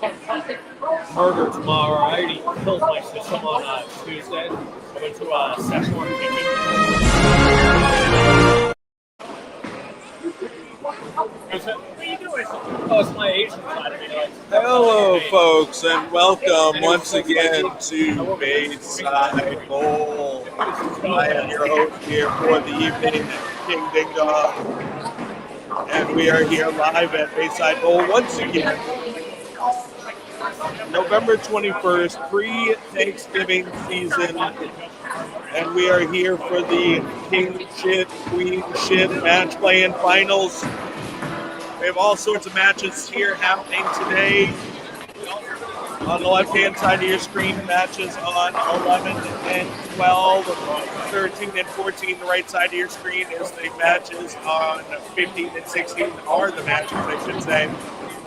murder tomorrow. I already killed my system on Tuesday. I went to a Szechuan kitchen. What are you doing? Oh, it's my Asian side of me. Hello, folks, and welcome once again to Bayside Bowl. I am your host here for the evening, King Ding Dong, and we are here live at Bayside Bowl once again. November 21st, pre-Thanksgiving season, and we are here for the KingShit QueenShit match play-in finals. We have all sorts of matches here happening today. On the left-hand side of your screen, matches on 11 and 12, 13 and 14. The right side of your screen is the matches on 15 and 16 are the matches, I should say,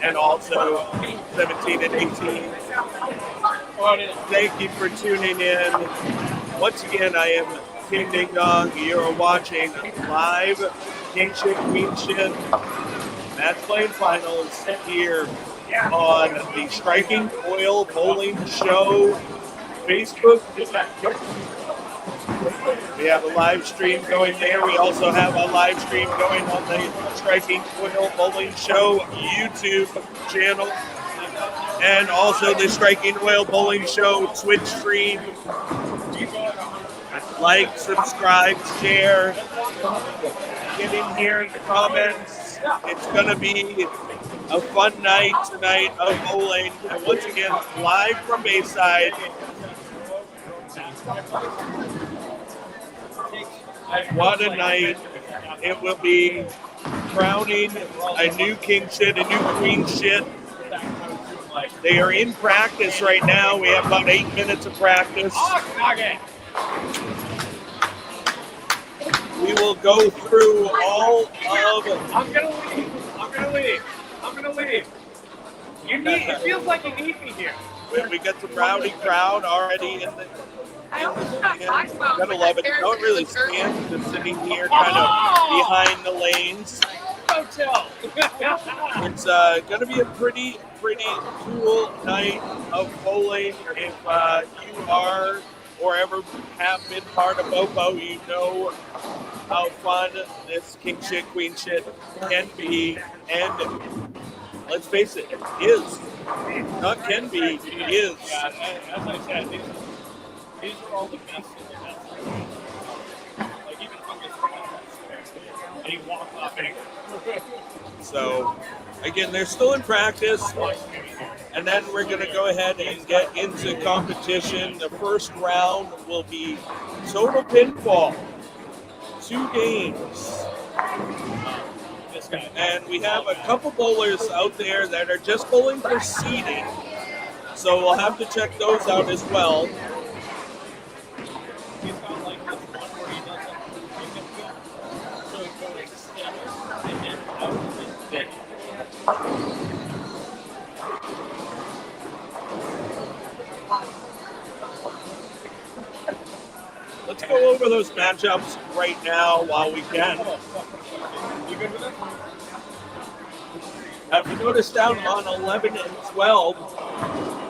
and also 17 and 18. Thank you for tuning in. Once again, I am King Ding Dong. You're watching live KingShit QueenShit match play finals here on the Striking Oil Bowling Show Facebook. We have a live stream going there. We also have a live stream going on the Striking Oil Bowling Show YouTube channel, and also the Striking Oil Bowling Show Twitch stream. Like, subscribe, share, get in here in the comments. It's going to be a fun night tonight of bowling. And once again, live from Bayside. What a night. It will be crowning a new KingShit, a new QueenShit. They are in practice right now. We have about 8 minutes of practice. We will go through all of... I'm gonna leave. It feels like you need me here. We get the rowdy crowd already in the... Gonna love it. Don't really stand, just sitting here kind of behind the lanes. Hotel. It's gonna be a pretty cool night of bowling. If you are or ever have been part of BOPO, you know how fun this KingShit QueenShit can be, and let's face it, is. Not can be, is. As I said, these are all the best of the best. Like even and he walked off anyway. So, again, they're still in practice. And then we're going to go ahead and get into competition. The first round will be total pinfall. 2 games. And we have a couple bowlers out there that are just bowling for seeding. So we'll have to check those out as well. Let's go over those matchups right now while we can. You good with it? If you notice down on 11 and 12,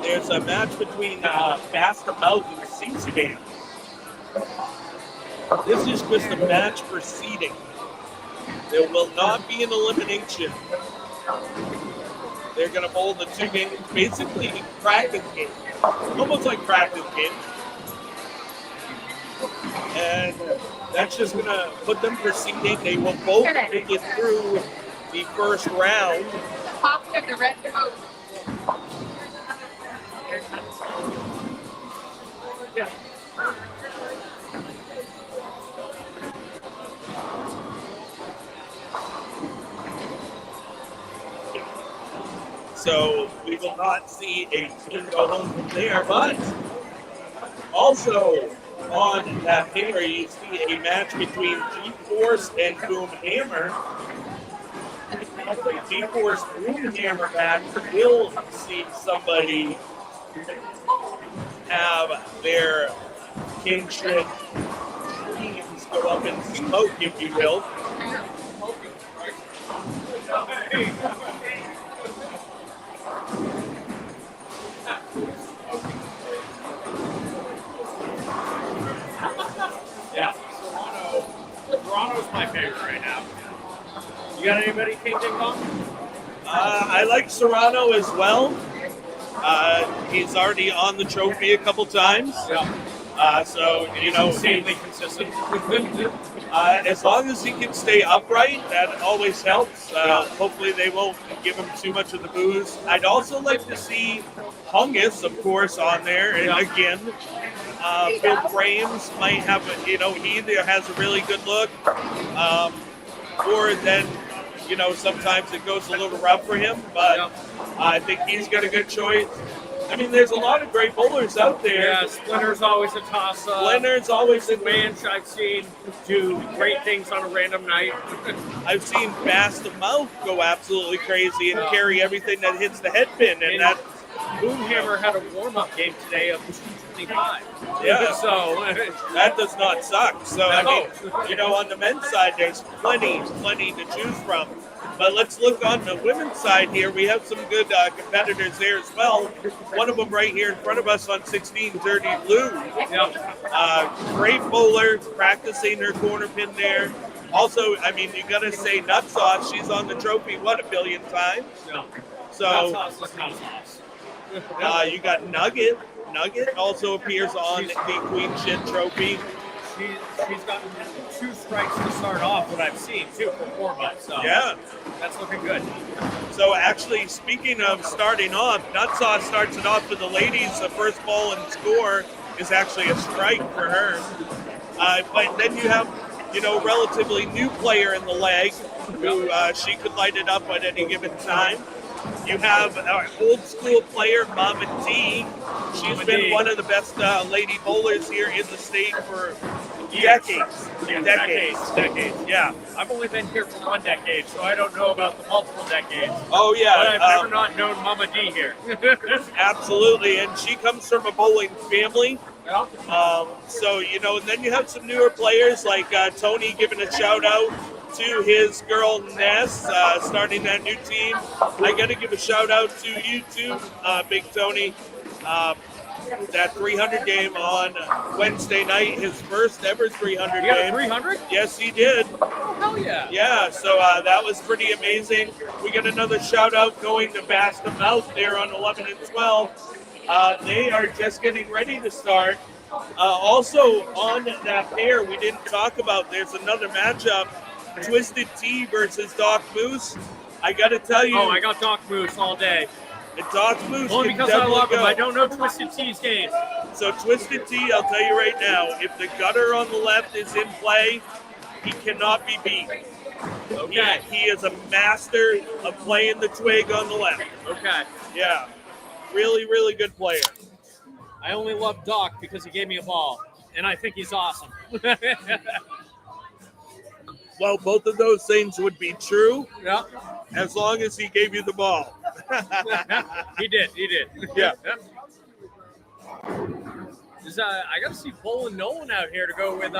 there's a match between Basta Mountain and Seaspan. This is just a match for seeding. There will not be an elimination. They're going to bowl the 2 games, basically practice games, almost like practice games. And that's just going to put them for seeding. They will both make it through the first round. Yeah. So we will not see a team go home from there, but also on that paper you see a match between G-Force and Boom Hammer. The G-Force Boom Hammer match will see somebody have their KingShit teams go up in smoke, if you will. You got anybody King Kong? I like Serrano as well. He's already on the trophy a couple times. Yeah. So, Insanely consistent. as long as he can stay upright, that always helps. Hopefully they won't give him too much of the booze. I'd also like to see Hungus, of course, on there. And again, Phil Frames might have, he either has a really good look, or then, sometimes it goes a little rough for him. But I think he's got a good choice. I mean, there's a lot of great bowlers out there. Yeah, Splinter's always a toss-up. Splinter's always a Manch I've seen do great things on a random night. I've seen Bass the Mouth go absolutely crazy and carry everything that hits the head pin. And that Boomhammer had a warm-up game today of 225. Yeah. So that does not suck. So, I mean, on the men's side, there's plenty to choose from. But let's look on the women's side here. We have some good competitors there as well. One of them right here in front of us on 16, Dirty Lou. Great bowler, practicing her corner pin there. Also, I mean, you got to say Nut Sauce. She's on the trophy, a billion times? Yeah. So, Nut Sauce. You got Nugget. Nugget also appears on the QueenShit trophy. She's gotten 2 strikes to start off, what I've seen, too, for 4 months. So yeah. That's looking good. So actually, speaking of starting off, Nut Sauce starts it off for the ladies. The first ball and score is actually a strike for her. But then you have, relatively new player in the leg who she could light it up at any given time. You have our old school player, Mama D. She's been one of the best lady bowlers here in the state for decades. Decades. Yeah. I've only been here for 1 decade, so I don't know about the multiple decades. Oh, yeah. But I've never not known Mama D here. Absolutely. And she comes from a bowling family. Yeah. So, and then you have some newer players like Tony giving a shout out to his girl Ness, starting that new team. I got to give a shout out to you too, Big Tony. That 300 game on Wednesday night, his first ever 300 game. You got game. a 300? Yes, he did. Oh, hell yeah. Yeah, so that was pretty amazing. We got another shout out going to Bass the Mouth there on 11 and 12. They are just getting ready to start. Also on that pair we didn't talk about, there's another matchup. Twisted Tea versus Doc Moose. I got to tell you. Oh, I got Doc Moose all day. And Doc Moose. Only because I love him. I don't know Twisted Tea's game. So Twisted Tea, I'll tell you right now, if the gutter on the left is in play, he cannot be beat. Okay. He is a master of playing the twig on the left. Okay. Yeah. Really, really good player. I only love Doc because he gave me a ball, and I think he's awesome. Well, both of those things would be true. Yeah. As long as he gave you the ball. He did. Yeah. I got to see Bolin Nolan out here to go with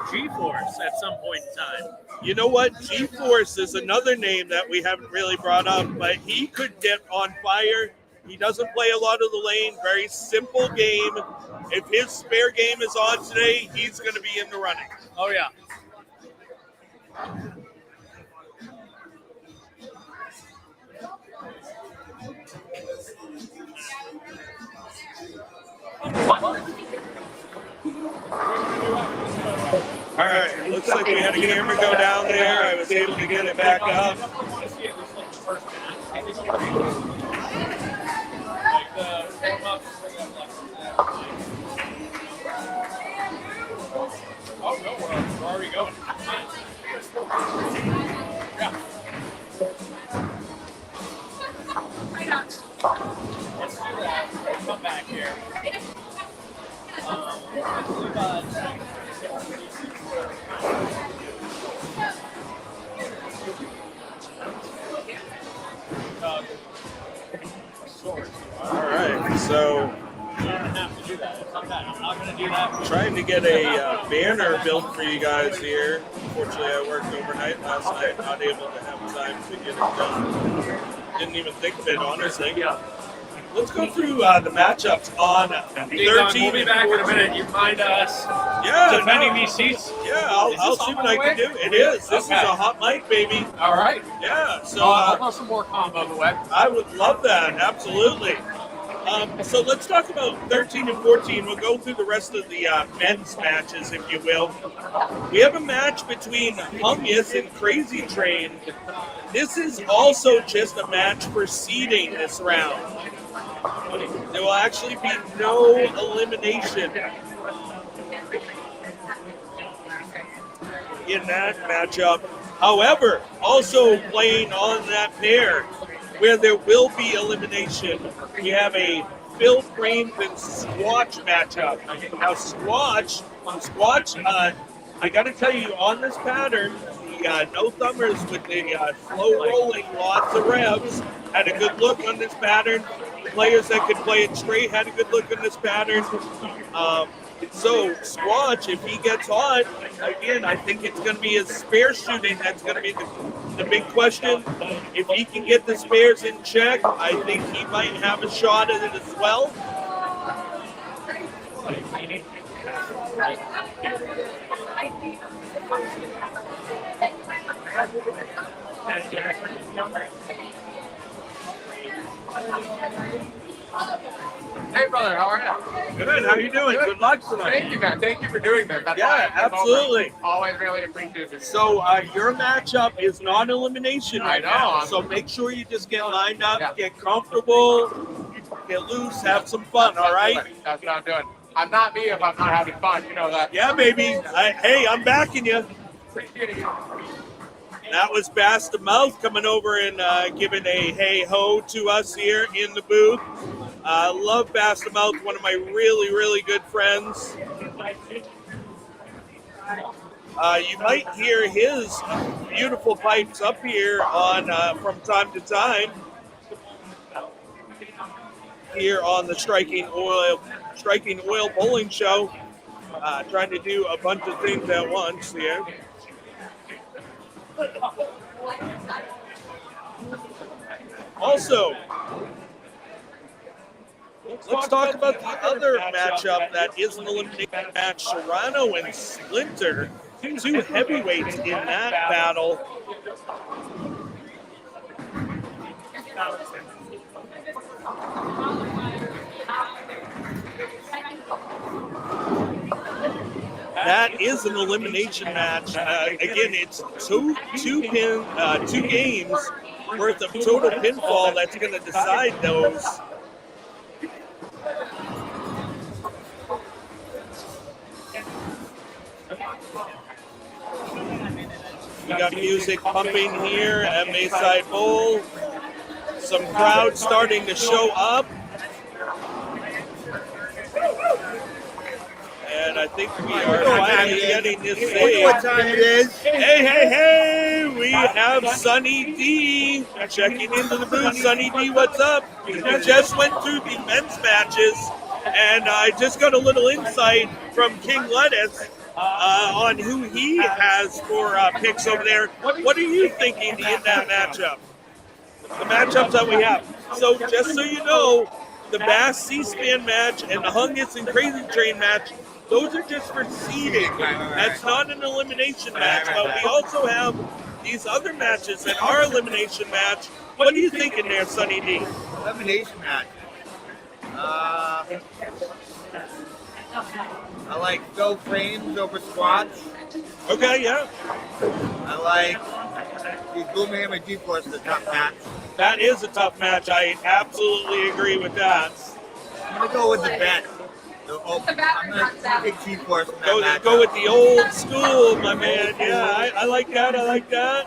G-Force at some point in time. You know what? G-Force is another name that we haven't really brought up, but he could get on fire. He doesn't play a lot of the lane. Very simple game. If his spare game is on today, he's going to be in the running. Oh, yeah. All right, looks like we had a camera go down there. I was able to get it back up. Oh, no, we're already going. Yeah. Let's do that. Come back here. All right, so I'm not going to do that. Trying to get a banner built for you guys here. Unfortunately, I worked overnight last night, not able to have time to get it done. Didn't even think of it, honestly. let's go through the matchups on We'll 13 be and back in a 14. minute. You mind us Yeah, defending no. these seats? Yeah, Is I'll this see on what my I can way? do. It is. This is Okay. a hot mic, baby. All right. Yeah, so I'll throw some more combo away. I would love that. Absolutely. So let's talk about 13 and 14. We'll go through the rest of the men's matches, if you will. We have a match between Hungus and Crazy Train. This is also just a match for seeding this round. There will actually be no elimination in that matchup. However, also playing on that pair where there will be elimination, we have a Phil Cranes and Squatch matchup. Now, Squatch, I got to tell you, on this pattern, the no thumbers with the slow rolling, lots of revs, had a good look on this pattern. Players that could play it straight had a good look on this pattern. So Squatch, if he gets hot, again, I think it's going to be his spare shooting that's going to be the big question. If he can get the spares in check, I think he might have a shot at it as well. Hey, brother, how are you? Good. How you doing? Good luck tonight. Thank you, man. Thank you for doing this. That's Yeah, why I came absolutely. over. Always really appreciate it. So your matchup is non-elimination right I know. now. So make sure you just get lined up, get comfortable, get loose, have some fun. All right? That's what I'm doing. I'm not me if I'm not having fun. You know that. Yeah, baby. Hey, I'm backing you. Appreciate you. That was Bass the Mouth coming over and giving a hey ho to us here in the booth. Love Bass the Mouth, one of my really, really good friends. You might hear his beautiful pipes up here on from time to time here on the Striking Oil Bowling Show. Trying to do a bunch of things at once here. Also, let's talk about the other matchup that is an elimination match, Serrano and Splinter, two heavyweights in that battle. That is an elimination match. Again, it's two games worth of total pinfall that's going to decide those. We got music pumping here at Bayside Bowl. Some crowd starting to show up. And I think we are finally getting this saved. What time it is? Hey, we have Sunny D checking into the booth. Sunny D, what's up? We just went through the men's matches, and I just got a little insight from King Lettuce on who he has for picks over there. What are you thinking in that matchup? The matchups that we have. So just so you know, the Bass C-SPAN match and the Hungus and Crazy Train match, those are just for seeding. That's not an elimination match, but we also have these other matches that are elimination match. What are you thinking there, Sunny D? Elimination match. I like Phil Frames over Squats. Okay, yeah. I like the Boomham and G-Force in the tough match. That is a tough match. I absolutely agree with that. I'm going to go with the bet. I'm going to pick G-Force in that match. Go with the old school, my man. Yeah, I like that. I like that.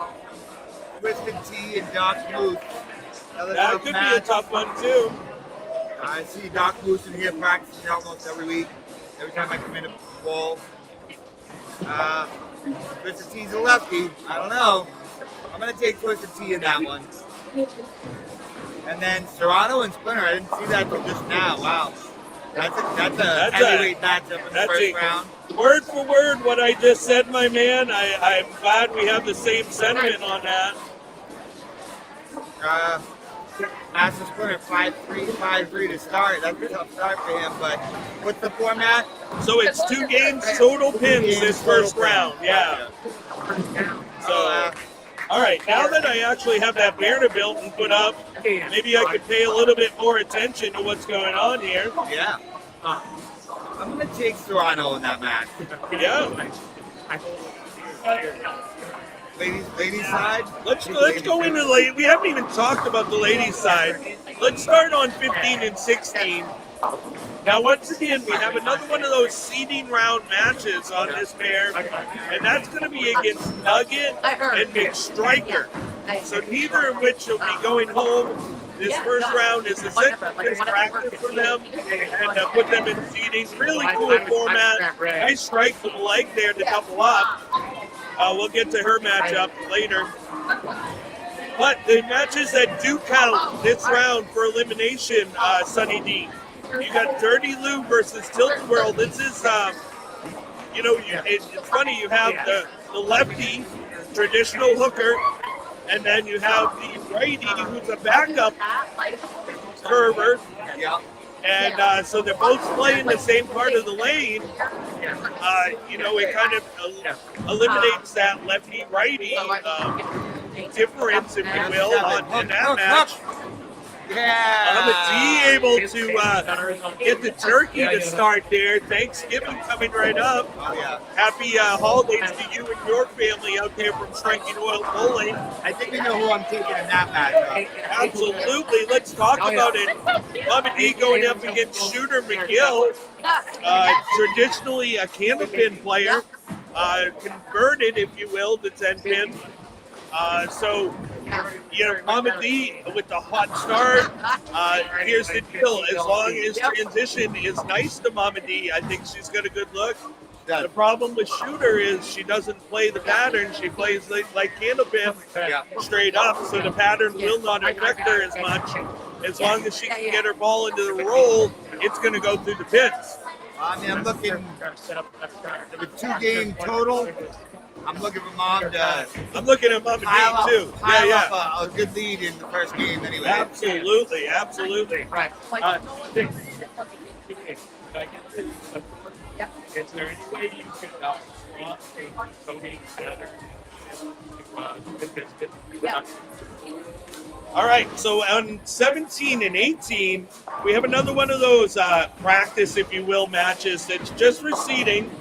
Twisted T and Doc Moose. That could be a tough one, too. I see Doc Moose in here practicing almost every week. Every time I come in a bowl. Twisted T's a lefty. I don't know. I'm going to take Twisted T in that one. And then Serrano and Splinter. I didn't see that till just now. Wow. That's a heavyweight matchup in the first round. Word for word what I just said, my man. I'm glad we have the same sentiment on that. Master Splinter 5-3, 5-3 to start. That's a tough start for him, but what's the format? So it's 2 games total pins this first round. Yeah. So, all right. Now that I actually have that banner built and put up, maybe I could pay a little bit more attention to what's going on here. Yeah. I'm gonna take Serrano in that match. Yeah. Ladies side. Let's go into the ladies. We haven't even talked about the ladies side. Let's start on 15 and 16. Now, once again, we have another one of those seeding round matches on this pair, and that's going to be against Nugget and McStriker. So neither of which will be going home. This first round is essentially just practice for them and put them in seeding. Really cool format. Nice strike from the leg there to double up. We'll get to her matchup later. But the matches that do count this round for elimination, Sunny D. You got Dirty Lou versus Tilt-A-Whirl. This is, it's funny, you have the lefty, traditional hooker, and then you have the righty, who's a backup curver. Yeah. And so they're both playing the same part of the lane. It kind of eliminates that lefty-righty difference, if you will, in that match. Yeah. able to get the turkey to start there. Thanksgiving coming right up. Oh, yeah. Happy holidays to you and your family out there from Striking Oil Bowling. I think we know who I'm taking in that matchup. Absolutely. Let's talk about it. Mama D going up against Shooter McGill. Traditionally a candlepin player. Converted, if you will, to 10-pin. Mama D with the hot start. Here's the deal. As long as transition is nice to Mama D, I think she's got a good look. The problem with Shooter is she doesn't play the pattern. She plays like candlepin straight up, so the pattern will not affect her as much. As long as she can get her ball into the roll, it's going to go through the pins. I'm looking with 2 game total. I'm looking for Mom to. I'm looking at Mama D too. Pile up a good lead in the first game anyway. Absolutely. Is there any way you could voting better? All right, so on 17 and 18, we have another one of those practice, if you will, matches that's just receding.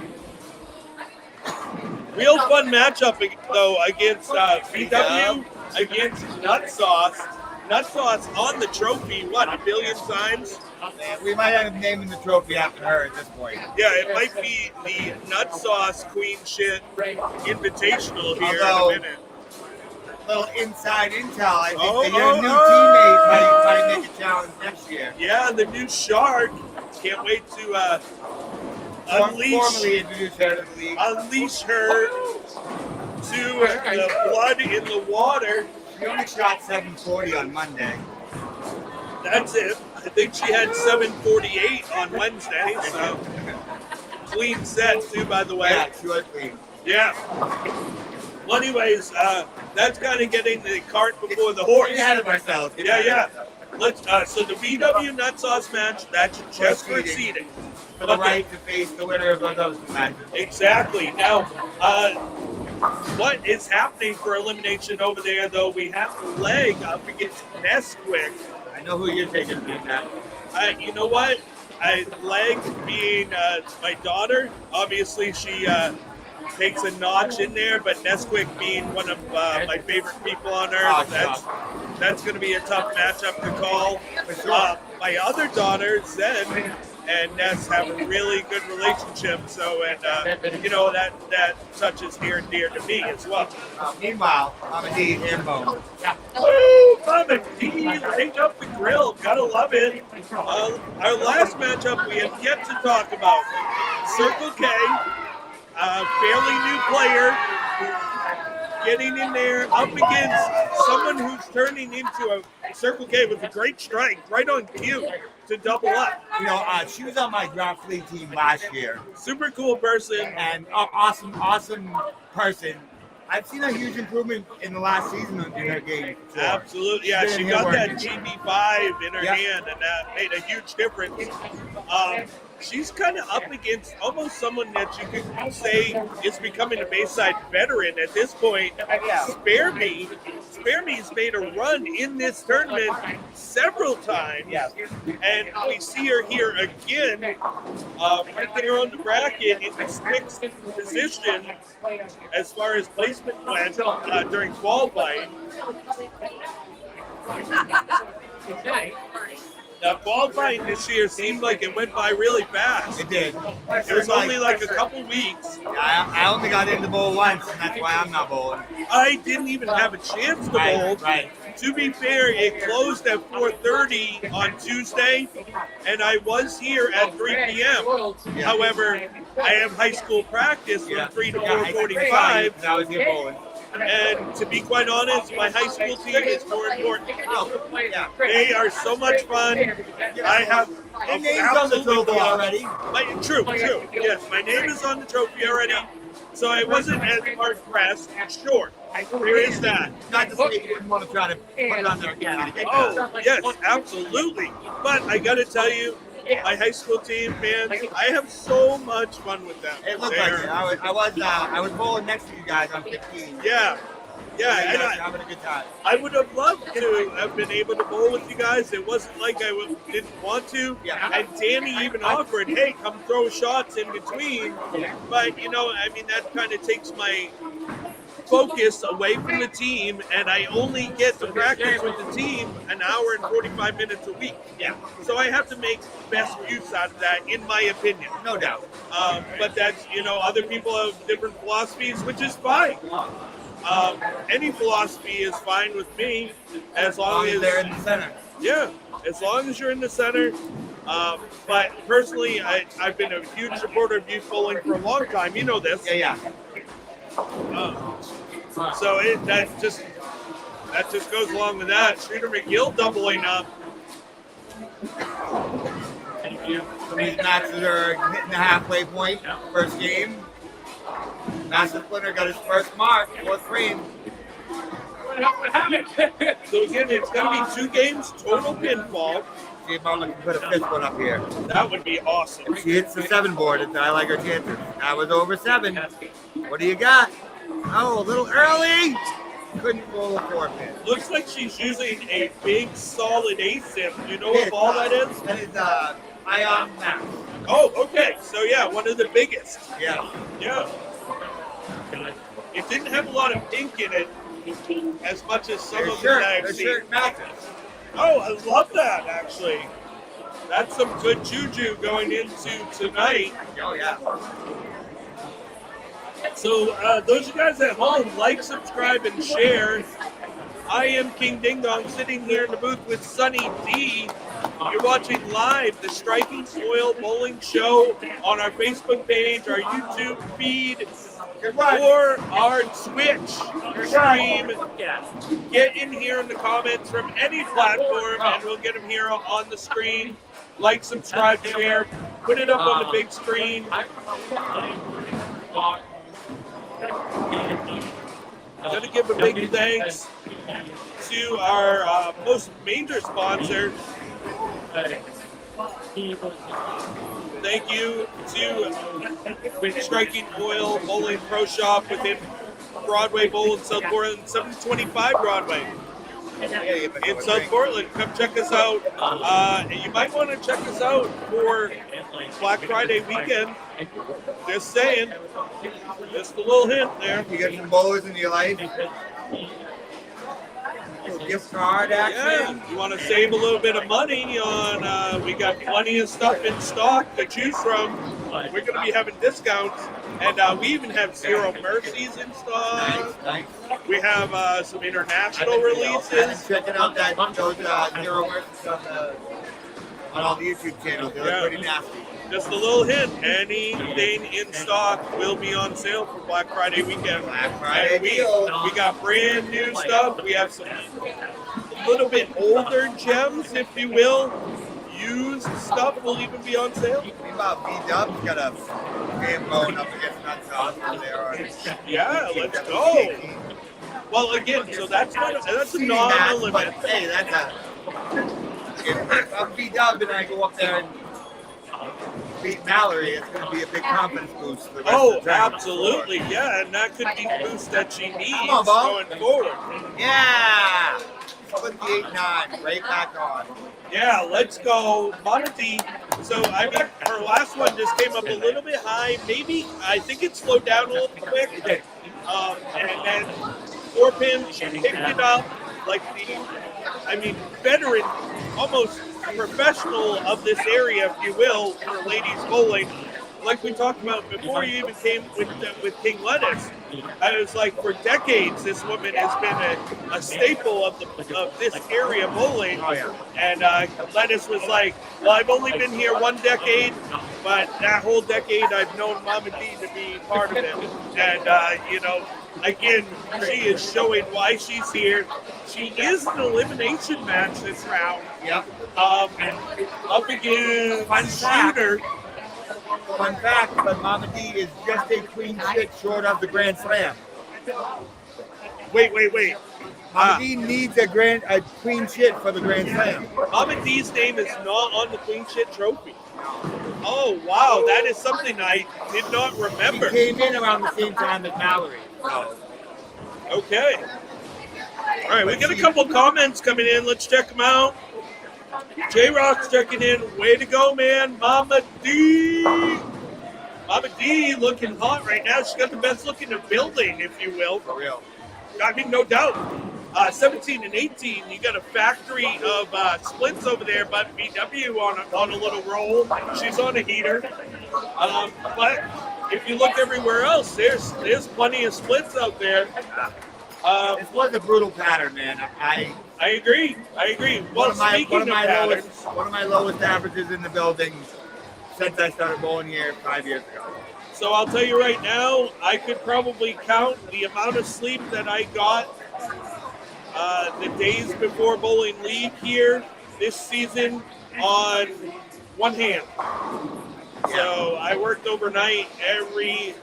Real fun matchup, though, against VW against Nut Sauce. Nut Sauce on the trophy, what, 1 billion times? We might end up naming the trophy after her at this point. Yeah, it might be the Nut Sauce QueenShit Invitational here in a minute. Little inside intel. I think that your new teammate might make a challenge next year. Yeah, the new Shark. Can't wait to formally introduce her to the league. Unleash her to the blood in the water. She only shot 740 on Monday. That's it. I think she had 748 on Wednesday, so clean set too, by the way. Yeah, she was clean. Yeah. Well, anyways, that's kind of getting the cart before the horse. We're ahead of ourselves. Yeah. Let's. So the VW Nut Sauce match, that's just for seeding. For the right to face the winner of those matches. Exactly. Now, what is happening for elimination over there, though? We have Leg up against Nesquik. I know who you're taking in that. You know what? Leg being my daughter, obviously she takes a notch in there, but Nesquik being one of my favorite people on earth, that's going to be a tough matchup to call. My other daughter, Zen, and Ness have a really good relationship, so that touches near and dear to me as well. Meanwhile, Mama D and Bone. Woo! Mama D, light up the grill. Gotta love it. Our last matchup we have yet to talk about. Circle K, fairly new player, getting in there up against someone who's turning into a Circle K with a great strike, right on cue to double up. She was on my draft league team last year. Super cool person. And awesome person. I've seen a huge improvement in the last season in her game. Sure. Absolutely, yeah. She got that GB5 in her hand, and that made a huge difference. She's kind of up against almost someone that you could say is becoming a Bayside veteran at this point. Spare Me's made a run in this tournament several times, and we see her here again, right there on the bracket in the sixth position as far as placement went during qualifying. Now, qualifying this year seemed like it went by really fast. It did. It was only like a couple weeks. I only got into bowl once, and that's why I'm not bowling. I didn't even have a chance to bowl. Right. To be fair, it closed at 4:30 on Tuesday, and I was here at 3 p.m. However, I have high school practice from 3 to 4:45. I was here bowling. And to be quite honest, my high school team is more important. They are so much fun. I have Your name's on the trophy already. True. Yes, my name is on the trophy already. So I wasn't as hard pressed. Sure, there is that. Not to say you didn't want to try to put it on there again. Oh, yes, absolutely. But I got to tell you, my high school team, fans, I have so much fun with them. It looked like it. I was bowling next to you guys on 15. Yeah, and having a good time. I would have loved to have been able to bowl with you guys. It wasn't like I didn't want to. Yeah. And Danny even offered, hey, come throw shots in between. But, that kind of takes my focus away from the team, and I only get to practice with the team an hour and 45 minutes a week. Yeah. So I have to make the best use out of that, in my opinion. No doubt. But that's, other people have different philosophies, which is fine. Any philosophy is fine with me, as long as they're in the center. Yeah, as long as you're in the center. But personally, I've been a huge supporter of youth bowling for a long time. You know this. Yeah. So that just goes along with that. Shooter McGill doubling up. These matches are hitting the halfway point. First game. Master Splinter got his first mark, fourth frame. So again, it's going to be 2 games, total pinfall. See if Mama can put a 5th one up here. That would be awesome. If she hits the 7 board, I like her chances. That was over 7. What do you got? Oh, a little early. Couldn't roll a 4-pin. Looks like she's using a big, solid ASIM. Do you know what ball that is? That is Ion Max. Oh, okay. So yeah, one of the biggest. Yeah. It didn't have a lot of pink in it, as much as some of Their them I've seen. shirt matches. Oh, I love that, actually. That's some good juju going into tonight. Oh, yeah. So, those of you guys at home, like, subscribe, and share. I am King Ding Dong, sitting here in the booth with Sunny D. You're watching live the Striking Soil Bowling Show on our Facebook page, our YouTube feed, or our Twitch stream. Get in here in the comments from any platform, and we'll get them here on the screen. Like, subscribe, share, put it up on the big screen. I'm going to give a big thanks to our most major sponsor. Thank you to Striking Oil Bowling Pro Shop within Broadway Bowl in South Portland, 725 Broadway in South Portland. Come check us out. And you might want to check us out for Black Friday weekend. Just saying. Just a little hint there. You got some bowlers in your life? Gift card action. Yeah, you want to save a little bit of money on, we got plenty of stuff in stock to choose from. We're going to be having discounts, and we even have Zero Mercies in stock. Nice. We have some international releases. Checking out those Zero Mercies on all the YouTube channels. They look pretty nasty. Just a little hint, anything in stock will be on sale for Black Friday weekend. Black Friday And deal. we got brand new stuff. We have some a little bit older gems, if you will. used stuff will even be on sale. Meanwhile, B-Dub's got a game going up against Nuts over there on Yeah, let's go. Well, again, so that's a non-limit. But hey, that's if I'm B-Dub and I go up there and beat Mallory, it's going to be a big confidence boost. For the rest of the tournament. Absolutely, yeah, and that could be the boost that she needs Come on, going forward. Yeah! Put the 8-9 right back on. Yeah, let's go. Mama D. So, I mean, her last one just came up a little bit high. Maybe, I think it slowed down a little quick. And then 4 pin, she picked it up like veteran, almost professional of this area, if you will, for ladies bowling. Like we talked about before you even came with King Lettuce. I was like, for decades, this woman has been a staple of this area bowling. Oh, yeah. And Lettuce was like, well, I've only been here 1 decade, but that whole decade I've known Mama D to be part of it. And, again, she is showing why she's here. She is an elimination match this round. Yep. Up against Fun fact. Shooter. Fun fact, but Mama D is just a queen shit short of the Grand Slam. Wait. Mama D needs a queen shit for the Grand Slam. Mama D's name is not on the QueenShit trophy. Oh, wow. That is something I did not remember. She came in around the same time as Mallory. So. Okay. All right, we got a couple comments coming in. Let's check them out. J-Rock's checking in. Way to go, man. Mama D. Mama D looking hot right now. She's got the best look in the building, if you will. For real. I mean, no doubt. 17 and 18, you got a factory of splits over there, but BW on a little roll. She's on a heater. But if you look everywhere else, there's plenty of splits out there. This was a brutal pattern, man. I agree. Well, speaking of patterns, one of my lowest averages in the building since I started bowling here 5 years ago. so I'll tell you right now, I could probably count the amount of sleep that I got the days before bowling league here this season on one hand. So I worked overnight every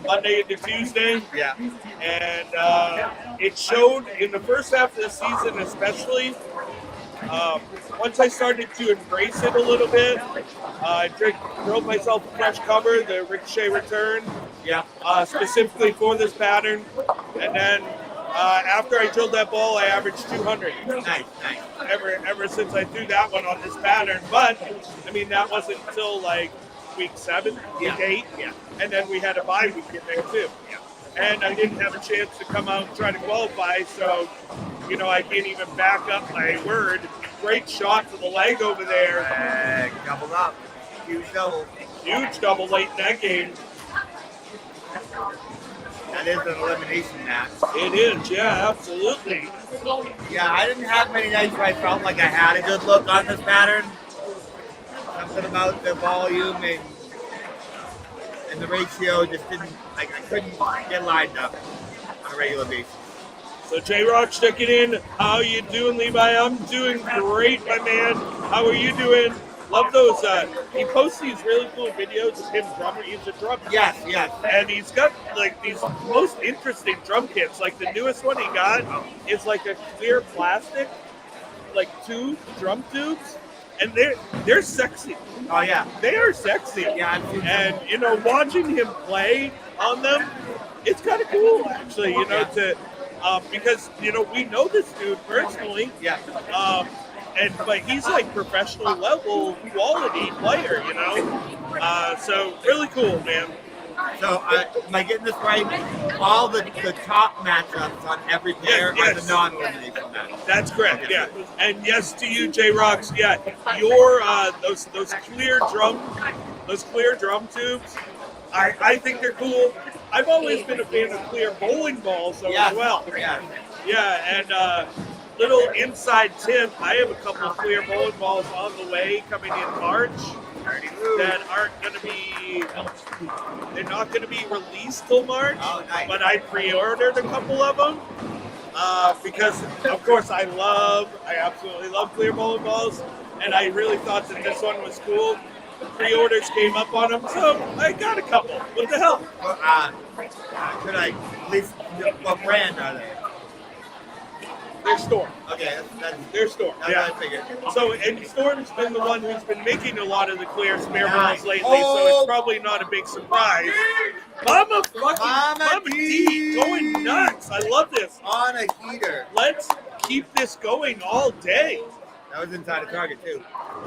Monday into Tuesday. Yeah. And it showed in the first half of the season, especially. Once I started to embrace it a little bit, I drilled myself a fresh cover, the Ricochet Return, specifically for this pattern. And then after I drilled that ball, I averaged 200. Nice. Ever since I threw that one on this pattern. But, I mean, that wasn't until like week 7, week 8. Yeah. And then we had a bye week in there too. Yeah. And I didn't have a chance to come out and try to qualify, so, I can't even back up my word. Great shot to the leg over there. Doubled up. Huge double. Huge double late in that game. That is an elimination match. It is, yeah, absolutely. Yeah, I didn't have many nights where I felt like I had a good look on this pattern. Something about the volume and the ratio just didn't, I couldn't get lined up on a regular basis. So J-Rock's checking in. How you doing, Levi? I'm doing great, my man. How are you doing? Love those. He posts these really cool videos of him drumming. He's a drummer. Yes. And he's got like these most interesting drum kits. Like the newest one he got is like a clear plastic, like drum tubes. And they're sexy. Oh, yeah. They are sexy. Yeah, and watching him play on them, it's kind of cool actually. Because we know this dude personally. Yeah. But he's like professional level quality player. So really cool, man. So am I getting this right? All the top matchups on every player are the non-elimination match. That's correct. Yeah. And yes to you, J-Rocks. Yeah. Your those clear drum tubes. I think they're cool. I've always been a fan of clear bowling balls as well. Yeah, and little inside tip, I have a couple of clear bowling balls on the way coming in March that aren't going to be, they're not going to be released till March, but I pre-ordered a couple of them because, of course, I absolutely love clear bowling balls. and I really thought that this one was cool. Pre-orders came up on them, so I got a couple. What the hell? Well, could I at least what brand are they? Their Storm. Okay, that's Their Storm. what Yeah. I figured. So, and Storm's been the one who's been making a lot of the clear spare Nice. balls lately, so Oh. it's probably not a big surprise. Mama D going nuts. I love this. On a heater. Let's keep this going all day. That was inside of Target too.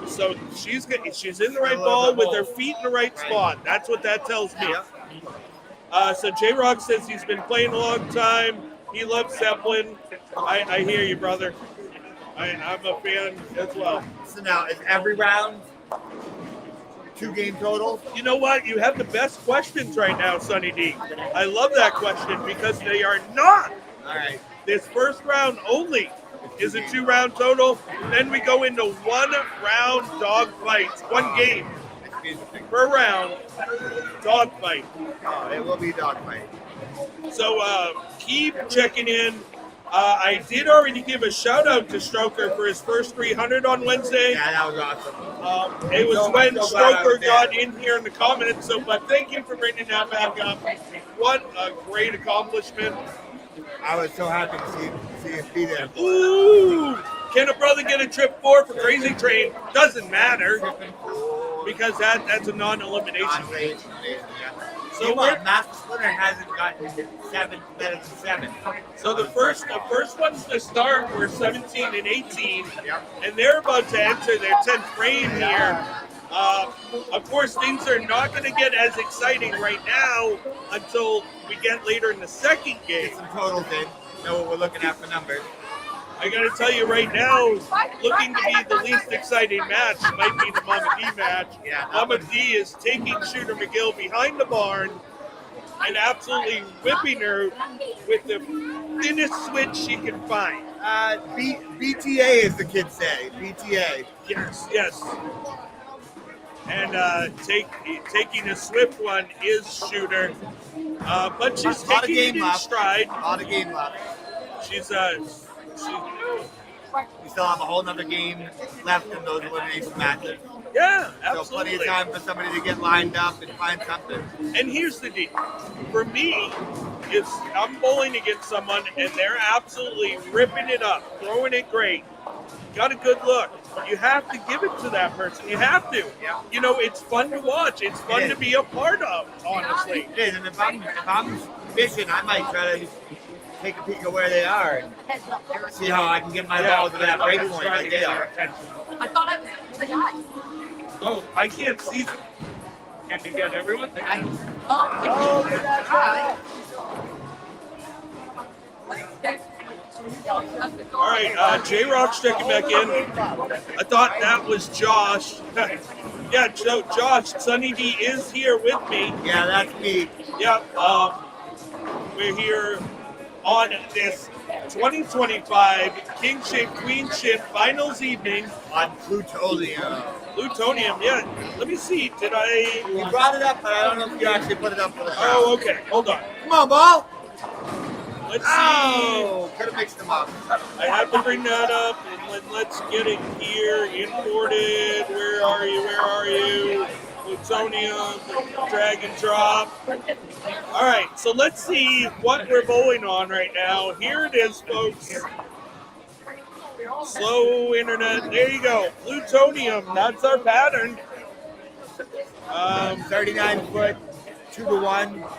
So she's in the right ball with her feet in the right spot. That's what that tells me. Yep. So J-Rock says he's been playing a long time. He loves Zeppelin. I hear you, brother. I'm a fan as well. So now, is every round 2 game totals? You know what? You have the best questions right now, Sonny D. I love that question because they are not. All right. This first round only is a 2-round total. Then we go into 1-round dog fights. 1 game per round dog fight. Oh, it will be dogfight. So keep checking in. I did already give a shout out to Stroker for his first 300 on Wednesday. Yeah, that was awesome. It was So when glad I was Stroker there. got in here in the comments. So, but thank you for bringing that back up. What a great accomplishment! I was so happy to see him be there. Ooh, can a brother get a trip 4 for Crazy Train? Doesn't matter because that's a non-elimination. So Master Splinter hasn't gotten 7 better than 7. So the first ones to start were 17 and 18, Yep. and they're about to enter their 10th frame here. Of course, things are not going to get as exciting right now until we get later in the second game. Get some totals in. Know what we're looking at for numbers. I got to tell you right now, looking to be the least exciting match might be the Mama D match. Yeah. Mama D is taking Shooter McGill behind the barn and absolutely whipping her with the thinnest switch she can find. BTA, as the kids say. BTA. Yes. And taking a swift one is Shooter. But she's Lot of taking game it in left. stride. A lot of game left. She's We still have a whole nother game left in those elimination matches. yeah, So plenty absolutely. of time for somebody to get lined up and find something. And here's the deal. For me, is I'm bowling against someone and they're absolutely ripping it up, throwing it great. Got a good look. You have to give it to that person. You have to. Yeah. You know, it's fun to watch. It's fun It to is. be a part of, honestly. It is, and if I'm fishing, I might try to take a peek at where they are and see how I can get my ball to that break point like they are. I thought I was the guy. Oh, I can't see them. Can you get everyone? All right, J-Rock's checking back in. I thought that was Josh. Yeah, so Josh, Sunny D is here with me. Yeah, that's me. Yeah, we're here on this 2025 KingShit QueenShit Finals evening. On Plutonium. Plutonium, yeah. Let me see, did I... You brought it up, but I don't know if you actually put it up for the crowd. Oh, okay, hold on. Come on, ball! Let's see. Oh! Could have mixed them up. I have to bring that up, and let's get it here, imported. Where are you? Plutonium, drag and drop. All right, so let's see what we're bowling on right now. Here it is, folks. Slow internet. There you go. Plutonium. That's our pattern. 39 foot, 2-to-1.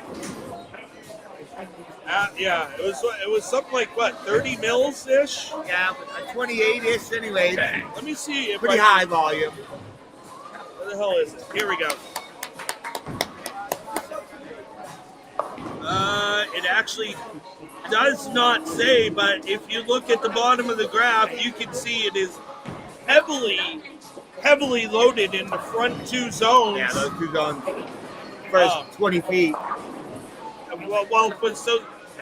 Yeah, it was something like what, 30 mils ish. Yeah, 28-ish anyway. Let me see if Pretty high volume. Where the hell is it? Here we go. It actually does not say, but if you look at the bottom of the graph, you can see it is heavily loaded in the front 2 zones. Yeah, those 2 zones. First 20 feet. So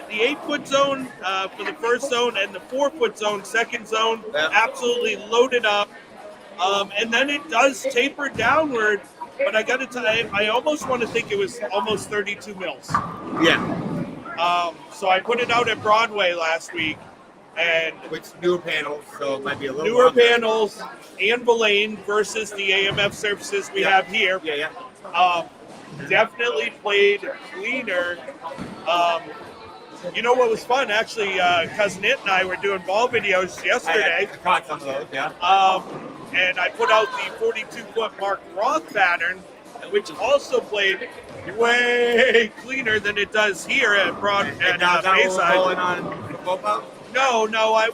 the 8-foot zone for the first zone and the 4-foot zone, second zone, Yeah. absolutely loaded up. And then it does taper downward, but I got to tell you, I almost want to think it was almost 32 mils. Yeah. So I put it out at Broadway last week, And Which newer panels, so it might be a little newer longer. panels, Anne Boleyn versus the AMF surfaces we have here. Yeah. Definitely played cleaner. You know what was fun? Actually, Cousin It and I were doing ball videos yesterday. I caught some of those, yeah. And I put out the 42-foot Mark Roth pattern, which also played way cleaner than it does here at Bayside. Going on the Popo? No,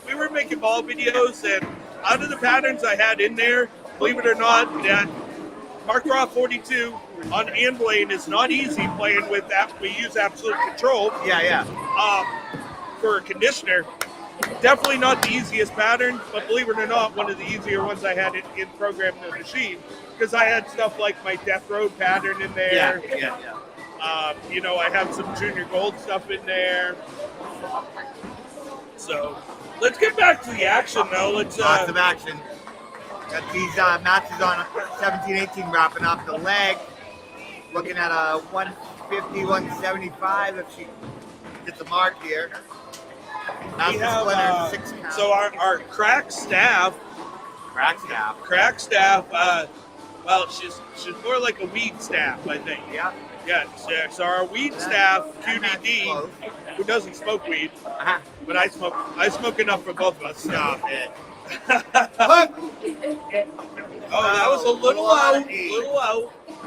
we were making ball videos, and out of the patterns I had in there, believe it or not, that Mark Roth 42 on Anne Boleyn is not easy playing with that. We use absolute control. Yeah. For a conditioner. Definitely not the easiest pattern, but believe it or not, one of the easier ones I had in programming the machine, because I had stuff like my Death Road pattern in there. Yeah. I have some Junior Gold stuff in there. So let's get back to the action now. Lots of action. Got these matches on 17-18 wrapping up. The leg, looking at a 150, 175 if she gets the mark here. We have, 6 count. so our crack staff, well, she's more like a weed staff, I think. Yeah. Yeah, so our weed staff, QDD, who doesn't smoke weed, but I smoke enough for both of us. Stop it. Oh, that was a little out.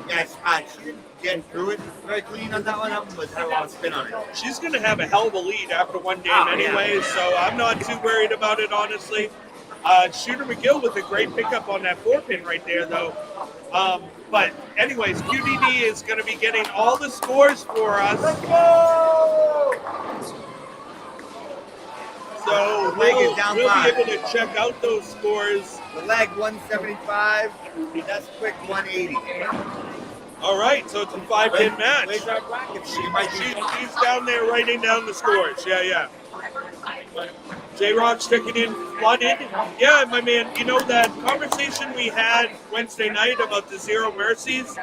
Yes, she didn't get through it very clean on that one. But had a lot of spin on it. She's going to have a hell of a lead after one game anyway, so I'm not too worried about it, honestly. Shooter McGill with a great pickup on that 4-pin right there, though. But anyways, QDD is going to be getting all the scores for us. Let's go! So The leg is down we'll be 5. able to check out those scores. The leg 175. That's quick 180. All right, so it's a 5-pin match. Where's our bracket? She's down there writing down the scores. Yeah. J-Rock's sticking in flooded. Yeah, my man, that conversation we had Wednesday night about the Zero Mercies,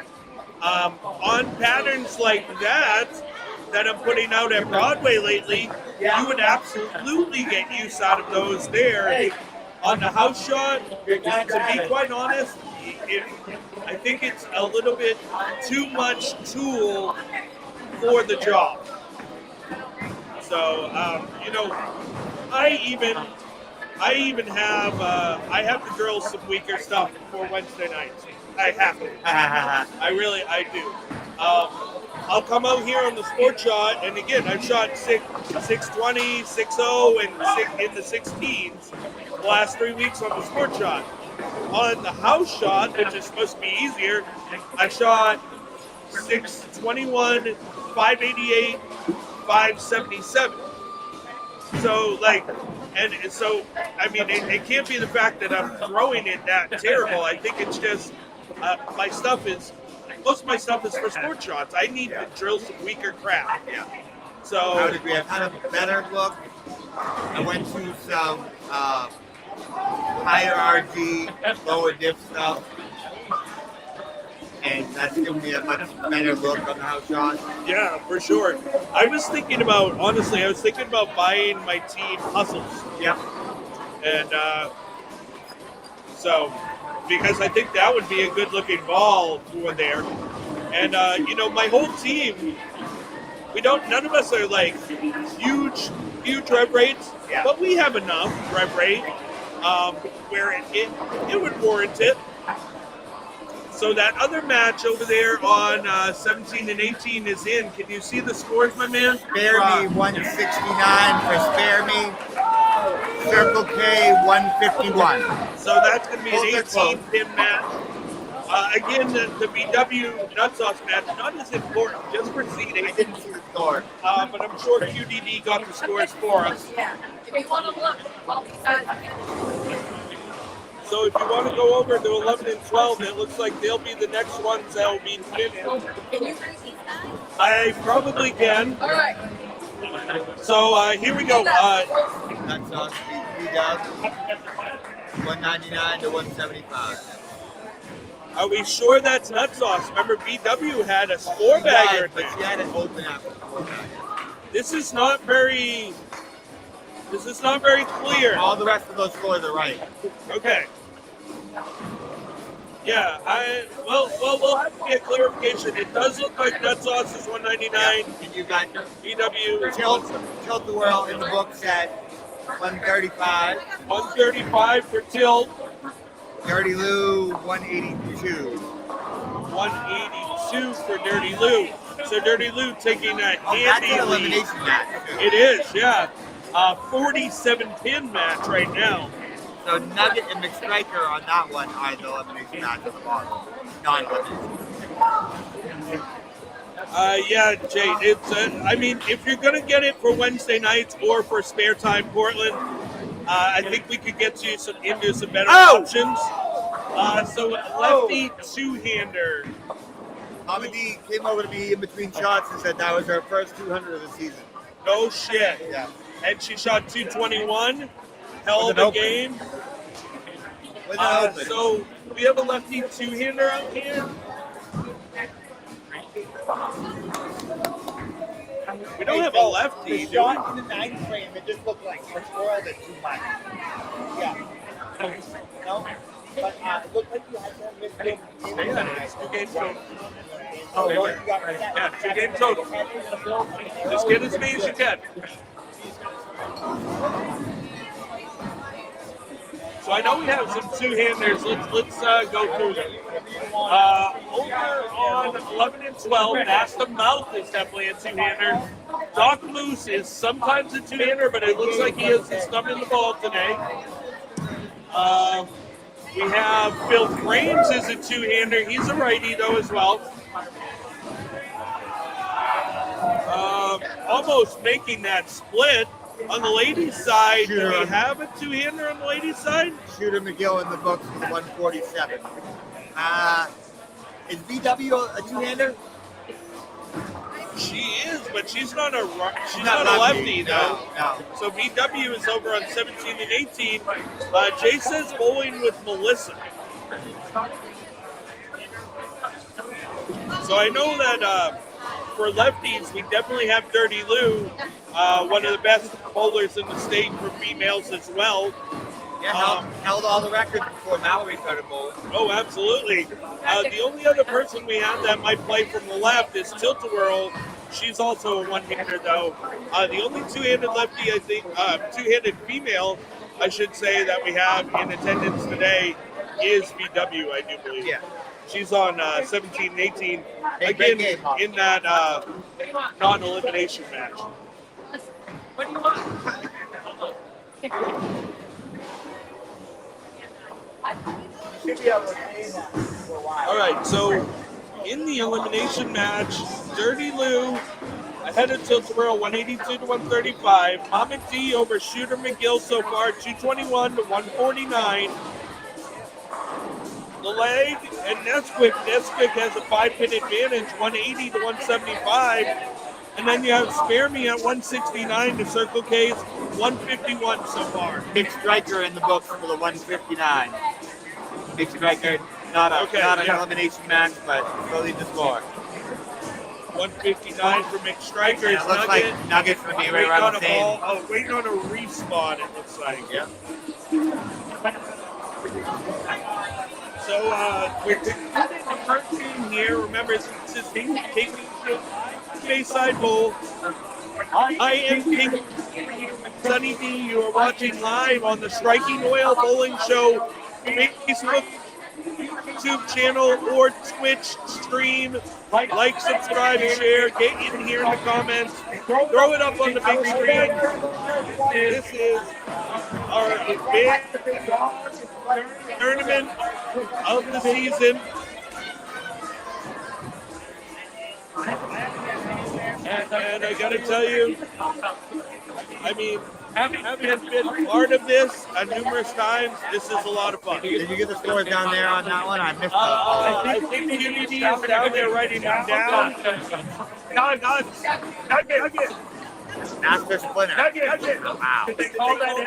on patterns like that I'm putting out at Broadway lately, you would absolutely get use out of those there. On the house shot, to be quite honest, I think it's a little bit too much tool for the job. So, I even have the girls some weaker stuff for Wednesday nights. I have to. I do. I'll come out here on the sport shot, and again, I've shot 620, 6.0, and in the 16s the last 3 weeks on the sport shot. On the house shot, which is supposed to be easier, I shot 621, 588, 577. So, it can't be the fact that I'm throwing it that terrible. I think it's just most of my stuff is for sport shots. I need to drill some weaker crap. Yeah. So I would agree. I've had a better look. I went to some higher RG, lower dip stuff. And that's given me a much better look on the house shot. Yeah, for sure. I was thinking about buying my team Hustles. Yeah. And because I think that would be a good looking ball for there. And my whole team, none of us are like huge rev rates, but we have enough rev rate where it would warrant it. So that other match over there on 17 and 18 is in. Can you see the scores, my man? Spare Me 169 for Spare Me. Circle K 151. So that's going to be an 18-pin match. Again, the BW Nut Sauce match, not as important, just proceeding. I didn't see the score. But I'm sure QDD got the scores for us. If you want to look, So if you want to go over to 11 and 12, it looks like they'll be the next ones that will be finished. can you read these guys? I probably can. All right. So here we go. That's on BW 199 to 175. Are we sure that's Nut Sauce? Remember, BW had a score bagger. But she had it open after 4 bagger. This is not very This is not very clear. All the rest of those scores are right. Okay. Yeah, we'll have to get clarification. It does look like Nut Sauce is $199. And you got EW Tilt the World in the book set, $135. $135 for Tilt. Dirty Lou, $182. $182 for Dirty Lou. So Dirty Lou taking a Oh, that's handy an lead. elimination match. Too. It is, yeah. 47-pin match right now. So Nugget and McStriker on that one are the elimination match at the bottom. Non-elimination. Yeah, Jay, it's, I mean, if you're going to get it for Wednesday nights or for Spare Time Portland, I think we could get you into some better options. So lefty two-hander. Mama D came over to me in between shots and said that was her first 200 of the season. No shit. Yeah. And she shot 221. Hell of a game. With an open. So we have a lefty two-hander out here. We don't have a lefty. The shot in the 9th frame, it just looked like you twirled it too much. Yeah. No? But it looked like you had some mistake. Two games total. Oh, Okay. you got Yeah, two games total. Just get as many as you can. So I know we have some two-handers. Let's go through them. Over on 11 and 12, Master Mouth is definitely a two-hander. Doc Moose is sometimes a two-hander, but it looks like he has his thumb in the ball today. We have Phil Frames is a two-hander. He's a righty though as well. Almost making that split. On the ladies' side, do we have a two-hander on the ladies' side? Shooter McGill in the books with 147. Is BW a two-hander? She is, but she's not a lefty though. No. So BW is over on 17 and 18. Jay says bowling with Melissa. So I know that for lefties, we definitely have Dirty Lou, one of the best bowlers in the state for females as well. Yeah, held all the records before Mallory started bowling. Oh, absolutely. The only other person we have that might play from the left is Tilt-A-Whirl. She's also a one-hander, though. The only two-handed lefty, I think, two-handed female, I should say, that we have in attendance today is BW, I do believe. Yeah. She's on 17 and 18, Hey, again, great game, Hawk. in that non-elimination match. What do you want? All right, so in the elimination match, Dirty Lou ahead of Tilt-A-Whirl, 182 to 135. Mama D over Shooter McGill so far, 221 to 149. The leg and Nesquik. Nesquik has a 5-pin advantage, 180 to 175. And then you have Spare Me at 169 to Circle K's 151 so far. Big striker in the books for the 159. Big striker, not an elimination match, but slowly the score. 159 for McStrikers. Yeah, it looks like Nuggets would be right around the same. Waiting on a respawn, it looks like. Yeah. So we're taking the first team here. Remember, this is KingShit Bayside Bowl. I am King Sunny D. You are watching live on the Striking Oil Bowling Show Facebook, YouTube channel, or Twitch stream. Like, subscribe, share, get in here in the comments. Throw it up on the big screen. This is our big tournament of the season. And I gotta tell you, I mean, having been part of this numerous times, this is a lot of fun. Did you get the scores down there on that one? I missed them. I think Unity is down there writing them down. Nugget. Master Splinter. Nugget. Wow. Did they call that in?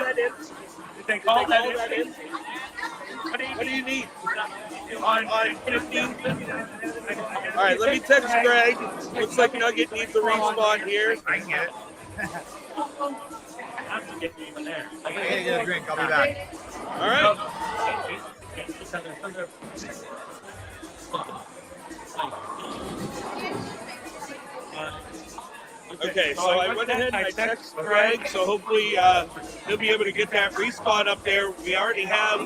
Did they call that in? What do you need? On 15? All right, let me text Greg. Looks like Nugget needs a respawn here. I get it. have to get me even there. I gotta get a drink. I'll be back. All right. Okay, so I went ahead and I texted Greg, so hopefully he'll be able to get that respawn up there. We already have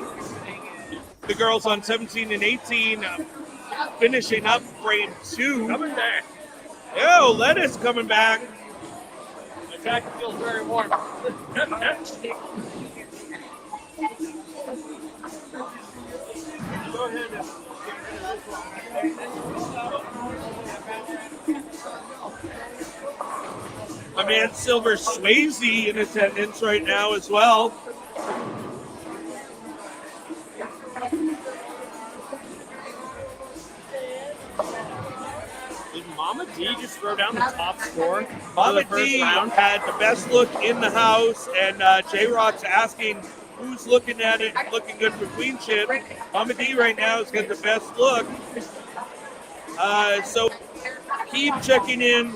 the girls on 17 and 18 finishing up frame 2. Coming back. Yo, Lettuce coming back. The track feels very warm. Go ahead and my man Silver Swayze in attendance right now as well. Did Mama D just throw down the top score? Mama D had the best look in the house, and J-Rock's asking who's looking at it, looking good for QueenShit. Mama D right now has got the best look. So keep checking in.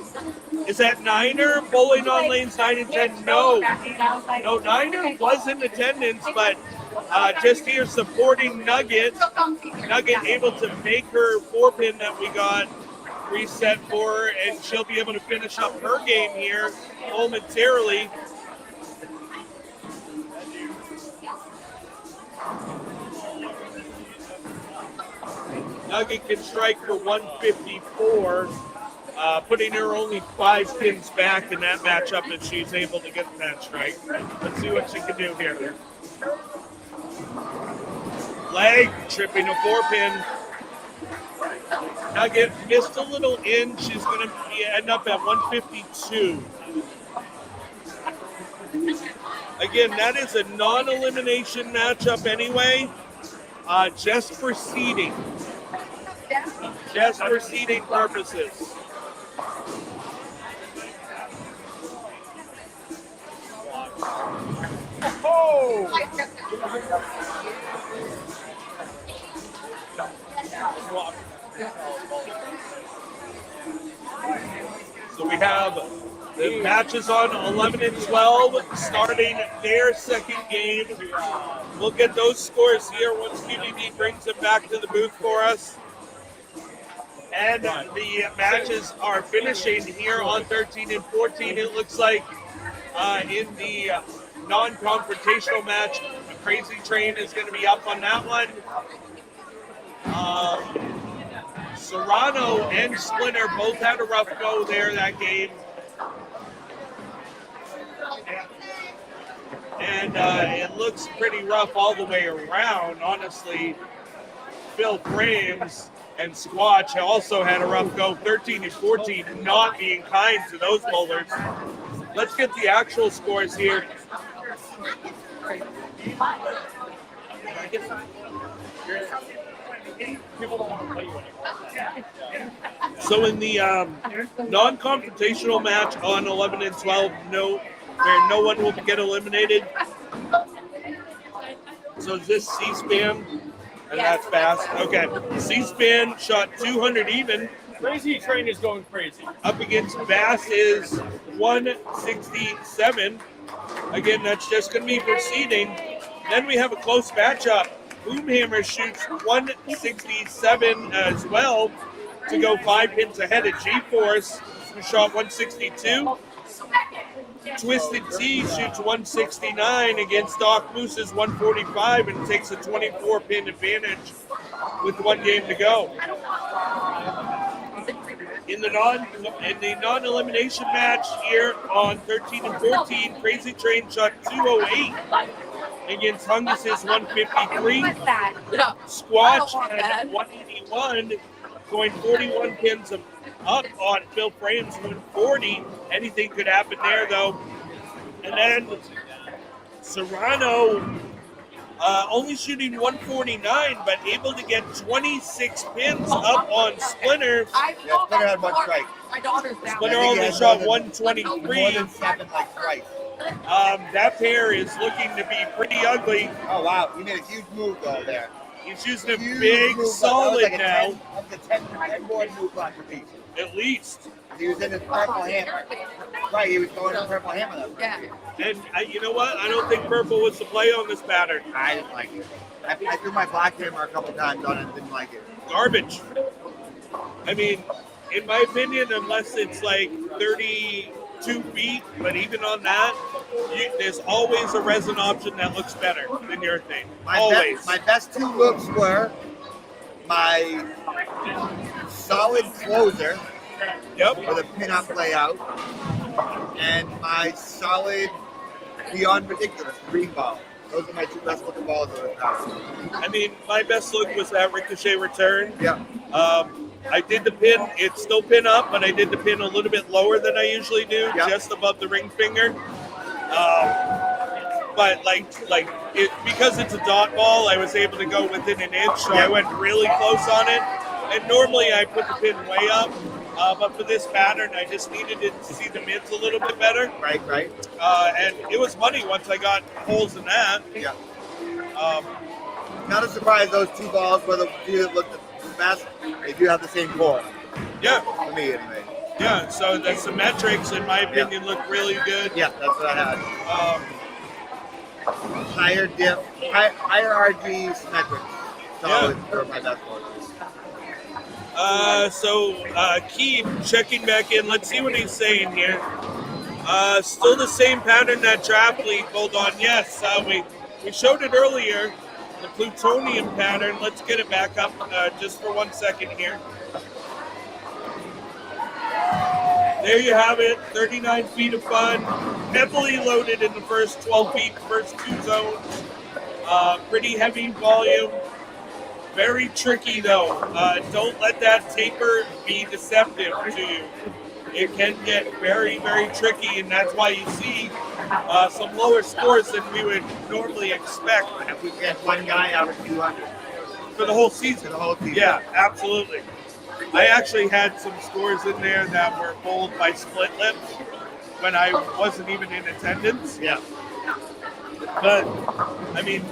Is that Niner bowling on lanes 9 and 10? No, Niner was in attendance, but just here supporting Nugget. Nugget able to make her 4-pin that we got reset for her, and she'll be able to finish up her game here momentarily. Nugget can strike for 154. Putting her only 5 pins back in that matchup if she's able to get that strike. Let's see what she can do here. Leg tripping a 4-pin. Nugget missed a little in. She's going to end up at 152. Again, that is a non-elimination matchup anyway. Just for seeding. Just for seeding purposes. Oh! So we have the matches on 11 and 12 starting their second game. We'll get those scores here once QDD brings them back to the booth for us. And the matches are finishing here on 13 and 14. It looks like in the non-confrontational match, the Crazy Train is going to be up on that one. Serrano and Splinter both had a rough go there that game. And it looks pretty rough all the way around, honestly. Phil Frames and Squatch also had a rough go, 13 and 14, not being kind to those bowlers. Let's get the actual scores here. So in the non-confrontational match on 11 and 12, where no one will get eliminated. So is this C-SPAN? And that's fast. Okay. C-SPAN shot 200 even. Crazy Train is going crazy. Up against Bass is 167. Again, that's just going to be for seeding. Then we have a close matchup. Boomhammer shoots 167 as well to go 5 pins ahead of G-Force, who shot 162. Twisted T shoots 169 against Doc Moose's 145 and takes a 24-pin advantage with 1 game to go. In the non-elimination match here on 13 and 14, Crazy Train shot 208 against Hungus's 153. Squatch had 181, going 41 pins up on Phil Frames 140. Anything could happen there, though. And then Serrano only shooting 149, but able to get 26 pins up on Splinter. Yeah, Splinter had 1 strike. Splinter only shot 123. More than 7 like strikes. That pair is looking to be pretty ugly. Oh wow, he made a huge move though there. He's using a Huge big move, solid that was like now, a 10 board move block repeat. at least. He was in his purple hammer. Right, he was going to purple hammer though. Yeah. And you know what? I don't think purple was the play on this pattern. I didn't like it. I threw my black hammer a couple times on it and didn't like it. Garbage. I mean, in my opinion, unless it's like 32 feet, but even on that, there's always a resin option that looks better than your thing. Always. My best two looks were my solid closer Yep. with a pin-up layout and my solid beyond ridiculous green ball. Those are my two best looking balls of the house. I mean, my best look was that ricochet return. Yeah. I did the pin. It's still pin up, but I did the pin a little bit lower than I usually do, Yep. just above the ring finger. But because it's a dot ball, I was able to go within an inch, so I Yep. went really close on it. And normally I put the pin way up, but for this pattern, I just needed it to see the mids a little bit better. Right. And it was money once I got holes in that. Yeah. Um, Not a surprise those two balls were the two that looked the best. They do have the same core. yeah, For me anyway. yeah. So the symmetrics, in my opinion, look really good. Yeah, that's what I had. Higher diff, higher RG symmetrics. Solid for my best one. Keep checking back in. Let's see what he's saying here. Still the same pattern that Draft League pulled on. Yes, we showed it earlier, the plutonium pattern. Let's get it back up just for 1 second here. There you have it, 39 feet of fun. Heavily loaded in the first 12 feet, first two zones. Pretty heavy volume. Very tricky though. Don't let that taper be deceptive to you. It can get very, very tricky, and that's why you see some lower scores than we would normally expect And if we get one guy out of 200 for the whole for season. the whole season. Yeah, absolutely. I actually had some scores in there that were bowled by split lips when I wasn't even in attendance. Yeah. But, I mean,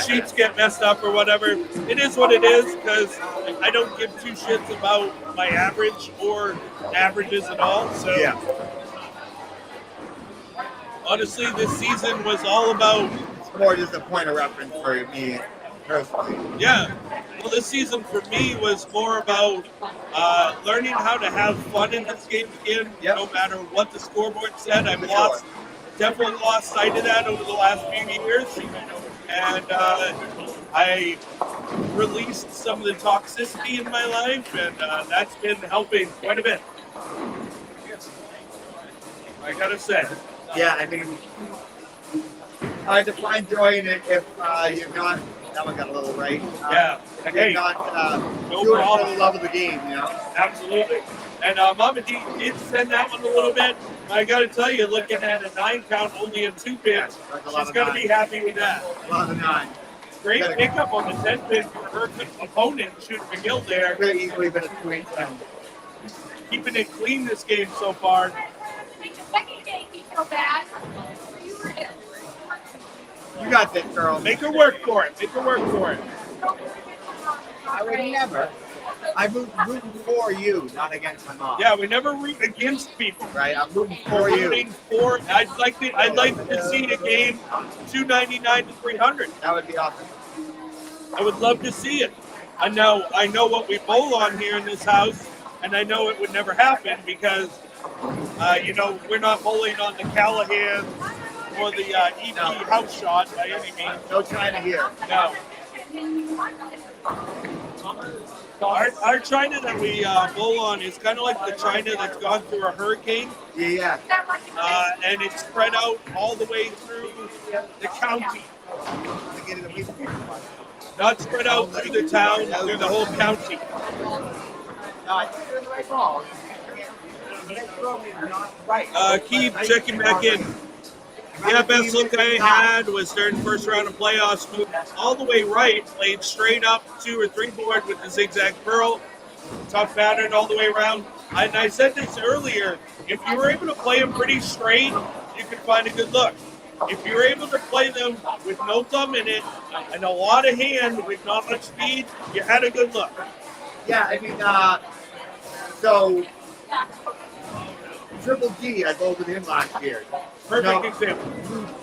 sheets get messed up or whatever. It is what it is, because I don't give two shits about my average or averages at all. So, Yeah. honestly, this season was all about, It's more just a point of reference for me personally. yeah. Well, this season for me was more about learning how to have fun in this game again, Yep. no matter what the scoreboard said. I've For sure. definitely lost sight of that over the last few years. And I released some of the toxicity in my life, and that's been helping quite a bit. I gotta say. Yeah, I mean, hard to find joy in it if you're not. That one got a little right. Yeah. If Hey, you're not no doing it for problem. the love of the game, Absolutely. And Mama D did send that one a little bit. I gotta tell you, looking at a 9 count, only in 2 pins, That's a lot she's of gonna nine. be happy with that. A lot of the nine. Great pickup on the 10 pin for her opponent shooting the gill there. Could have easily been a 2-8-10. Keeping it clean this game so far. You got this, girl. Make her work for it. Make her work for it. I would never. I'm rooting for you, not against my mom. Yeah, we never root against people. Right? I'm rooting for We're you. rooting for. I'd like to see a game 299 to 300. That would be awesome. I would love to see it. I know what we bowl on here in this house, and I know it would never happen because, we're not bowling on the Callahan or the EP No. house shot by any means. No China here. No. Our China that we bowl on is kind of like the China that's gone through a hurricane, Yeah. and it's spread out all the way through the county. To get it a week. Not spread out through the town, through the whole county. No, I think you're in the right ball. Not right. Keep checking back in. Yeah, best look I had was during the first round of playoffs. Moved all the way right, played straight up 2 or 3 board with the zigzag pearl. Tough pattern all the way around. And I said this earlier, if you were able to play them pretty straight, you could find a good look. if you're able to play them with no thumb in it and a lot of hand with not much speed, you had a good look. Yeah, I mean, so Triple G, I bowled with him last year. Perfect example.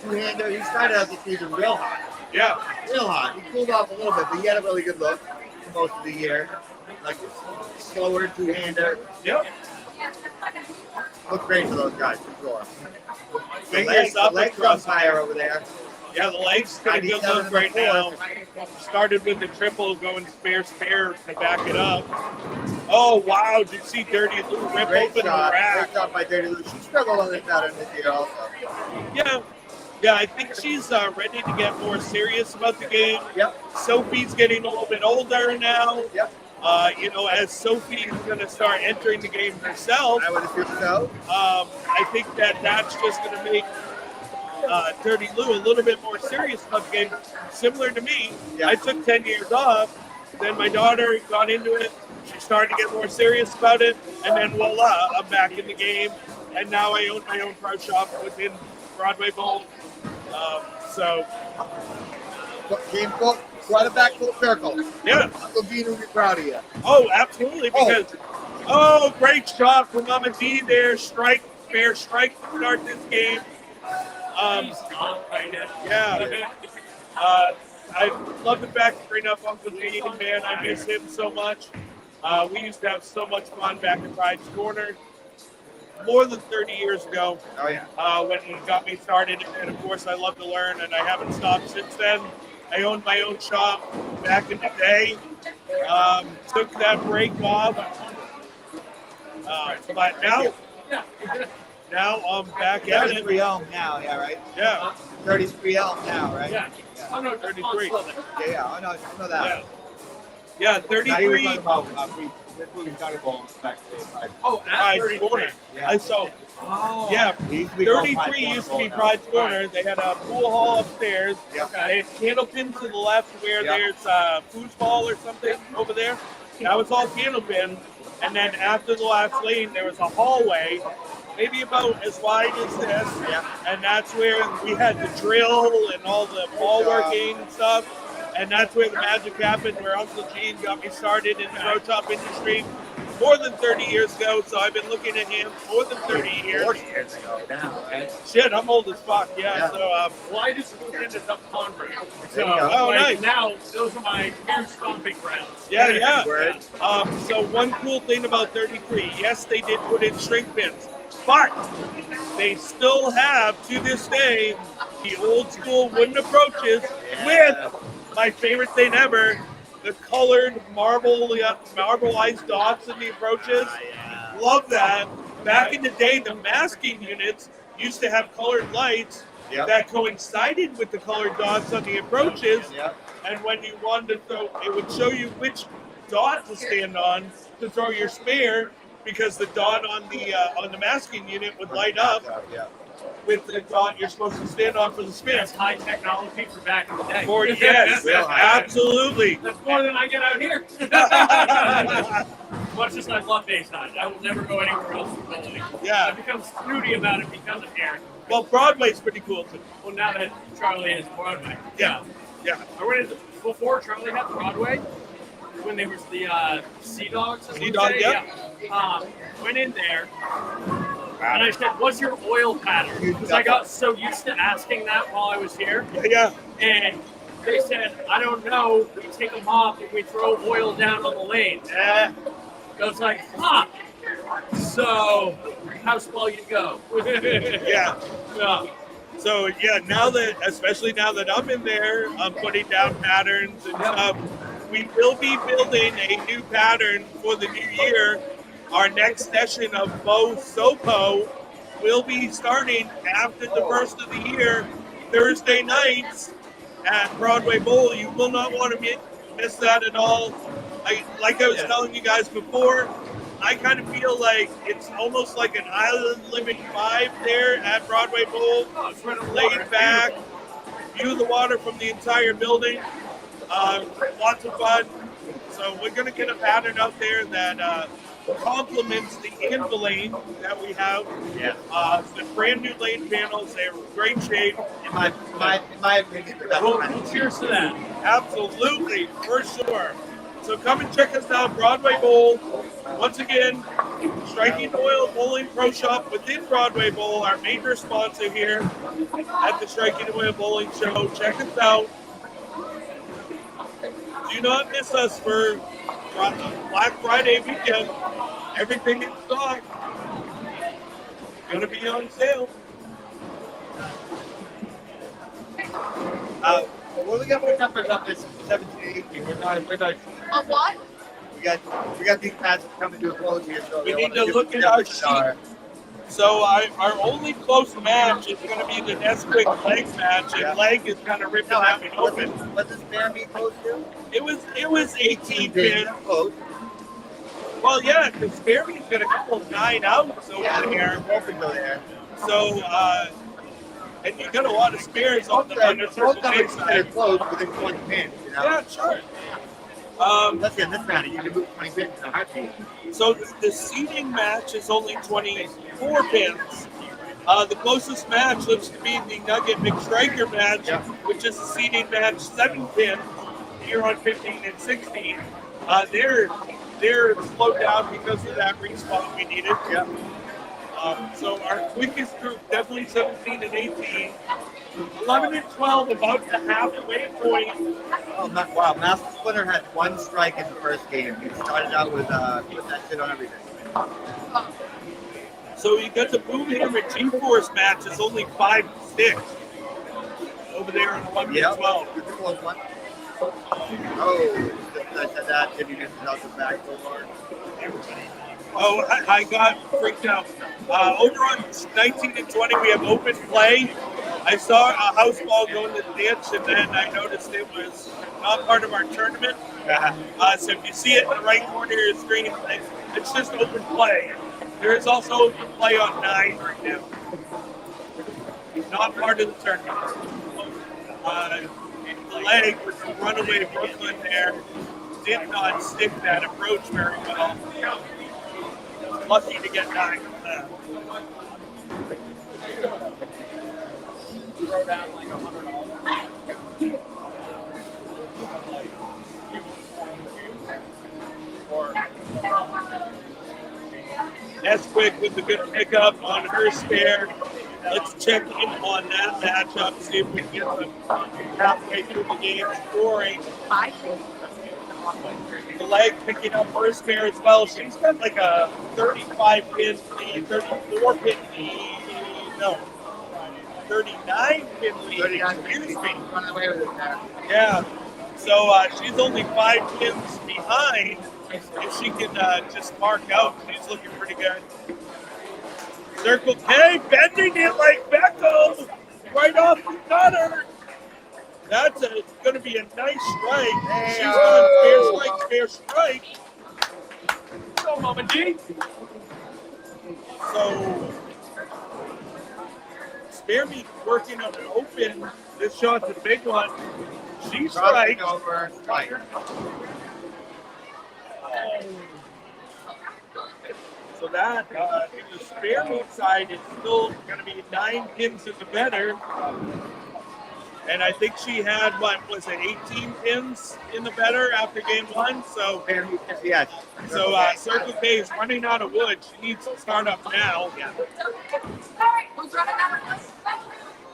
Two-hander, he started out the season real hot. Yeah. Real hot. He cooled off a little bit, but he had a really good look for most of the year. Like slower two-hander. Yep. Looked great for those guys, for sure. Fingers up legs on across fire over there. Yeah, the legs got a good look right now. Started with the triple, going spare to back it up. Oh, wow. Did you see Dirty Lou rip Great open the shot. rack? Great shot by Dirty Lou. She struggled on this pattern this year also. Yeah. Yeah, I think she's ready to get more serious about the game. Yep. Sophie's getting a little bit older now. Yep. You know, as Sophie's going to start entering the game herself, I would assume so. I think that's just going to make Dirty Lou a little bit more serious about the game. Similar to me, Yeah. I took 10 years off. Then my daughter got into it. She started to get more serious about it. And then voila, I'm back in the game. And now I own my own pro shop within Broadway Bowl. So, Game full, brought it back full circle. yeah. Uncle Dean will be proud of you. Oh, absolutely. Because, great shot from Mama D there. Fair strike to start this game. Yeah. I love the fact to bring up Uncle Dean, man. I miss him so much. We used to have so much fun back in Pride's Corner more than 30 years ago. Oh, yeah. When he got me started. And of course, I love to learn, and I haven't stopped since then. I owned my own shop back in the day. Took that break off. But now I'm back at it. 33 Elm now, yeah, right? Yeah. 33 Elm now, right? Yeah. Oh, no, 33. Yeah, I know that. Yeah, Now you were 33. talking about this movie talking about back to Bayside. Oh, at Pride's 33. Corner. Yeah. I saw. Oh. Yeah, It used to be called 33 used to be Corner. Pride's Corner. They had a pool hall upstairs. Yep. They had candlepin to the left where Yep. there's foosball or something over there. That was all candlepin. And then after the last lane, there was a hallway, maybe about as wide as this. Yep. And that's where we had the drill and all the ball working and stuff. And that's where the magic happened, where Uncle Gene got me started in the pro shop industry more than 30 years ago. So I've been looking at him more than 30 years. 40 years ago now, right? Shit, I'm old as fuck. Yeah. Yeah. So Well, I just moved into Duck Convert. So, There you go. Oh, like, nice. now, those are my new stomping grounds. yeah. Word. So one cool thing about 33, yes, they did put in shrink pins, but they still have to this day the old school wooden approaches with my favorite thing ever, the colored marbleized dots in the approaches. Love that. Back in the day, the masking units used to have colored lights Yep. that coincided with the colored dots on the approaches. Yep. And when you wanted to throw, it would show you which dot to stand on to throw your spare, because the dot on the masking unit would light up Yeah. with the dot you're supposed to stand on for the spin. That's high technology for back in the day. Yes, Real high. absolutely. That's more than I get out here. Much as I love Bayside, I will never go anywhere else in Philly. Yeah. I've become snooty about it because of here. Well, Broadway's pretty cool too. Well, now that Charlie is Broadway. Yeah. I went into, before Charlie had Broadway, when there was the Sea Dogs. Sea Dog, yep. Went in there, and I said, "What's your oil pattern?" Because I got so used to asking that while I was here, Yeah. and they said, "I don't know. We take them off and we throw oil down on the lane." I was like, "Huh." So, how's well you go? Yeah. Yeah. So especially now that I'm in there, I'm putting down patterns and stuff. We will be building a new pattern for the new year. Our next session of Bo Sopo will be starting after the first of the year, Thursday nights at Broadway Bowl. You will not want to miss that at all. Like I was telling you guys before, I kind of feel like it's almost like an island living vibe there at Broadway Bowl. Oh, it's right on the water. Laid back, view of the water from the entire building. Lots of fun. So we're going to get a pattern out there that complements the end lane that we have. Yeah. The brand new lane panels, they're in great shape. In my opinion, the best Well, one. cheers to that. Absolutely, for sure. So come and check us out, Broadway Bowl. Once again, Striking Oil Bowling Pro Shop within Broadway Bowl, our major sponsor here at the Striking Oil Bowling Show. Check us out. Do not miss us for Black Friday weekend. Everything in stock. Gonna be on sale. What we got for numbers up this 17, 18? We're not. On what? We got these matches coming to a close here, so We need to look at our sheet. So our only close match is going to be the Nesquik leg match, and Yeah. leg is kind of ripping that one open. What's this bear meat close to? It was 18 pin. Close. Well, yeah, because Spearman's got a couple 9 outs over here. Open to there. So, and you got a lot of spares on the Both Circle numbers K are side. close within 20 pins, you know? Yeah, sure. Let's get this match. You can move 20 pins in a heartbeat. So the seeding match is only 24 pins. The closest match looks to be the Nugget McStriker match, Yeah. which is a seeding match, 7 pins here on 15 and 16. They're slowed down because of that respawn we needed. Yeah. So our quickest group, definitely 17 and 18. 11 and 12, about the halfway point. Oh, wow. Master Splinter had 1 strike in the first game. He started out with that shit on everything. So you got the Boom Hammer G-Force match, is only 5-6 over there on 11 and 12. It's a close one. Oh, I said that. Jimmy misses out the back so hard. Oh, I got freaked out. Over on 19 and 20, we have open play. I saw a house ball go in the ditch, and then I noticed it was not part of our tournament. So if you see it in the right corner of your screen, it's just open play. There is also open play on 9 right now. Not part of the tournament. The leg was the runaway Brooklyn there. Did not stick that approach very well. Lucky to get 9 on that. Throw down like $100. Nesquik with a good pickup on her spare. Let's check in on that matchup, see if we can get them halfway through the game scoring. The leg picking up her spare as well. She's got like a 35 pin lead, 34 pin lead, no, 39 pin lead, 39 excuse me. Running away with it now. Yeah, so she's only 5 pins behind. If she can just mark out, she's looking pretty good. Circle K, bending it like Beckham, right off the gutter. That's going to be a nice strike. She's on fair strike. So, Mama G. So, Spare Me working on an open. This shot's a big one. She strikes. Over. Strike. So that, in the Spare Me side, it's still going to be 9 pins in the better. And I think she had, what was it, 18 pins in the better after game 1. So, Yes. so Circle K is running out of wood. She needs to start up now.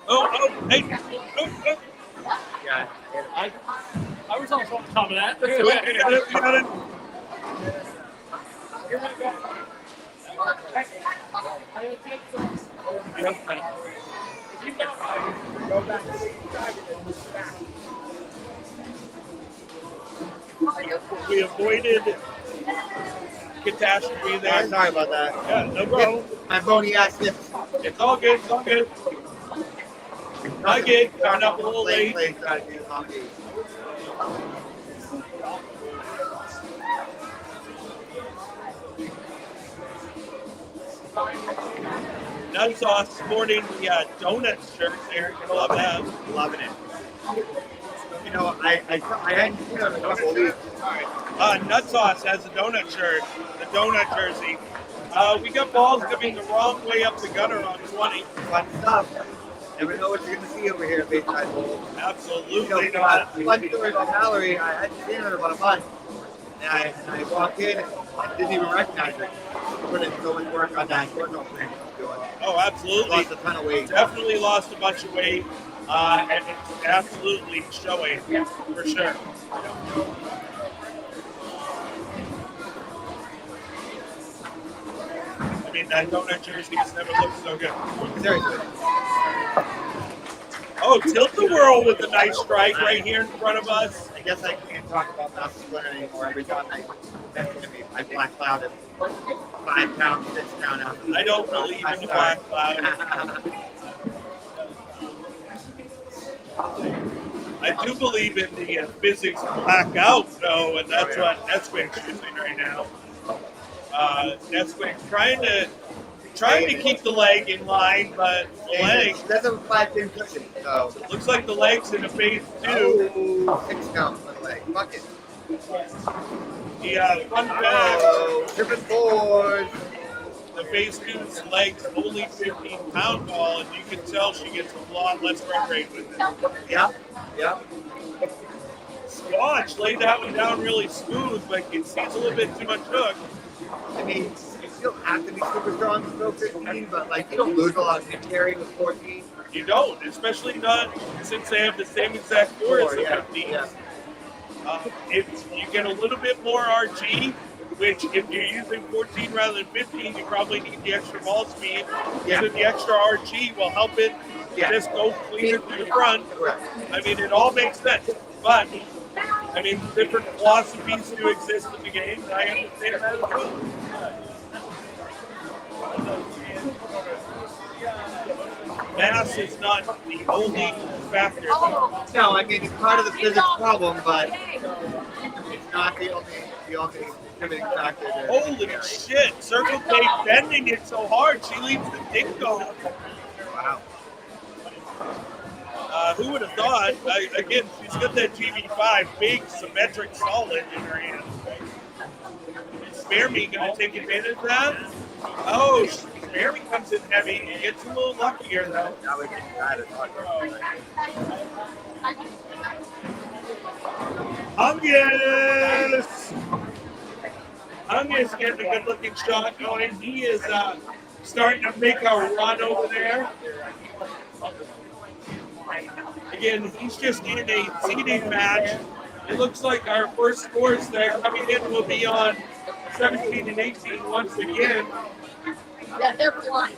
Oh, hey. Oh. Yeah. I was also on top of that. We got it. We avoided catastrophe there. Sorry about that. Yeah, no problem. My bony ass lips. It's all good. It's all good. I get starting up a little late. Nutsauce sporting the donut shirt there. You're gonna love that. Loving it. You know, I hadn't seen it in a couple of weeks. Nut Sauce has a donut shirt, the donut jersey. We got balls coming the wrong way up the gutter on 20. Fun stuff. Never know what you're going to see over here at Bayside Bowl. Absolutely not. Fun story about Mallory. I hadn't seen her in about a month. And I walked in and I didn't even recognize her. She put in so much work on that short-term thing she's doing. Oh, absolutely. Lost a ton of weight. Definitely lost a bunch of weight. And it's absolutely showing, for sure. I mean, that donut jersey has never looked so good. Seriously. Oh, Tilt-A-Whirl with a nice strike right here in front of us. I guess I can't talk about Master Splinter anymore. Every time I mention him, I black cloud him. 5 pounds, 6 pounds out. I don't believe in the black cloud. I do believe in the physics blackout, though, and that's what Nesquik's using right now. Nesquik trying to keep the leg in line, but the leg That's a 5-pin cushion, so. looks like the leg's in a phase 2. Oh, 6 count for the leg. Fuck it. The fun fact, Oh, tripping forward. the phase 2's leg's only 15-pound ball, and you can tell she gets a lot less run rate with it. Yep, yep. Squatch laid that one down really smooth, but it seems a little bit too much hook. I mean, you don't have to be super strong to throw 15, but like you don't lose a lot of hip carry with 14. You don't, especially not since they have the same exact force of 15. Yeah. If you get a little bit more RG, which if you're using 14 rather than 15, you probably need the extra ball speed. Yeah. So the extra RG will help it just go cleaner through the front. Correct. I mean, it all makes sense. But, I mean, different philosophies do exist in the game, and I understand that as well. Mass is not the only factor. No, I mean it's part of the physics problem, but it's not the only limiting factor. Holy shit! Circle K bending it so hard, she leaves the dick going. Wow. Who would have thought? Again, she's got that GV5, big, symmetric, solid in her hand. Spare Me going to take advantage of that? Oh, Spare Me comes in heavy and gets a little luckier, though. Now we can try to talk about it. Hungus getting a good-looking shot going. He is starting to make a run over there. Again, he's just in a seeding match. It looks like our first scores that are coming in will be on 17 and 18 once again. Yeah, they're flying.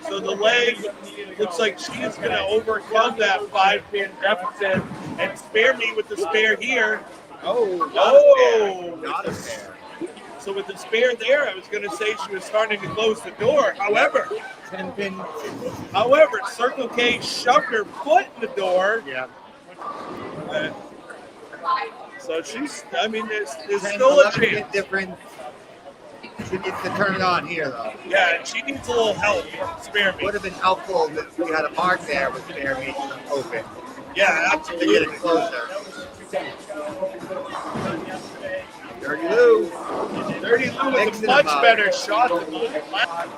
So the leg looks like she is going to overcome that 5-pin deficit and Spare Me with the spare here. Oh, not a spare. So with the spare there, I was going to say she was starting to close the door. However, 10-pin. Circle K shoved her foot in the door. Yeah. So she's, I mean, there's 10, still a 11 pin chance. difference. She needs to turn it on here, though. Yeah, and she needs a little help from Spare Me. Would have been helpful if we had a mark there with Spare Me open Yeah, to absolutely. get it closer. Dirty Lou. Dirty Lou is Mixing a much them up. better shot than the last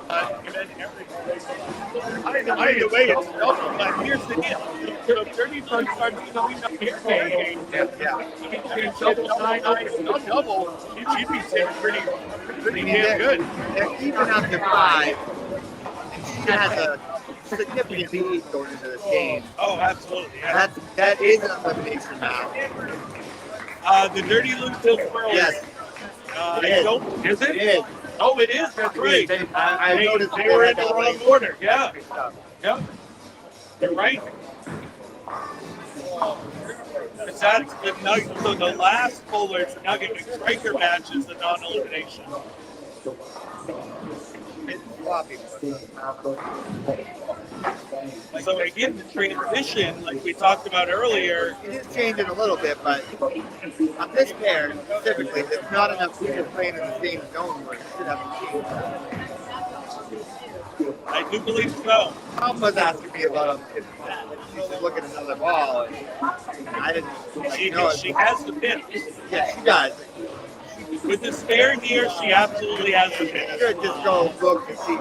Either way, it's double, but here's the deal. So Dirty Lou starts coming up here. Yeah. Not double. She'd be sitting pretty damn good. They're even after 5. And she has a significant lead going into this game. Oh, absolutely. Yeah. That is an elimination now. The Dirty Lou Tilt-A-Whirl. Yes. Is it? It is. Oh, it is. That's right. I noticed They were in the wrong order. Yeah. Yep. You're right. That's the nugget. So the last Fuller's Nugget McStriker match is the non-elimination. It's floppy. So again, the transition, like we talked about earlier, It is changing a little bit, but on this pair specifically, there's not enough people playing in the same zone where it should have a team. I do believe so. Mom was asking me about him. If she should look at another ball. And I didn't. Like, She, no, she has the pin. yeah, she does. With the spare here, she absolutely has the She pin. should just go look to see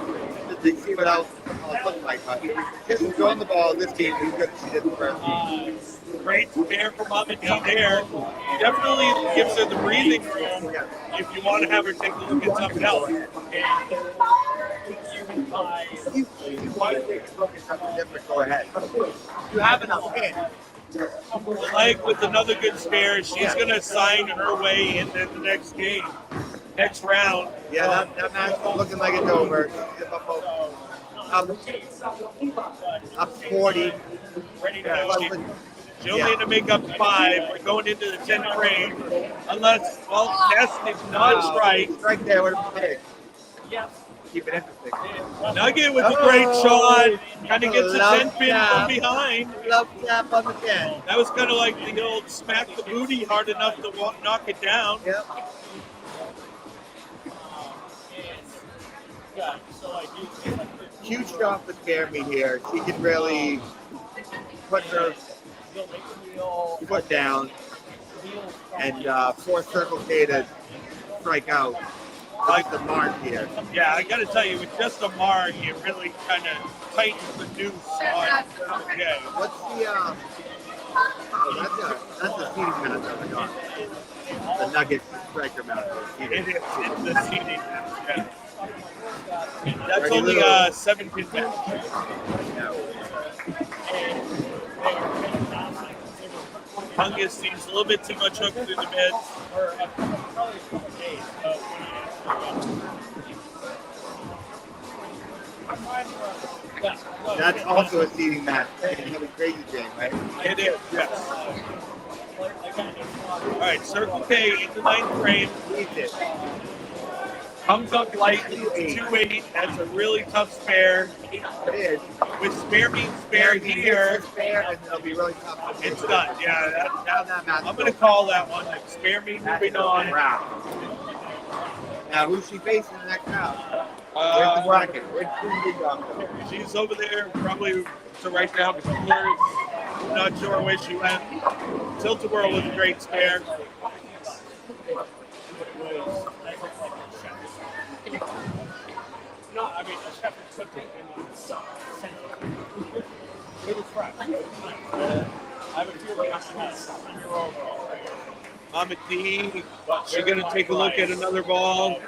what else it looks like. But just throwing the ball this game, he's good. She did the first game. Great spare from Mama D there. Definitely gives her the breathing room if you want to have her take a look at something else. If you want to take a look at something different, go ahead. You have enough pin. Like with another good spare, she's going to sign her way into the next game, next round. Yeah, that match is looking like it's over. Up 40. Ready to go. She'll need to make up 5. We're going into the 10th frame. Unless, well, Ness did not strike. Strike there with a pig. Keep it interesting. Nugget with a great shot. Kind of gets a 10 pin from behind. Love tap on the 10. That was kind of like the old smack the booty hard enough to knock it down. Yep. Huge shot to scare me here. She can really put her foot down and force Circle K to strike out. Like the mark here. Yeah, I got to tell you, with just a mark, it really kind of tightens the noose on okay. What's the that's a seating match on the gun. The Nugget striker match. It's the seating match. Yeah. That's only 7 pin match. Hungus seems a little bit too much hooked in the mid. That's also a seating match. Another crazy game, right? It is, yes. All right, Circle K in the 9th frame. Leads it. Comes up lightly, 2-8. That's a really tough spare. It is. With spare being spare here, Spare, and it'll be really tough. it's done. Yeah, That match. I'm going to call that one. Spare me moving on. Now, who's she facing in the next round? Where's the bracket? Where's the dog? She's over there, probably to right now. Not sure where she went. Tilt-a-whirl was a great spare. No, I mean, the chef took it and it was fresh. I have a feeling I should have overall. Mama D, she's going to take a look at another ball.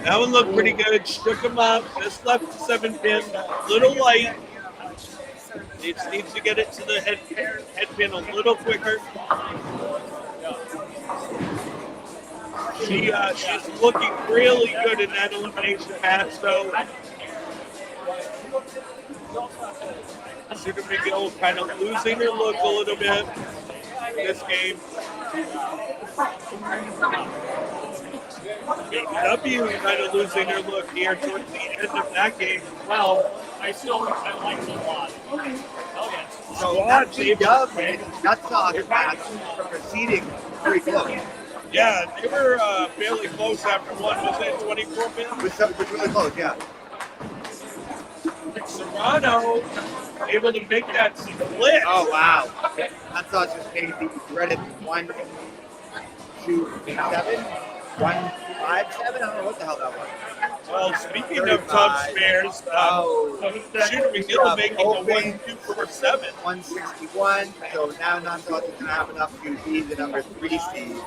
That one looked pretty good. Shook him up. Just left the 7 pin. Little light. It needs to get it to the head pin a little quicker. She's looking really good in that elimination match, though. Sugar McGill kind of losing her look a little bit in this game. W kind of losing her look here towards the end of that game. Well, I like it a lot. So that's the dub, man. That's a match from proceeding very close. Yeah, they were fairly close after one. Was it 24 minutes? It was really close, yeah. Serrano able to make that split. Oh, wow. That's not just maybe threaded 1, 2, 7, 1, 5, 7. I don't know what the hell that was. Well, speaking of tough spares, Shooter McGill making a 1-2-4-7. 161. So now Nonstop is going to have enough to be the number 3 seed.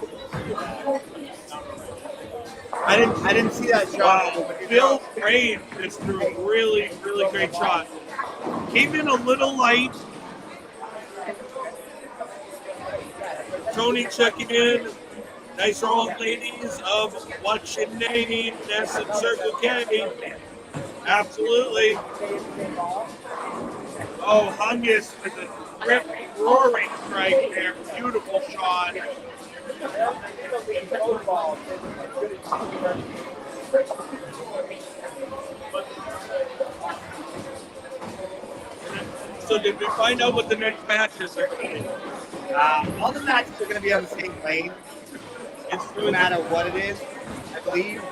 I didn't see that shot. Wow, Bill Crane just threw a really, really great shot. Came in a little light. Tony checking in. Nice roll, ladies, of watching Nate, Ness, and Circle K. Absolutely. Oh, Hungus with a roaring strike there. Beautiful shot. So did we find out what the next matches are going to be? All the matches are going to be on the same lane. No matter what it is. I believe.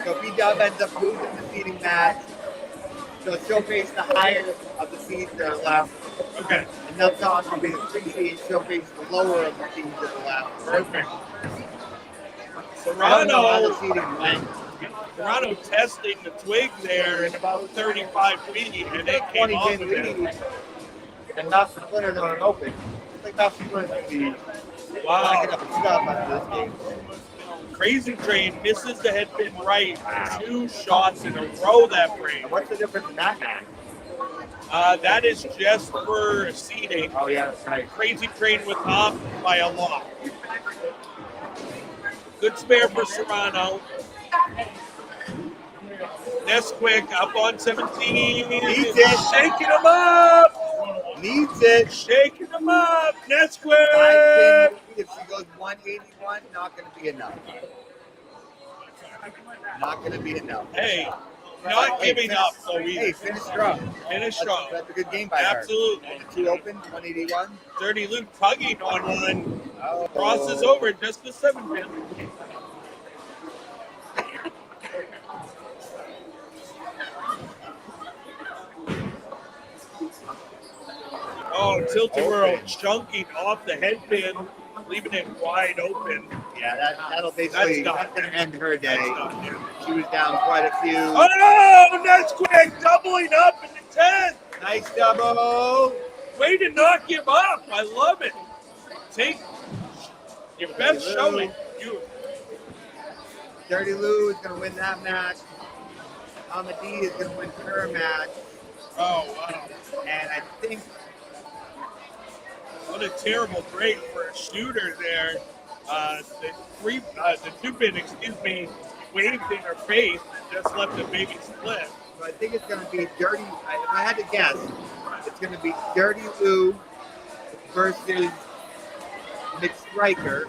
So B-Dub ends up losing the seeding match. So she'll face the higher of the seeds that are left. Okay. And Nelson will be the 3 seed. She'll face the lower of the seeds that are left. Perfect. I don't know how the Serrano, seeding went. Serrano testing the twig there in about 35 feet, and it came 20 off pin of it. lead. And Nelson Splinter's on an open. I think Nelson Splinter's going to be Wow. racking up stuff after this game. Crazy Train misses the head pin right. 2 shots in a row that frame. And what's the difference in that match? That is just for seeding. Oh, yeah, that's right. Crazy Train was off by a lot. Good spare for Serrano. Nesquik up on 17. Needs it. Shaking him up. Needs it. Shaking him up. Nesquik. I think if she goes 181, not going to be enough. Not going to be enough. Hey, not giving up so Hey, easy. finish strong. Finish strong. That's a good game by her. Absolutely. And the 2 open, 181. Dirty Luke tugging on one. Oh. Crosses over just the 7 pin. Oh, Tilt-A-Whirl chunking off the head pin, leaving it wide open. Yeah, that'll basically, that's going to end her day. That's not new. She was down quite a few. Oh no! Nesquik doubling up in the 10. Nice double. Way to not give up. I love it. Take your best showing. You Dirty Lou is going to win that match. Amadi is going to win her match. Oh wow! And I think What a terrible break for a shooter there. The 2 pin, waved in her face and just left a baby split. so I think it's going to be Dirty. If I had to guess, it's going to be Dirty Lou versus McStriker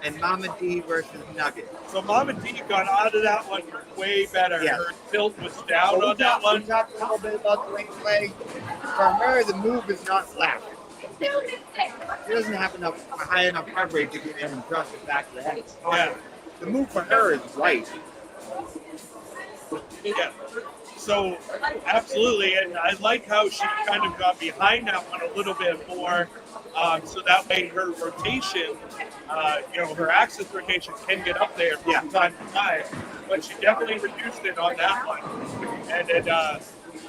and Mama D versus Nugget. So Mama D got out of that one way better. Yeah. Her tilt was down on that We one. talked a little bit about the lane play. For her, the move is not left. She doesn't have enough high enough heart rate to get in and thrust it back to the head. Yeah. The move for her is right. Yeah. So absolutely, and I like how she kind of got behind that one a little bit more, so that way her rotation, her axis rotation can get up there from time to time. But she definitely reduced it on that one, and it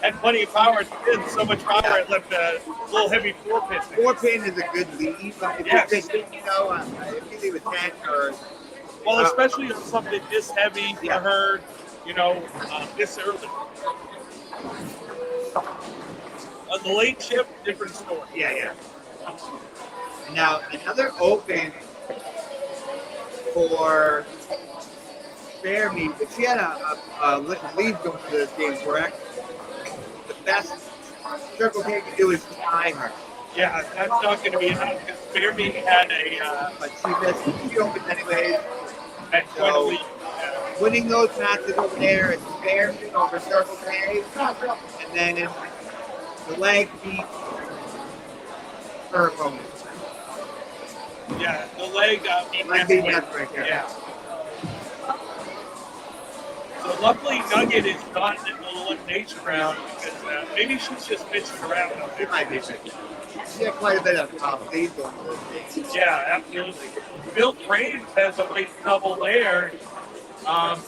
had plenty of power. It did so much power it left a little heavy 4 pin. 4 pin is a good lead, but if Yes. you think, if you leave a 10 or Well, especially on something this heavy for her, this early. On the late shift, different story. yeah. Now another open for Spare Me, but she had a lead going to this game, correct? The best Circle K can do is tie her. Yeah, that's not going to be enough because Fairby had But she missed 2 opens anyways. quite a lead. Winning those matches over there is Spare Me over Circle K. And then the leg beat her opponent. Yeah, the leg Leg beat Nesquik, Yeah. So luckily Nugget is not in the elimination round because maybe she's just bitching around. It might be. She had quite a bit of lead going to this game. Yeah, absolutely. Bill Cranes has a late double there. What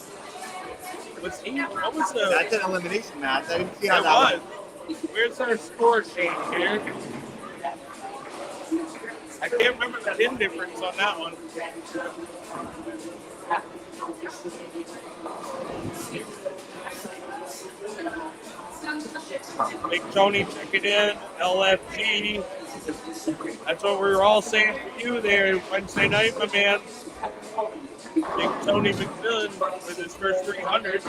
was the... That's an elimination match. I didn't see how It that was. Where's our score sheet here? I can't remember the hit difference on that one. Big Tony checking in, LFG. That's what we were all saying for you there Wednesday night, my man. Big Tony McMillan with his first 300.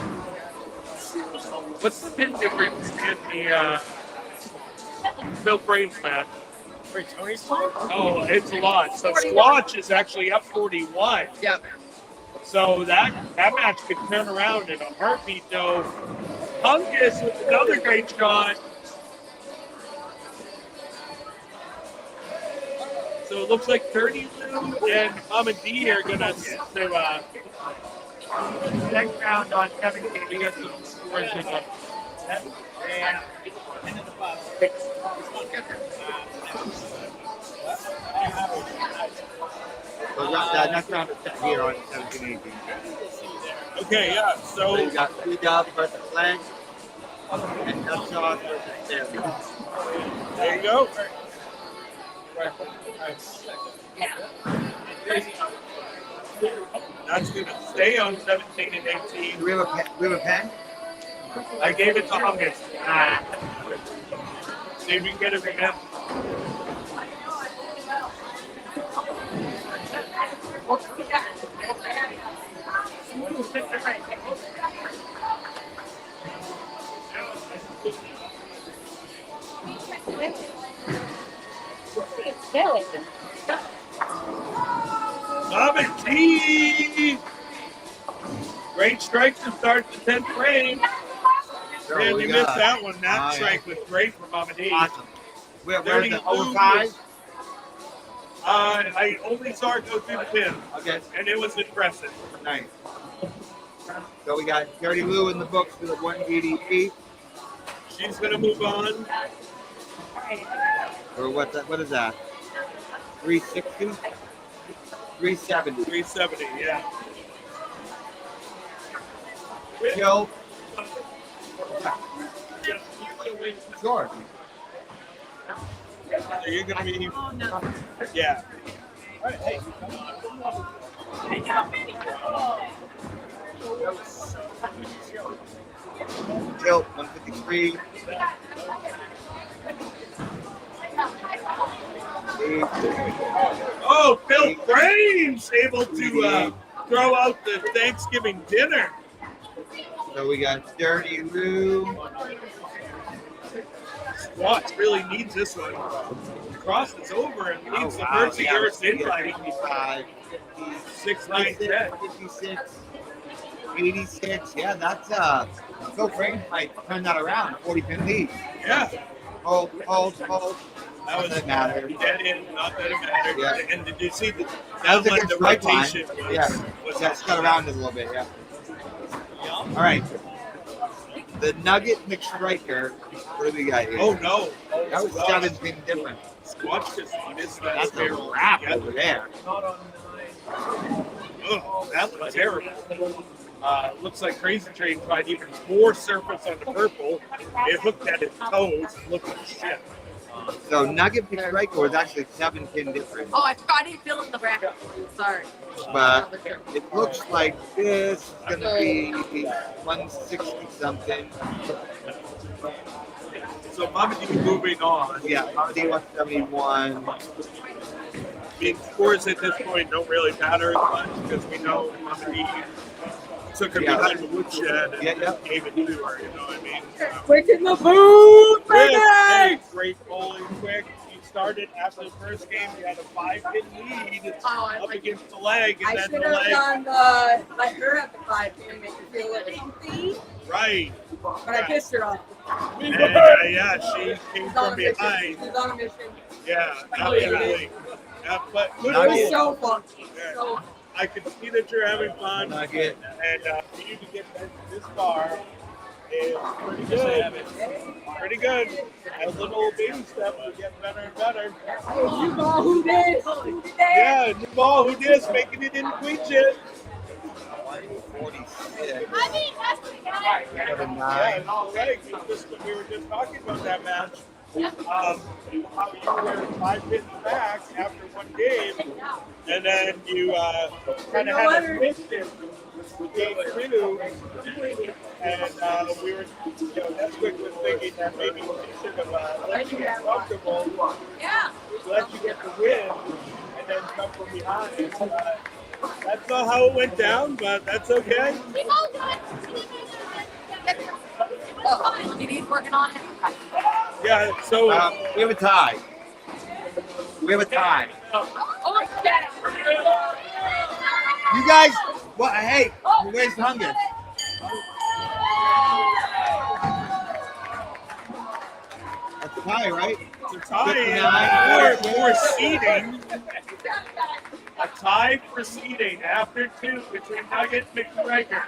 What's the pin difference in the Bill Brains match? Wait, Tony's playing? Oh, it's a lot. So Squatch is actually up 41. Yep. So that match could turn around in a heartbeat, though. Hunkus with another great shot. So it looks like 30 and Amadi are going to Next round on 17, we got some scores in it. And into the bus. So that next round is set here on 17-18. Okay, yeah. So you So got 3 dubs versus Lang and Nutshot versus Stanley. there you go. That's going to stay on 17 and 18. Do we have a pen? I gave it to Hummus. See if we can get it again. T. Great strike to start the 10th frame. Man, you missed that one. That strike was great for Mama D. Awesome. Where's the over 5? I only saw it go through the pin, Okay, and it was impressive. nice. So we got Dirty Lou in the books for the 188. She's going to move on. Or what is that? 360? 370. 370, yeah. Kill. Sure. So you're going to be, yeah. Kill 153. Oh, Phil Crane's able to throw out the Thanksgiving dinner. So we got Dirty Lou. Squats really needs this one. Cross is over and leads the Mercy Harris invite. 55, 6, 9, 10. 56, 86. Yeah, that's Phil Crane might turn that around. 40 pin lead. Yeah, Hold. that was Doesn't matter. dead in, not that it mattered. Yeah. And did you see that That was a when good the strike line. rotation was, Yeah, was that's cut around it a little bit. Yeah. All right. The Nugget McStriker. What do we got here? Oh no. That was 7 pin different. Squatch just missed that That's spare a wrap Yeah. over there. Oh, that was terrible. Looks like Crazy Train tried even more surface on the purple. It hooked at its toes and looked like shit. So Nugget McStriker was actually 7 pin different. Oh, I forgot he filled in the bracket. Sorry. But it looks like this is gonna be 160 something. So Mama D moving on. Yeah, Mama 171. I mean, scores at this point don't really matter as much because we know Mama D took her behind the woodshed and gave it to her, you know what I mean? Quick in the boot, Hey, great bowling, quick. You started after the first game, you had a 5-pin lead up against the leg, and I then should the have leg. done let her at the 5 pin make her feel a little empty, Right. but I pissed her off. And, yeah, she came She's on from a mission. behind. She's on a mission. Yeah, absolutely. Yeah, but good It was bowl. so funky. Yeah. So I can see that you're having fun, Nugget. and for you to get this far is pretty good. Pretty good. As little baby steps, we get better and better. you know who this? Who did that? Yeah, new ball, who dis, making it in QueenShit. 146. I mean, that's pretty good. 79. Yeah, and all right. We were just talking about that match. How you were 5 pins back after one game, and then you kind of had a twist in game 2, and we were, Nesquik was thinking that maybe we should have let you get comfortable, Yeah. let you get the win, and then come from behind. That's not how it went down, but that's okay. Keep on doing it. Oh, he's working on it. Yeah, so We have a tie. We have a tie. Oh, yeah. You guys, what? Hey, where's Hunger? That's a tie, right? it's a tie for seeding. A tie proceeding after 2 between Nugget and McGregor.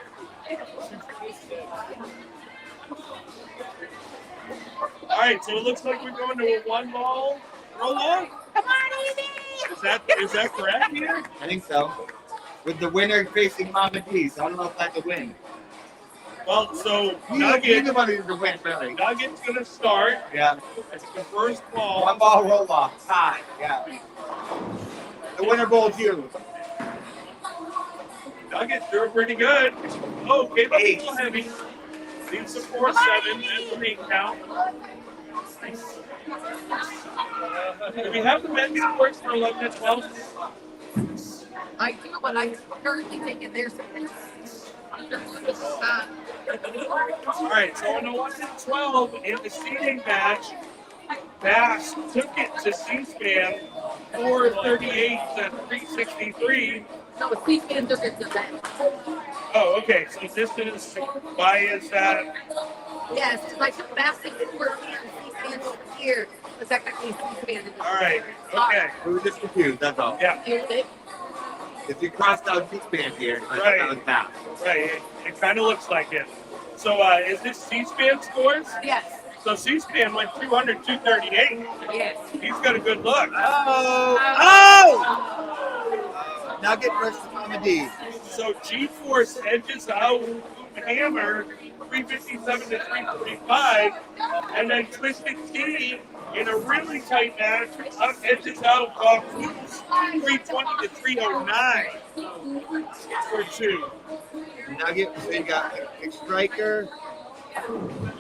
All right, so it looks like we're going to a 1-ball roll-off. Come on, Evie! Is that correct here? I think so. With the winner facing Mama D, so I don't know if that's a win. Well, so Neither one is a win, really. Nugget's going to start. Yeah. It's the first ball. 1-ball roll off. Tie. Yeah. The winner bowls you. Nugget's doing pretty good. Oh, came up a little heavy. Needs a 4-7 as the main count. Do we have the men's scores for 11 and 12? I do, but I'm currently taking their service. All right, so on the 1 and 12 in the seeding match, Bass took it to C-SPAN 438 to 363. No, C-SPAN took it to them. Oh, okay. So this is why is that? Yes, I took Basket over here and C-SPAN over here. But technically C-SPAN is All right. Okay. We were just confused, that's all. Yeah. If you crossed out C-SPAN here, Right. that was that. Right. It kind of looks like it. So is this C-SPAN scores? Yes. So C-SPAN went 200, 238. Yes. He's got a good look. Oh! Nugget versus Mama D. So G-Force edges out Hammer 357 to 345, and then Twisted Tea in a really tight match edges out Bob Foods 320 to 309 for 2. Nugget, so you got a striker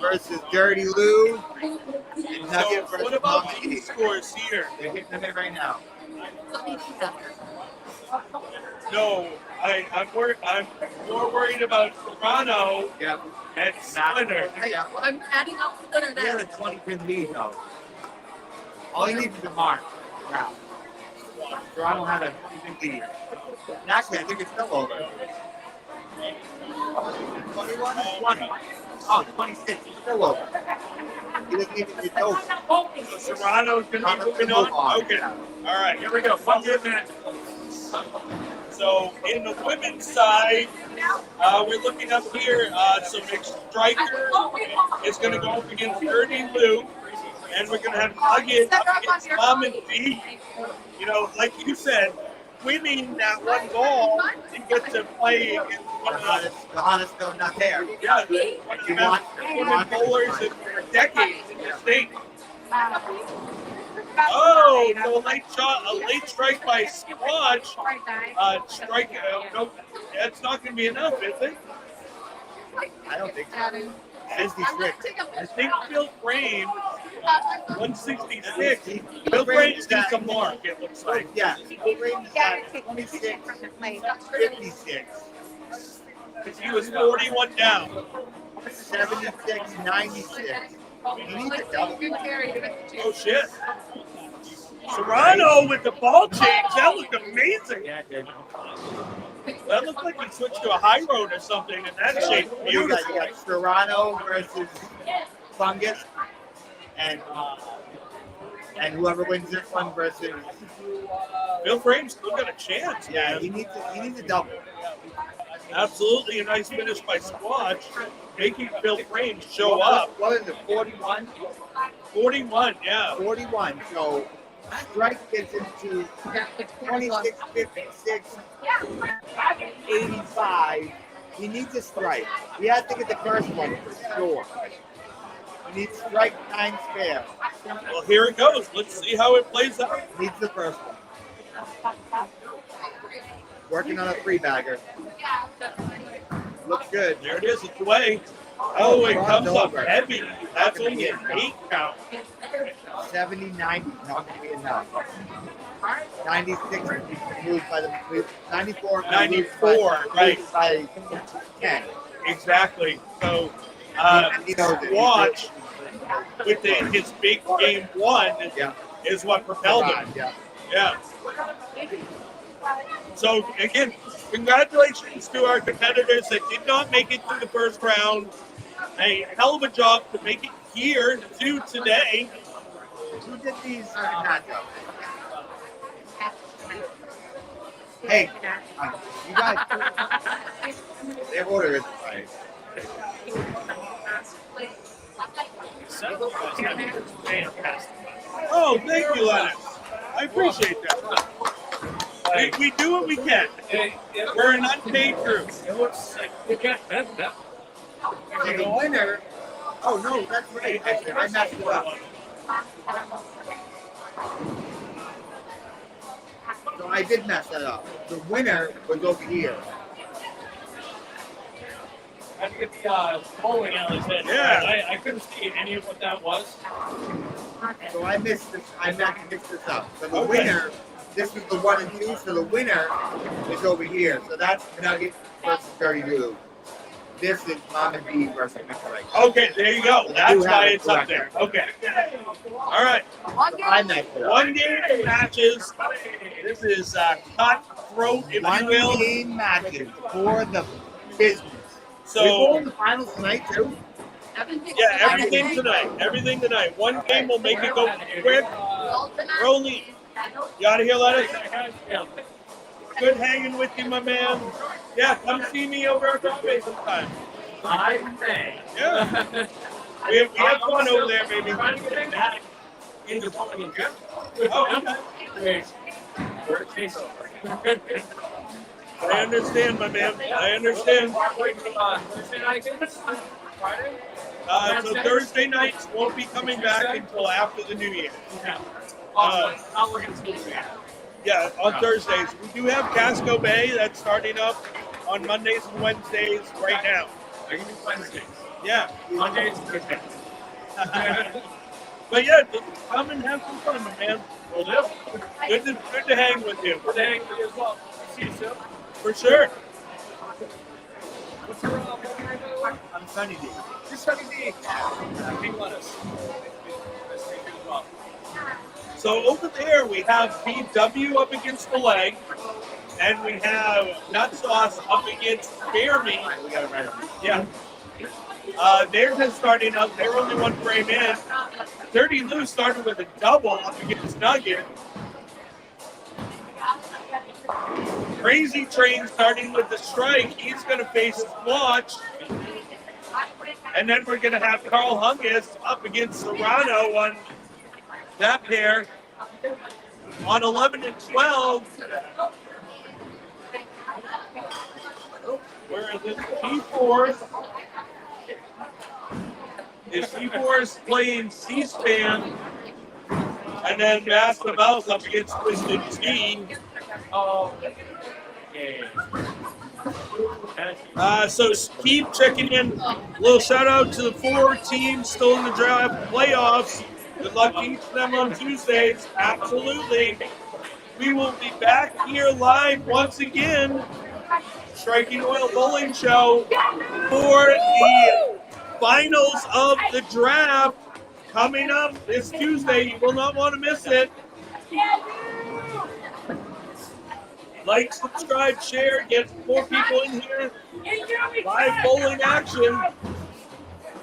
versus Dirty Lou. And So Nugget versus what about Mama the D. scores here? They're hitting them in right now. No, I'm more worried about Toronto Yep. and Splinter. I'm adding up Splinter He has now. a 20-pin lead, though. All he needs is a mark. Wow. Toronto had a 20-pin lead. Actually, I think it's still over. 21? 20. Oh, 26. It's still over. He doesn't even get over. So Toronto's going to be moving on? Okay. All right, here we go. 1 good match. So in the women's side, we're looking up here. So McStriker is going to go up against Dirty Lou, and we're going to have Nugget up against Mom and D. You know, like you said, winning that 1 ball, you get to play against one of The hottest still not there. the best women bowlers in decades in the state. Oh, so a late strike by Squatch. No, that's not going to be enough, is it? I don't think so. 66. I think Bill Frame, 166. Bill Frame's got some mark, it looks like. Yeah, Bill Frame's got 26, 56, Because he was 41 down. 76, 96. He needs a double. Oh, shit. Serrano with the ball change. That looked amazing. Yeah, dude. That looked like he switched to a high road or something in that shape. You got Serrano versus Fungus, and whoever wins this one versus. Bill Frame's still got a chance. Yeah, Man. he needs a double. Absolutely a nice finish by Squatch, making Bill Frame show up. What is it, 41? 41, yeah. 41. So strike gets into 26, 56, 85. He needs a strike. He has to get the first one for sure. He needs strike 9 spare. Well, here it goes. Let's see how it plays out. Needs the first one. Working on a 3-bagger. Looks good. There it is. It's away. Oh, it comes up heavy. That's only an 8 count. 70, 90, not going to be enough. 96 moved by the 94. 94, right. By 10. Exactly. So, He knows it. Squatch, with his big game 1, Yeah. is what propelled him. Yeah. Yeah. So, again, congratulations to our competitors that did not make it to the first round. A hell of a job to make it here to today. Who did these matchups? Hey, you guys, their order is right. Fantastic. Oh, thank you, Lennox. I appreciate that. We do what we can. We're an unpaid crew. It looks like So the winner. Oh no, that's right. I messed it up. So I did mess that up. The winner was over here. I had to get the bowling alleys in. Yeah. I couldn't see any of what that was. So I missed this. I mixed this up. So the Okay. winner. This is the 1 and 2. So the winner is over here. So that's Nugget versus 32. This is Mom and B versus McRae. Okay, there you go. That's why it's up there. Okay. All right. I messed it up. 1 game matches. This is cutthroat, if you One will. game matches for the business. We So, go in the finals tonight too. yeah, everything tonight. Everything tonight. 1 game will make it go quick. We're only. You out of here, Lennox? Good hanging with you, my man. Yeah, come see me over at Broadway sometime. I may. Yeah. We have fun over there, baby. Trying to get back into bowling in general. Oh, okay. Where it tastes over. I understand, my man. I understand. Thursday night games? Friday? So Thursday nights won't be coming back until after the New Year. Yeah. I'll look at school. Yeah, on Thursdays. We do have Casco Bay that's starting up on Mondays and Wednesdays right now. I can do Wednesdays. Yeah. Mondays and Thursdays. But yeah, just come and have some fun, my man. Will do. Good to hang with you. Good hang with you as well. See you soon. For sure. What's your bowling name, by the way? I'm Sunny D. You're Sunny D. King Lettuce. So over there we have BW up against the leg, and we have Nut Sauce up against Bear Meat. We got it right on. Yeah. Theirs is starting up. They're only 1 frame in. 30 Lou started with a double up against Nugget. Crazy Train starting with the strike. He's going to face Squatch. And then we're going to have Carl Hungus up against Serrano on that pair. On 11 and 12. Where is it? T4. Is T4 playing C-SPAN. And then Mass Mouse up against Twisted Tea. So keep checking in. A little shout out to the 4 teams still in the draft playoffs. Good luck to each of them on Tuesdays. Absolutely. We will be back here live once again. Striking Oil Bowling Show for the finals of the draft coming up this Tuesday. You will not want to miss it. Like, subscribe, share, get more people in here. Live bowling action.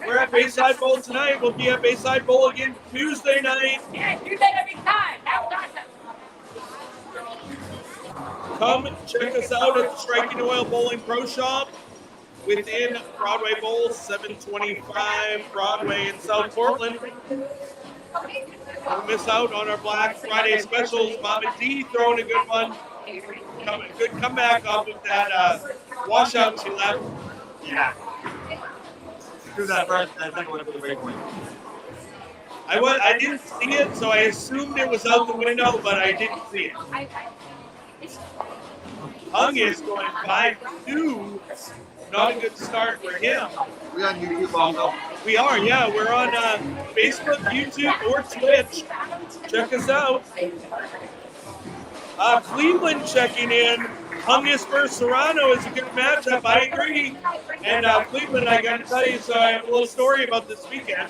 We're at Bayside Bowl tonight. We'll be at Bayside Bowl again Tuesday night. Yeah, do that every time. That was awesome. Come and check us out at the Striking Oil Bowling Pro Shop within Broadway Bowl, 725 Broadway in South Portland. Don't miss out on our Black Friday specials. Mama D throwing a good one. Good comeback off of that washout she left. Yeah. Do that first, and then we'll do the breakaway. I didn't see it, so I assumed it was out the window, but I didn't see it. Hung is going 5-2. Not a good start for him. We on YouTube also. We are, yeah. We're on Facebook, YouTube, or Twitch. Check us out. Cleveland checking in. Hungus versus Serrano is a good matchup. I agree. And Cleveland, I got to tell you, so I have a little story about this weekend.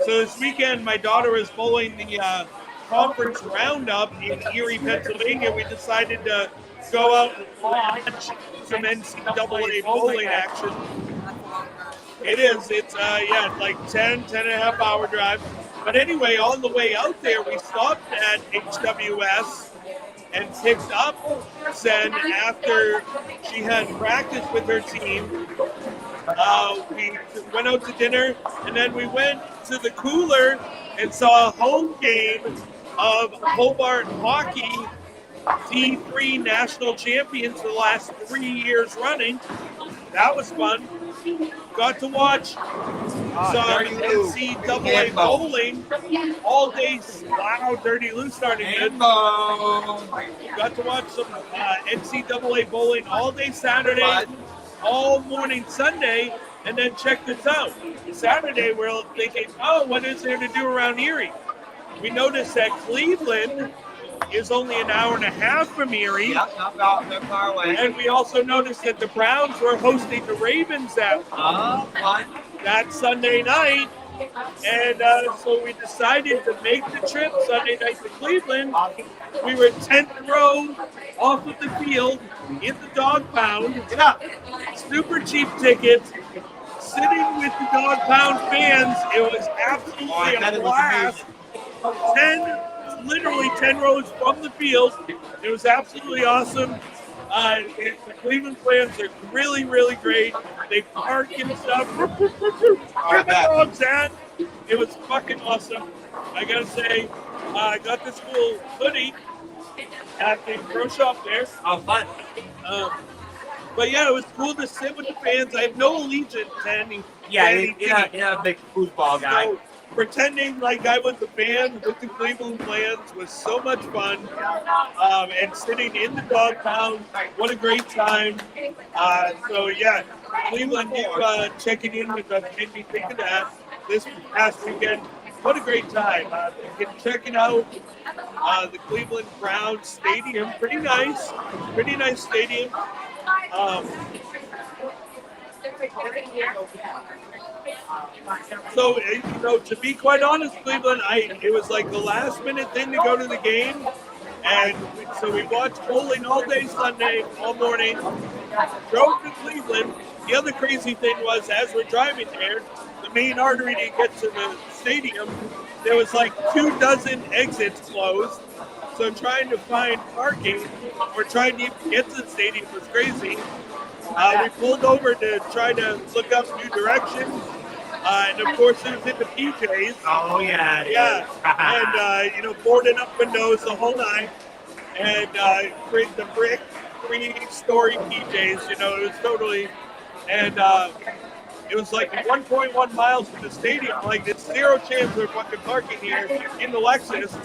So this weekend, my daughter is bowling the conference roundup in Erie, Pennsylvania. We decided to go out and watch some NCAA bowling action. It is. It's like 10 and a half hour drive. But anyway, on the way out there, we stopped at HWS and picked up Sen after she had practice with her team. We went out to dinner, and then we went to the cooler and saw a home game of Hobart Hockey, D3 national champions for the last 3 years running. That was fun. Got to watch some NCAA bowling all day. Wow, Dirty Lou starting good. Got to watch some NCAA bowling all day Saturday, all morning Sunday, and then check this out. Saturday, we're thinking, oh, what is there to do around Erie? We noticed that Cleveland is only an hour and a half from Erie. Yep, not far away. And we also noticed that the Browns were hosting the Ravens that Sunday night. And so we decided to make the trip Sunday night to Cleveland. We were 10th row off of the field in the dog pound. Super cheap tickets. Sitting with the dog pound fans. It was absolutely a blast. 10 rows from the field. It was absolutely awesome. The Cleveland fans are really, really great. They park and stuff. Where the dogs at? It was fucking awesome. I gotta say, I got this cool hoodie at the pro shop there. Oh, fun. But yeah, it was cool to sit with the fans. I have no allegiance to any. Yeah, you're not a big foosball guy. So, pretending like I was a fan with the Cleveland fans was so much fun. And sitting in the dog pound, what a great time. So yeah, Cleveland, you checking in with us made me think of that this past weekend. What a great time. Checking out the Cleveland Browns Stadium. Pretty nice stadium. So, to be quite honest, Cleveland, it was like the last minute thing to go to the game. And so we watched bowling all day Sunday, all morning, drove to Cleveland. The other crazy thing was, as we're driving there, the main artery to get to the stadium, there was like 24 exits closed. So trying to find parking or trying to even get to the stadium was crazy. We pulled over to try to look up new directions. And of course, it was in the PJs. Oh, yeah. Yeah. And, boarding up windows the whole night. And create the brick 3-story PJs, it was totally. And it was like 1.1 miles from the stadium. Like, there's zero chance of fucking parking here in the Lexus.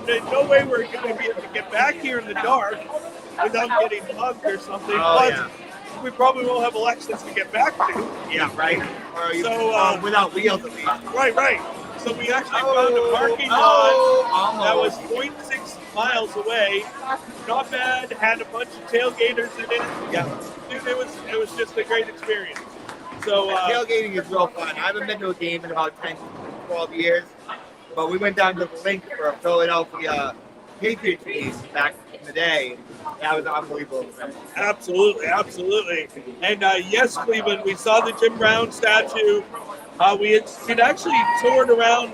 There's no way we're going to be able to get back here in the dark without getting mugged or something. Plus, we probably won't have a Lexus to get back to. Yeah, right. Or without wheels at least. Right. So we actually found a parking lot that was 0.6 miles away. Not bad. Had a bunch of tailgaters in it. Yeah. Dude, it was just a great experience. So tailgating is real fun. I haven't been to a game in about 10, 12 years. But we went down to the link for a Philadelphia Patriots game back in the day. That was unbelievable. Absolutely. And yes, Cleveland, we saw the Jim Brown statue. We had actually toured around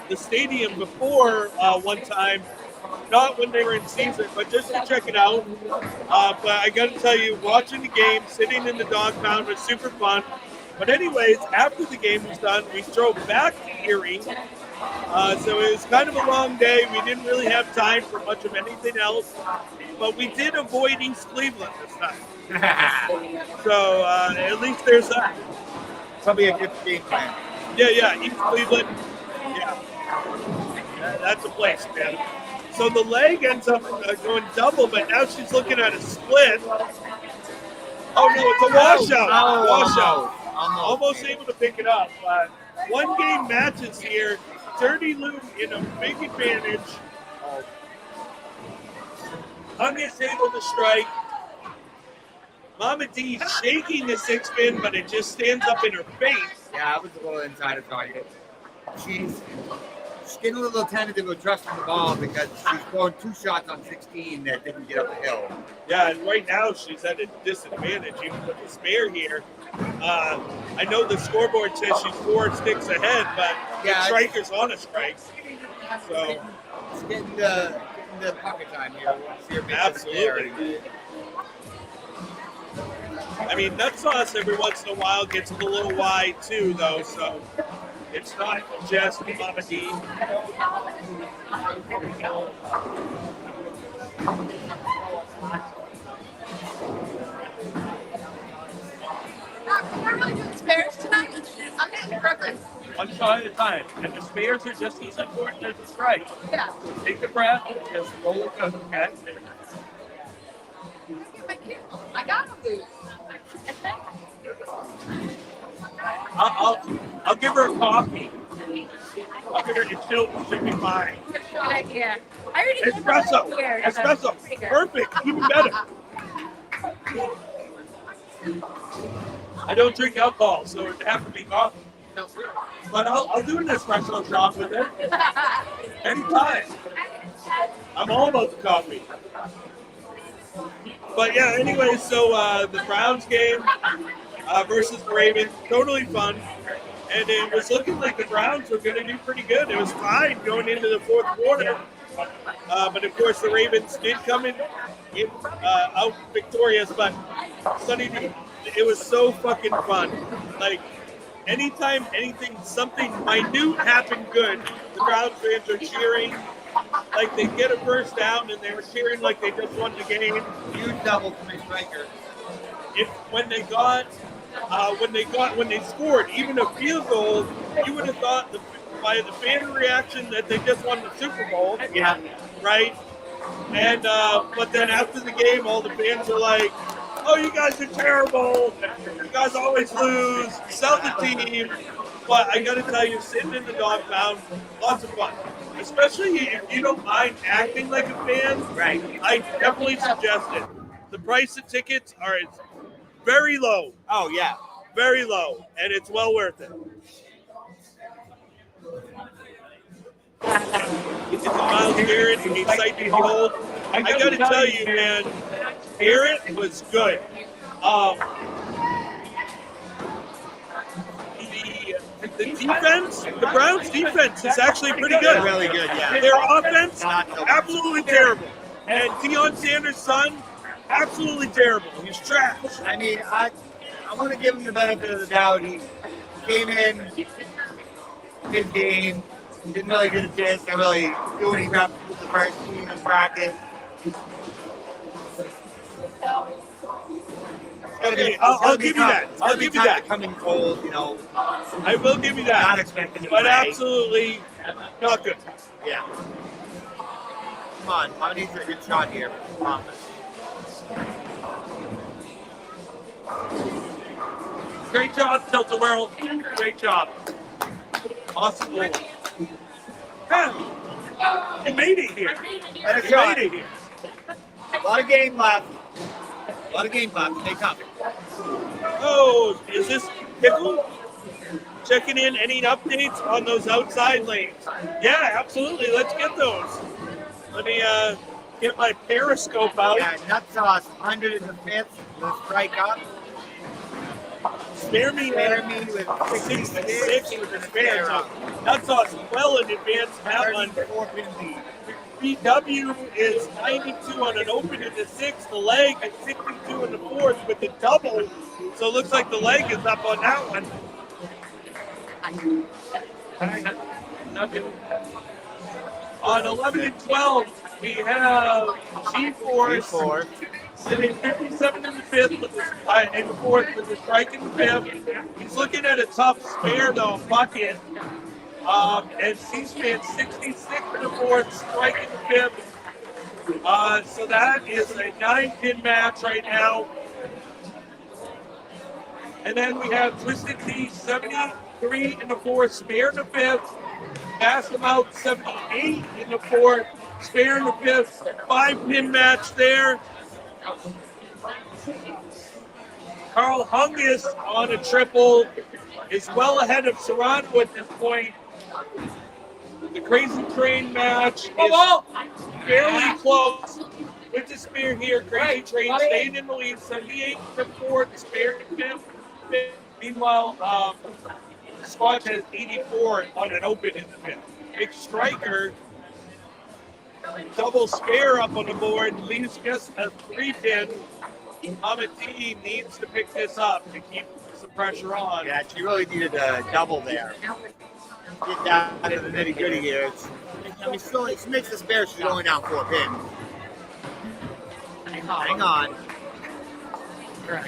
the stadium before one time, not when they were in season, but just to check it out. But I got to tell you, watching the game, sitting in the dog pound was super fun. But anyways, after the game was done, we drove back to Erie. So it was kind of a long day. We didn't really have time for much of anything else. But we did avoid East Cleveland this time. So at least there's that. Probably a good game plan. Yeah, East Cleveland. Yeah. That's a place, man. So the leg ends up going double, but now she's looking at a split. Oh, no, it's a washout. Washout. Almost able to pick it up. One game matches here. Dirty Lou in a big advantage. Hung is able to strike. Mama D shaking the 6-pin, but it just stands up in her face. Yeah, I was a little inside of target. She's getting a little tentative with trusting the ball because she's throwing 2 shots on 16 that didn't get up the hill. Yeah, and right now she's at a disadvantage even with the spare here. I know the scoreboard says she's 4 sticks ahead, but the striker's on a strike. So it's getting into pocket time here. We'll see if it's scary. Absolutely. I mean, nut sauce every once in a while gets a little wide too, though. So it's not just Mama D. We're really doing spares tonight. I'm getting breakfast. One shot at a time. And the spares are just as important as the strike. Yeah. Take the breath, just roll it, okay? I got them, dude. I'll give her a coffee. I'll give her a chill, she'll be fine. Good idea. I already did Espresso. that here. Espresso. Perfect. Even better. I don't drink alcohol, so it'd have to be coffee. But I'll do an espresso shot with it. Anytime. I'm all about the coffee. But yeah, anyway, so the Browns game versus the Ravens, totally fun. And it was looking like the Browns were going to do pretty good. It was fine going into the fourth quarter. But of course, the Ravens did come in out victorious. But Sonny, it was so fucking fun. Like, anytime something minute happened good, the Browns fans are cheering. Like, they get a first down and they were cheering like they just won the game. Huge double from a striker. When they scored even a field goal, you would have thought by the fan reaction that they just won the Super Bowl. Yeah. Right? And but then after the game, all the fans are like, "Oh, you guys are terrible. You guys always lose. Sell the team." But I got to tell you, sitting in the dog pound, lots of fun. Especially if you don't mind acting like a fan. Right. I definitely suggest it. The price of tickets are very low. Oh, yeah. Very low, and it's well worth it. It's a mild spirit, a sight to behold. I gotta tell you, man, Spirit was good. The defense, the Browns' defense is actually pretty good. Really good, yeah. Their offense, absolutely terrible. And Deion Sanders' son, absolutely terrible. He's trash. I mean, I want to give him the benefit of the doubt. He came in, his game, didn't really get a chance to really do any reps with the first team in practice. Okay, I'll give you that. I'll give you that. Coming cold, you know. I will give you that. Not expecting it. But absolutely not good. Yeah. Come on, I need a good shot here. Promise. Great job, Delta World. Great job. Awesome goal. Yeah. You made it here. And a You shot. made it here. A lot of game left. Stay tough. Oh, is this Pickle? Checking in, any updates on those outside lanes? Yeah, absolutely. Let's get those. Let me get my periscope out. Yeah, nut sauce, 105th, the strike up. Spare me with 66 with the spare. So that's us well in advance of that one. 450. BW is 92 on an open in the sixth. The leg is 62 in the fourth with the double. So it looks like the leg is up on that one. Nothing. On 11 and 12, we have G4 sitting 57 in the fifth in the fourth with the strike in the fifth. He's looking at a tough spare though, bucket. And C-SPAN 66 in the fourth, strike in the fifth. So that is a 9-pin match right now. And then we have Twisted Tea 73 in the fourth, spare in the fifth. Pass them out 78 in the fourth, spare in the fifth. 5-pin match there. Carl Hungus on a triple is well ahead of Serrano at this point. The Crazy Train match is fairly close with the spear here. Crazy Train staying in the lead, 78 to 4th, spear to 5th. Meanwhile, Squatch has 84 on an open in the 5th. Big Striker double spare up on the board, leaves just a 3-pin. Amati needs to pick this up to keep some pressure on. Yeah, she really needed a double there. Get down to the nitty gritty here. I mean, she makes the spare, she's only down 4 pins. Hang on.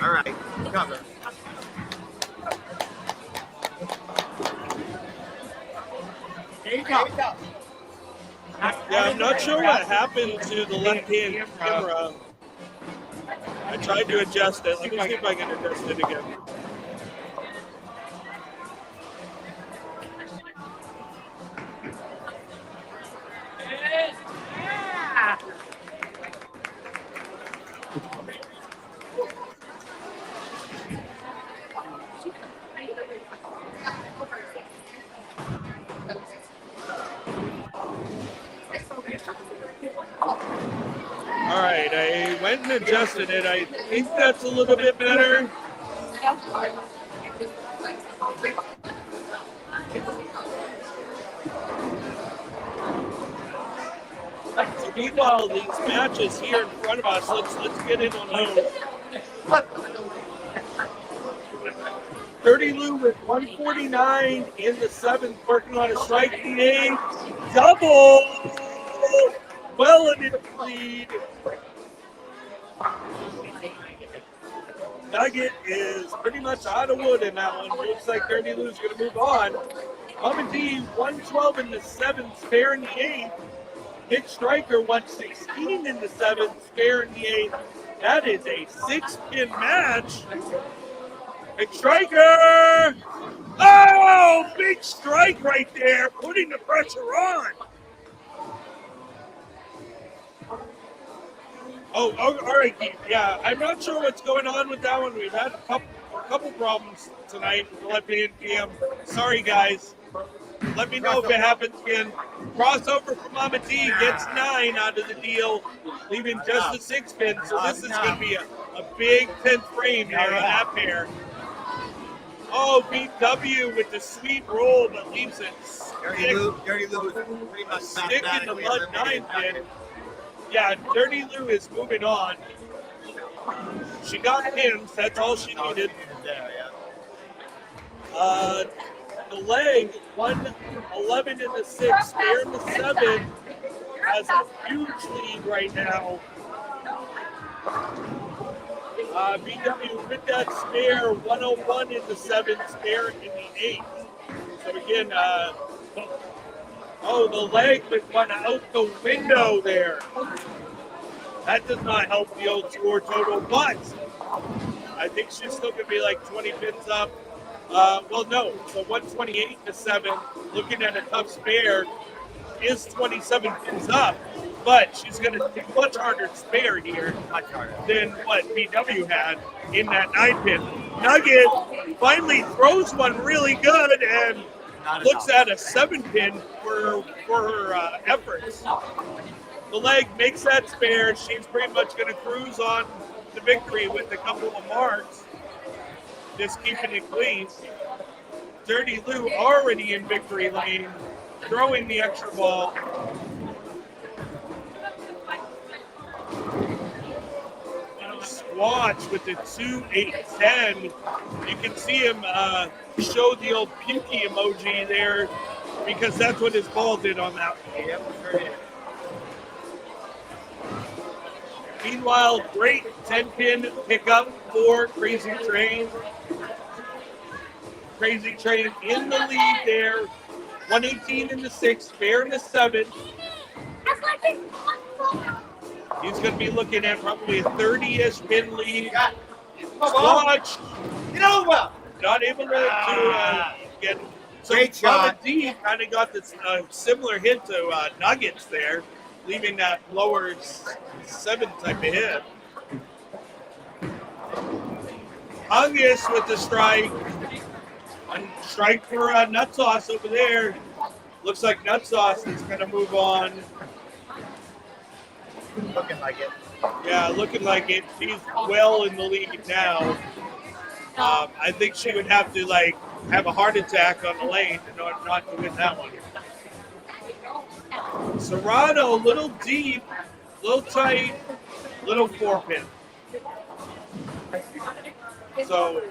All right, cover. There you go. Yeah, I'm not sure what happened to the left-hand camera. I tried to adjust it. Let me see if I can adjust it again. All right, I went and adjusted it. I think that's a little bit better. So meanwhile, these matches here in front of us, let's get in on those. Dirty Lou with 149 in the 7th, working on a strike the 8th. Double! Well in the lead. Nugget is pretty much out of wood in that one. Looks like Dirty Lou's going to move on. Amity 112 in the 7th, spare in the 8th. Big Striker 116 in the 7th, spare in the 8th. That is a 6-pin match. Big Striker! Oh, big strike right there, putting the pressure on. Oh, all right, Keith. Yeah, I'm not sure what's going on with that one. We've had a couple problems tonight with the left-hand cam. Sorry, guys. Let me know if it happens again. Crossover from Amati gets 9 out of the deal, leaving just a 6-pin. So this is going to be a big 10th frame here on that pair. Oh, BW with the sweet roll, but leaves it Dirty Lou is pretty much stick in the mud 9-pin. Yeah, Dirty Lou is moving on. She got pins. That's all she needed. The leg, 111 in the 6th, spare in the 7th, has a huge lead right now. BW with that spare, 101 in the 7th, spare in the 8th. So again, oh, the leg went one out the window there. That does not help the old score total, but I think she's still going to be like 20 pins up. Well, no, so 128 to 7, looking at a tough spare, is 27 pins up, but she's going to take much harder spare here than what BW had in that 9-pin. Nugget finally throws one really good and looks at a 7-pin for her efforts. The leg makes that spare. She's pretty much going to cruise on to victory with a couple of marks. Just keeping it clean. Dirty Lou already in victory lane, throwing the extra ball. Squatch with the 2-8-10. You can see him show the old pukey emoji there because that's what his ball did on that one. Yep, sure did. Meanwhile, great 10-pin pickup for Crazy Train. Crazy Train in the lead there. 118 in the 6th, spare in the 7th. He's going to be looking at probably a 30-ish pin lead. Watch. Not able to get. So Great shot. D kind of got this similar hit to Nuggets there, leaving that lower 7 type of hit. Angus with the strike. And strike for Nut Sauce over there. Looks like Nut Sauce is going to move on. Looking like it. Yeah, looking like it. She's well in the lead now. I think she would have to have a heart attack on the lane in order not to win that one. Serrano, little deep, little tight, little 4-pin. So,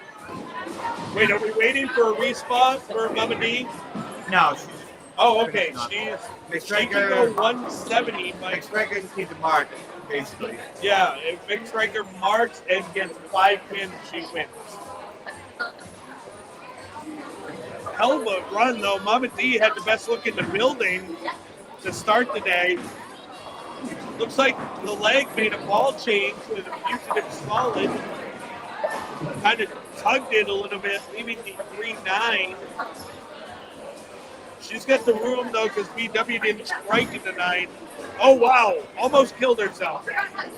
wait, are we waiting for a respawn for Mama D? No, she's Oh, okay. She can go 170. McStriker just needs to mark, basically. Yeah, if McStriker marks and gets 5 pins, she wins. Hell of a run, though. Mama D had the best look in the building to start the day. Looks like the leg made a ball change with a fugitive solid. Kind of tugged it a little bit, leaving the 3-9. She's got the room, though, because BW didn't strike in the 9. Oh, wow. Almost killed herself.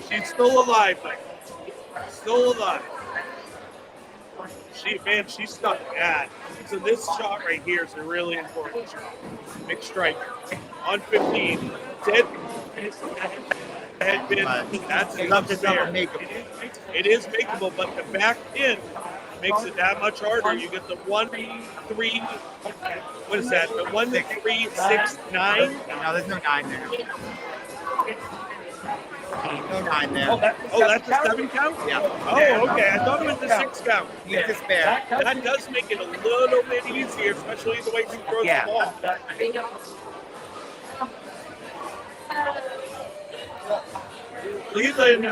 She's still alive, though. Still alive. She's stuck bad. So this shot right here is a really important shot. McStriker on 15. Dead. That's it is makeable, but the back in makes it that much harder. You get the 1-3. What is that? The 1-3-6-9. No, there's no 9 there. No 9 there. Oh, that's a 7 count? Yeah. Oh, okay. I thought it was the 6 count. Yeah, it's spare. That does make it a little bit easier, especially the way she throws the ball. Cleveland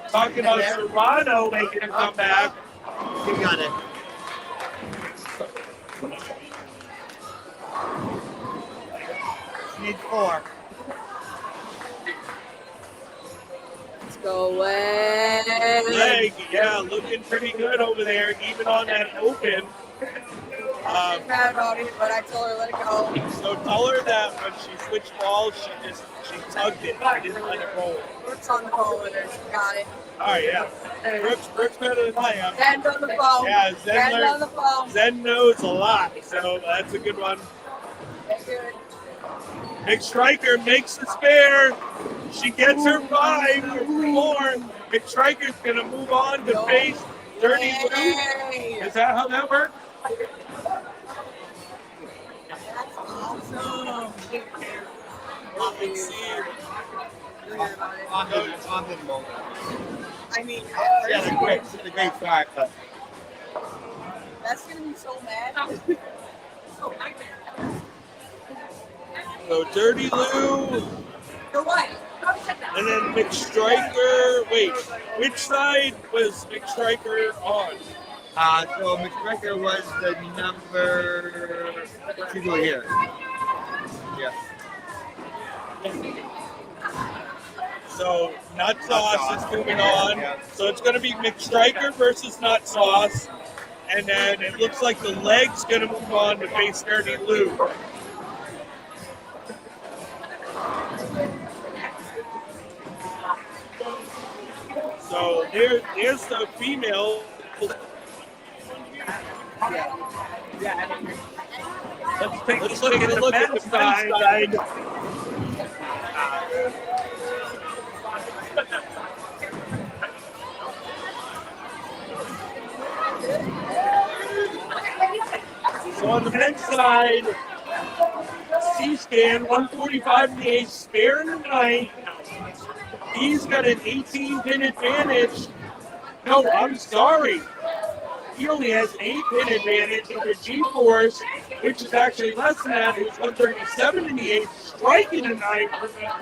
talking about Serrano making a comeback. You got it. She needs 4. Let's go away. Leg, yeah, looking pretty good over there, even on that open. I'm mad about it, but I told her let it go. So tell her that when she switched balls, she tugged it. She didn't let it roll. Brooks on the phone with her. She got it. All right, yeah. Brooks better than I am. Zen's on the phone. Yeah, Zen's on the phone. Zen knows a lot, so that's a good one. That's good. McStriker makes the spare. She gets her 5 or 4. McStriker's going to move on to face Dirty Lou. Is that how that works? That's awesome. Let's see. On the moment. I mean, Yeah, the great start. But that's gonna be so mad. So Dirty Lou, For what? and then McStriker. Wait, which side was McStriker on? so McStriker was the number 2 here. Yes. So Nut Sauce is moving on. So it's going to be McStriker versus Nut Sauce. And then it looks like the leg's going to move on to face Dirty Lou. So here's the female. Let's take a look at the side. So on the men's side, C-Scan, 145 in the 8, spare in the 9. He's got an 18-pin advantage. No, I'm sorry. He only has an 8-pin advantage over G-Force, which is actually less than that. It's 137 in the 8, striking a 9.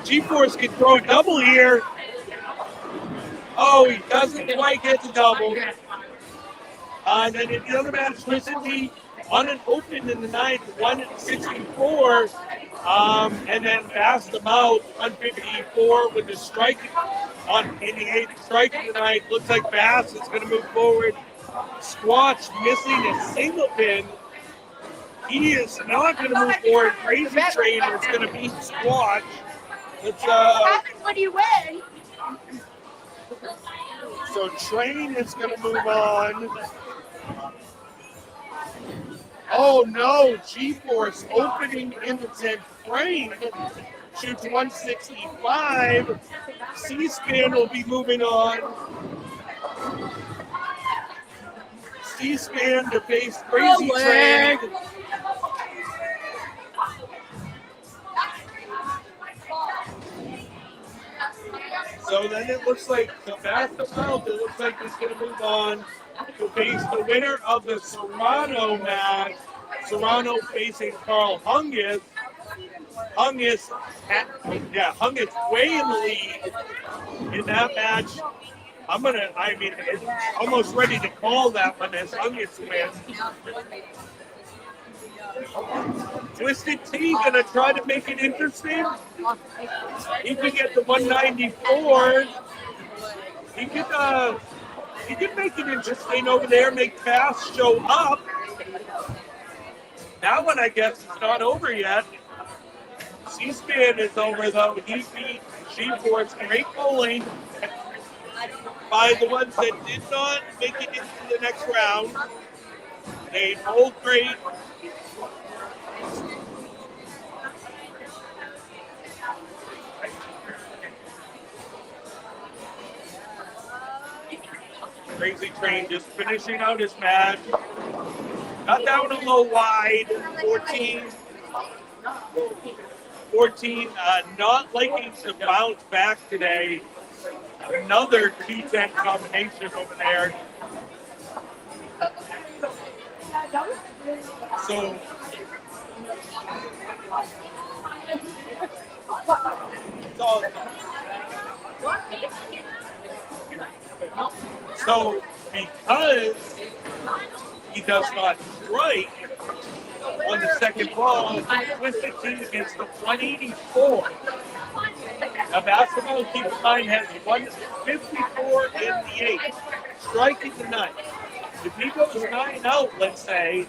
G-Force can throw a double here. Oh, he doesn't quite get the double. And then in the other match, recently on an open in the 9th, 164, and then passed them out 154 with the strike in the 8th, striking the 9th. Looks like Bass is going to move forward. Squatch missing a single pin. He is not going to move forward. Crazy Train is going to beat Squatch. It's What happens when you win? So Train is going to move on. Oh no, G-Force opening in the 10th frame. Shoots 165. C-Span will be moving on. C-Span to face Crazy Train. So then it looks like Sebastian Mount, it looks like he's going to move on to face the winner of the Serrano match. Serrano facing Carl Hungus. Hungus way in the lead in that match. It's almost ready to call that one as Hungus wins. Twisted T gonna try to make it interesting. He could get the 194. He could make it interesting over there, make Fast show up. That one, I guess, is not over yet. C-Span is over, though. He beat G-Force Great Bowling by the ones that did not make it into the next round. They both great. Crazy Train just finishing out his match. Got down a little wide, 14, not liking to bounce back today. Another T10 combination over there. So because he does not strike on the second ball, Twisted T against the 184. Now basketball, keep in mind, has 154 in the 8th, striking the 9th. If he goes 9 out, let's say,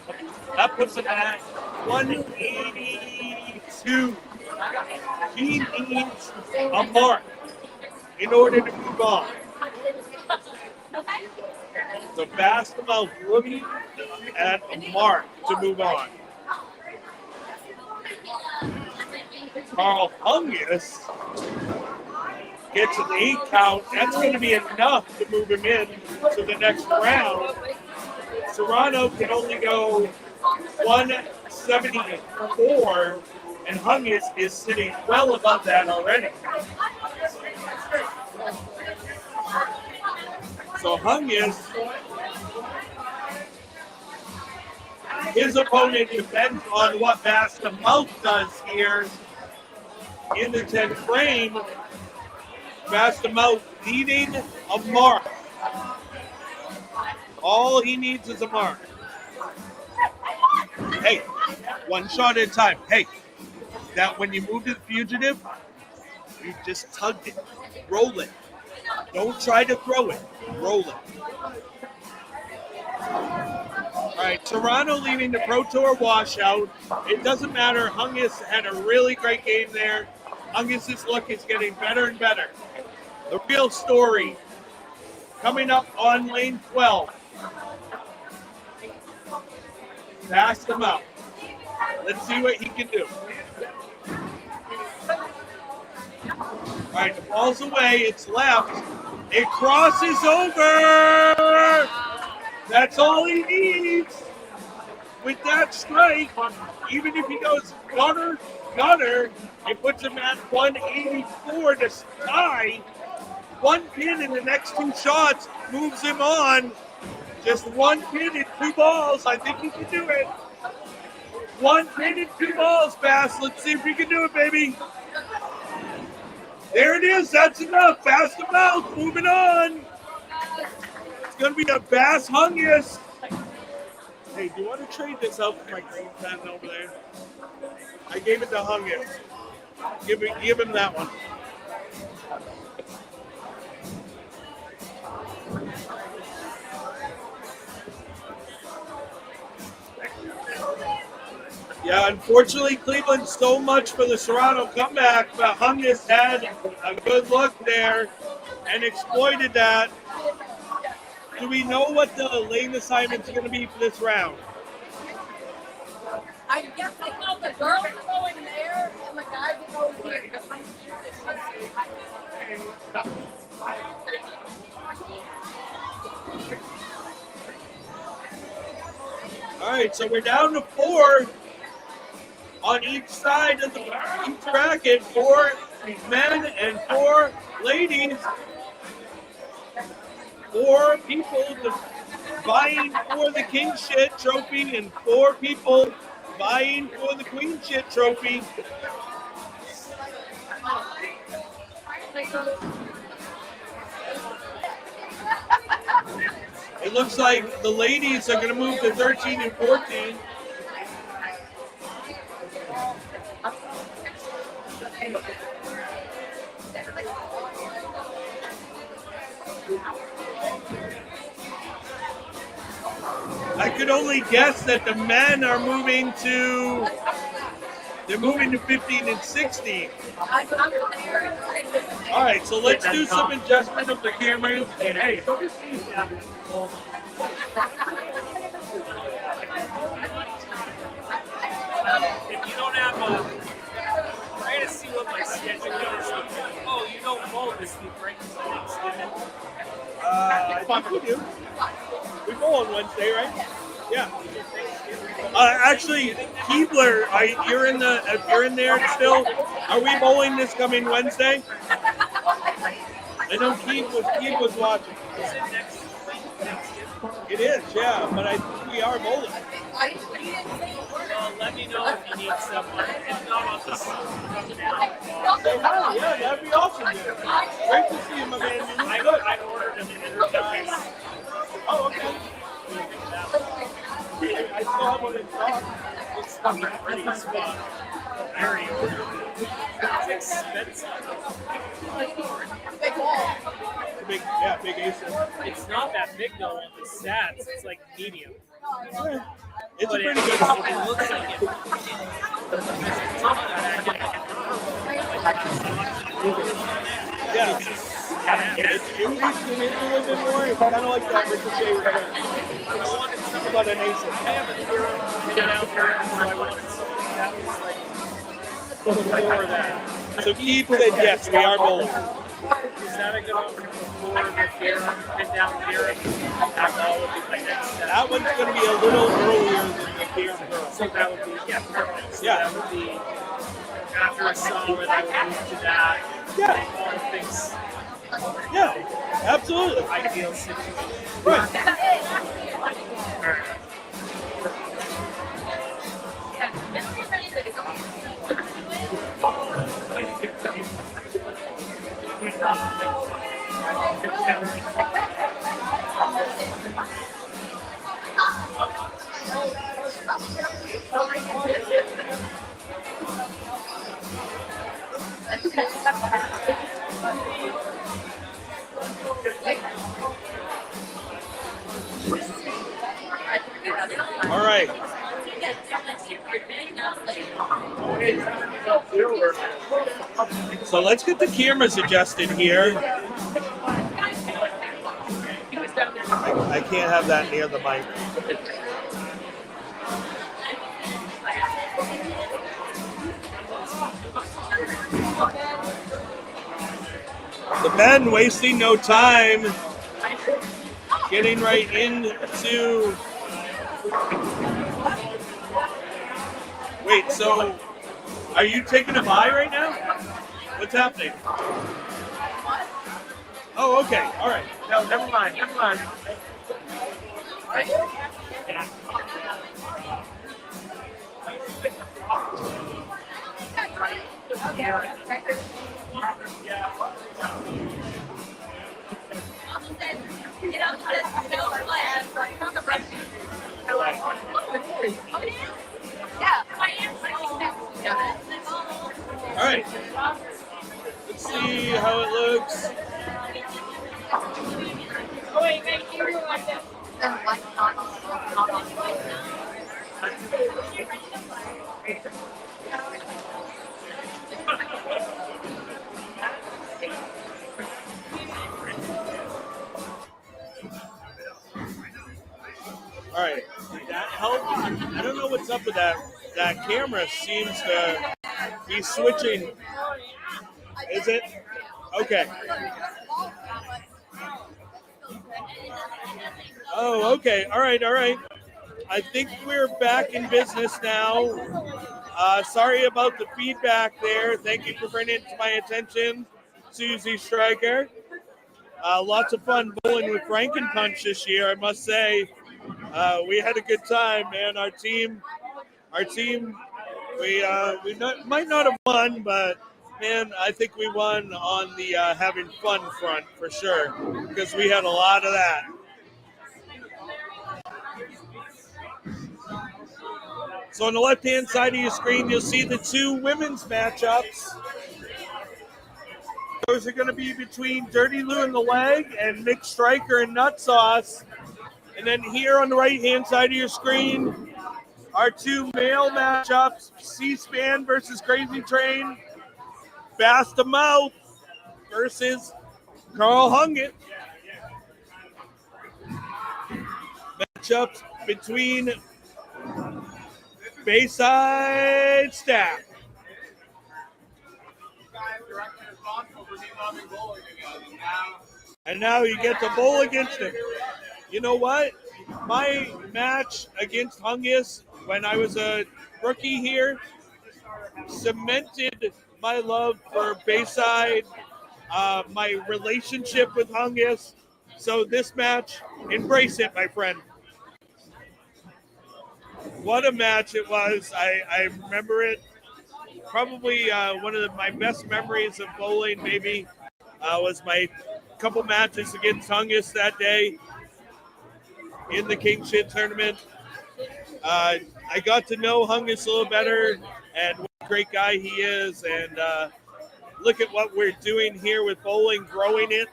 that puts him at 182. He needs a mark in order to move on. So basketball looking at a mark to move on. Carl Hungus gets an 8 count. That's going to be enough to move him in to the next round. Serrano can only go 174, and Hungus is sitting well above that already. So Hungus, his opponent depends on what Basta Mouth does here in the 10th frame. Basta Mouth needing a mark. All he needs is a mark. Hey, one shot at a time. Hey, that when you move to the fugitive, you just tugged it. Roll it. Don't try to throw it. Roll it. All right, Toronto leaving the Pro Tour washout. It doesn't matter. Hungus had a really great game there. Hungus's look is getting better and better. The real story coming up on lane 12. Pass them out. Let's see what he can do. All right, the ball's away. It's left. It crosses over. That's all he needs. With that strike, even if he goes gutter, it puts him at 184 to tie. One pin in the next 2 shots moves him on. Just one pin and 2 balls. I think he can do it. One pin and 2 balls, Bass. Let's see if we can do it, baby. There it is. That's enough. Bass the mouth. Moving on. It's going to be a Bass Hungus. Hey, do you want to trade this out for my green pen over there? I gave it to Hungus. Give him that one. Yeah, unfortunately, Cleveland so much for the Serrano comeback, but Hungus had a good look there and exploited that. Do we know what the lane assignment's going to be for this round? I guess I know the girls are going there and the guys are over here. All right, so we're down to 4 on each side of each bracket, 4 men and 4 ladies, 4 people vying for the KingShit trophy and 4 people vying for the QueenShit trophy. It looks like the ladies are going to move to 13 and 14. I could only guess that the men are moving to 15 and 16. All right, so let's do some adjustment of the cameras. And hey, don't just see that. If you don't have try to see what my schedule is. Oh, you don't roll this week, right? I think we do. We go on Wednesday, right? Yeah. Actually, Keebler, you're in there still. Are we bowling this coming Wednesday? I know Keeb was watching. Is it next week? It is, yeah, but I think we are bowling. Well, let me know if you need someone. If not, I'll just come down. Yeah, that'd be awesome. Dude. Great to see you, my man. I ordered an Energize. Oh, okay. I still have one in stock. It's pretty spot. Very it's expensive. Big ace. It's not that big though on the stats. It's like medium. It's But a pretty good. it looks like it. Yeah. It's a little bit more. It's kind of like that ricochet return. It's about an ace. I have a hero get out there, so I wanted something that was like before that. So Keith said yes, we are bowling. Is that a good option before the hero and down hero? That would be my next step. That one's going to be a little earlier than the Kieran girl. So that would be perfect. So Yeah. that would be after a solid. I would move to that. Yeah. All the things. Yeah, absolutely. Ideal situation. Right. All right. So let's get the cameras adjusted here. I can't have that near the mic. The men wasting no time, getting right into. Wait, so are you taking a bye right now? What's happening? Oh, okay. All right. No, never mind. Never mind. All right. Let's see how it looks. All right. That helped. I don't know what's up with that. That camera seems to be switching. Is it? Okay. Oh, okay. All right. All right. I think we're back in business now. Sorry about the feedback there. Thank you for bringing it to my attention. Susie Stryker. Lots of fun bowling with Frankenpunch this year, I must say. We had a good time, man. Our team, we might not have won, but man, I think we won on the having fun front for sure, because we had a lot of that. So on the left-hand side of your screen, you'll see the two women's matchups. Those are going to be between Dirty Lou and the Leg and Nick Stryker and Nut Sauce. And then here on the right-hand side of your screen, our two male matchups, C-SPAN versus Crazy Train, Bass to Mouth versus Carl Hungit. Matchups between Bayside staff. And now you get to bowl against him. You know what? My match against Hungus when I was a rookie here cemented my love for Bayside, my relationship with Hungus. So this match, embrace it, my friend. What a match it was. I remember it. Probably one of my best memories of bowling, maybe, was my couple matches against Hungus that day in the KingShit tournament. I got to know Hungus a little better and what a great guy he is. And look at what we're doing here with bowling, growing it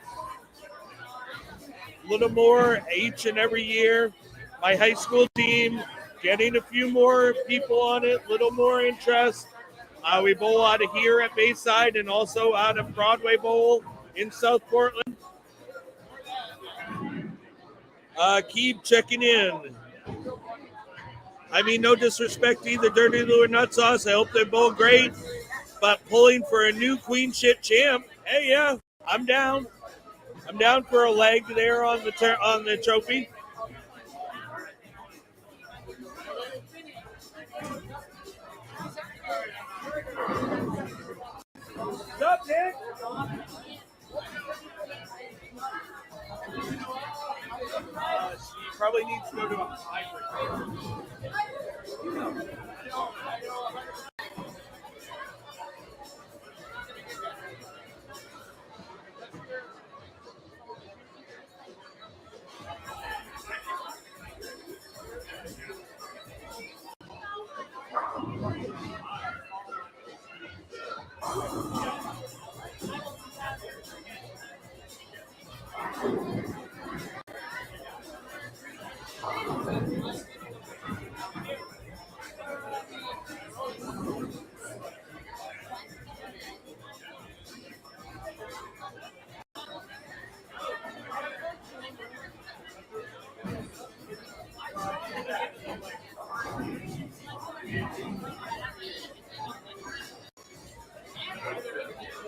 a little more each and every year. My high school team getting a few more people on it, a little more interest. We bowl out of here at Bayside and also out of Broadway Bowl in South Portland. Keep checking in. I mean, no disrespect to either Dirty Lou or Nut Sauce. I hope they bowl great. But pulling for a new QueenShit champ, hey, yeah, I'm down. I'm down for a leg there on the trophy. What's up, Nick? She probably needs to go to a hybrid.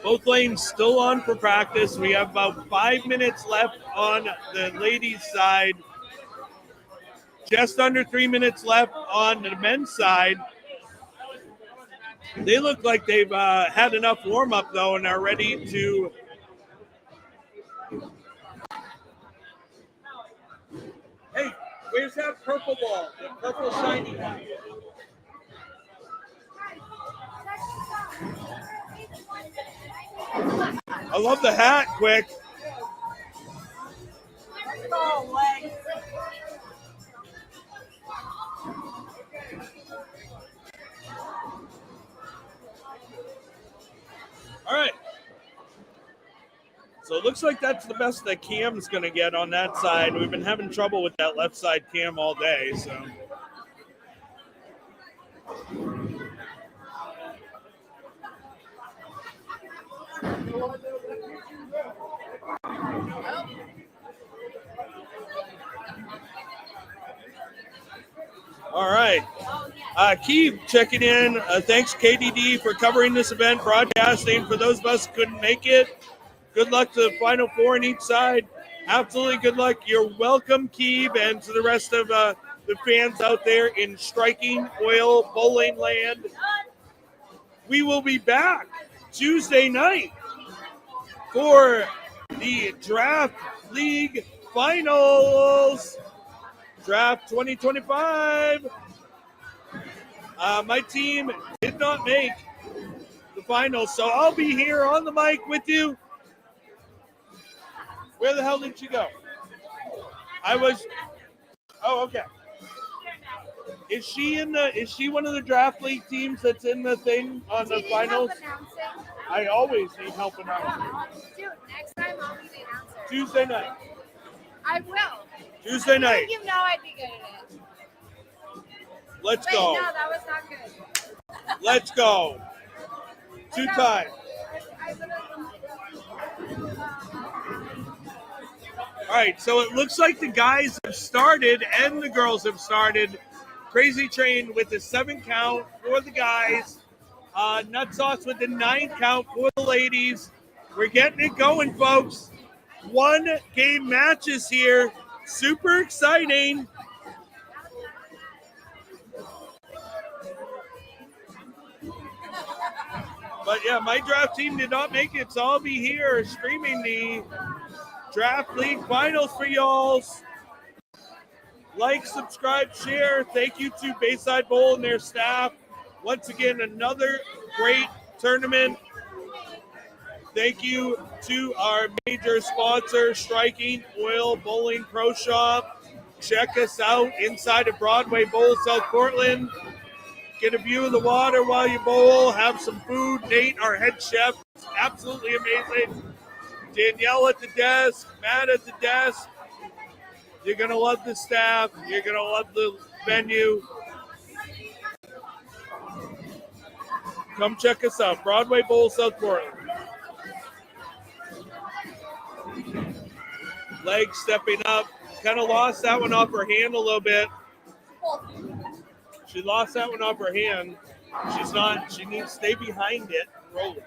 Both lanes still on for practice. We have about 5 minutes left on the ladies' side. Just under 3 minutes left on the men's side. They look like they've had enough warm-up, though, and are ready to... Hey, where's that purple ball? The purple shiny one. I love the hat, Quick. All right. So it looks like that's the best that Cam's going to get on that side. We've been having trouble with that left side Cam all day, so... All right. Keep checking in. Thanks, KDD, for covering this event, broadcasting. For those of us who couldn't make it, good luck to the Final Four on each side. Absolutely good luck. You're welcome, Keeb, and to the rest of the fans out there in striking oil bowling land. We will be back Tuesday night for the Draft League Finals. Draft 2025. My team did not make the finals, so I'll be here on the mic with you. Where the hell did she go? Oh, okay. Is she one of the draft league teams that's in the thing on the finals? I always need help announcing. Dude, next time I'll be the announcer. Tuesday night. I will. Tuesday night. You know I'd be good at it. Let's Wait, go. no, that was not good. Let's go. 2 times. All right, so it looks like the guys have started and the girls have started. Crazy Train with the 7 count for the guys. Nut Sauce with the 9 count for the ladies. We're getting it going, folks. 1 game matches here. Super exciting. But yeah, my draft team did not make it, so I'll be here streaming the Draft League Finals for y'all. Like, subscribe, share. Thank you to Bayside Bowl and their staff. Once again, another great tournament. Thank you to our major sponsor, Striking Oil Bowling Pro Shop. Check us out inside of Broadway Bowl, South Portland. Get a view of the water while you bowl. Have some food. Nate, our head chef, is absolutely amazing. Danielle at the desk. Matt at the desk. You're going to love the staff. You're going to love the venue. Come check us out. Broadway Bowl, South Portland. Leg stepping up. Kind of lost that one off her hand a little bit. She lost that one off her hand. She needs to stay behind it and roll it.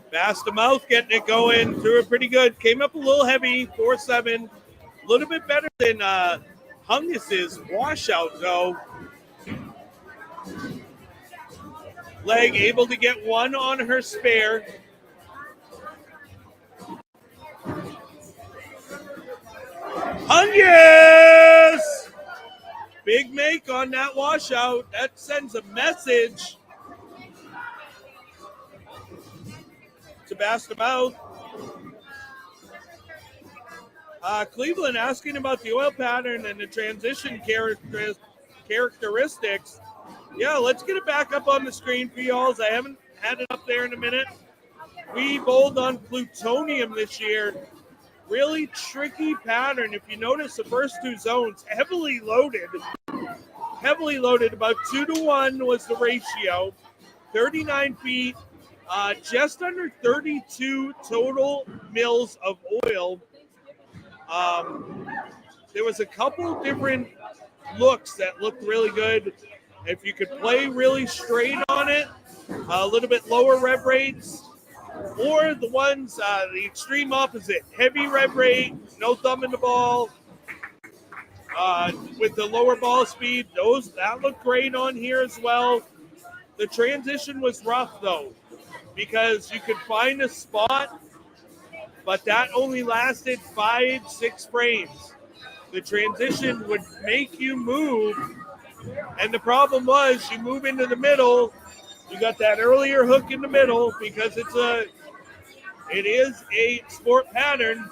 Fast to mouth, getting it going. Threw it pretty good. Came up a little heavy, 4-7. A little bit better than Hungus's washout, though. Leg able to get 1 on her spare. Hungus! Big make on that washout. That sends a message to Bastamouth. Cleveland asking about the oil pattern and the transition characteristics. Yeah, let's get it back up on the screen for y'all. I haven't had it up there in a minute. We bowled on plutonium this year. Really tricky pattern. If you notice, the first 2 zones heavily loaded. About 2-to-1 was the ratio. 39 feet. Just under 32 total mils of oil. There was a couple different looks that looked really good. If you could play really straight on it, a little bit lower rev rates, or the ones, the extreme opposite, heavy rev rate, no thumb in the ball, with the lower ball speed, that looked great on here as well. The transition was rough, though, because you could find a spot, but that only lasted 5-6 frames. The transition would make you move, and the problem was you move into the middle, you got that earlier hook in the middle because it is a sport pattern.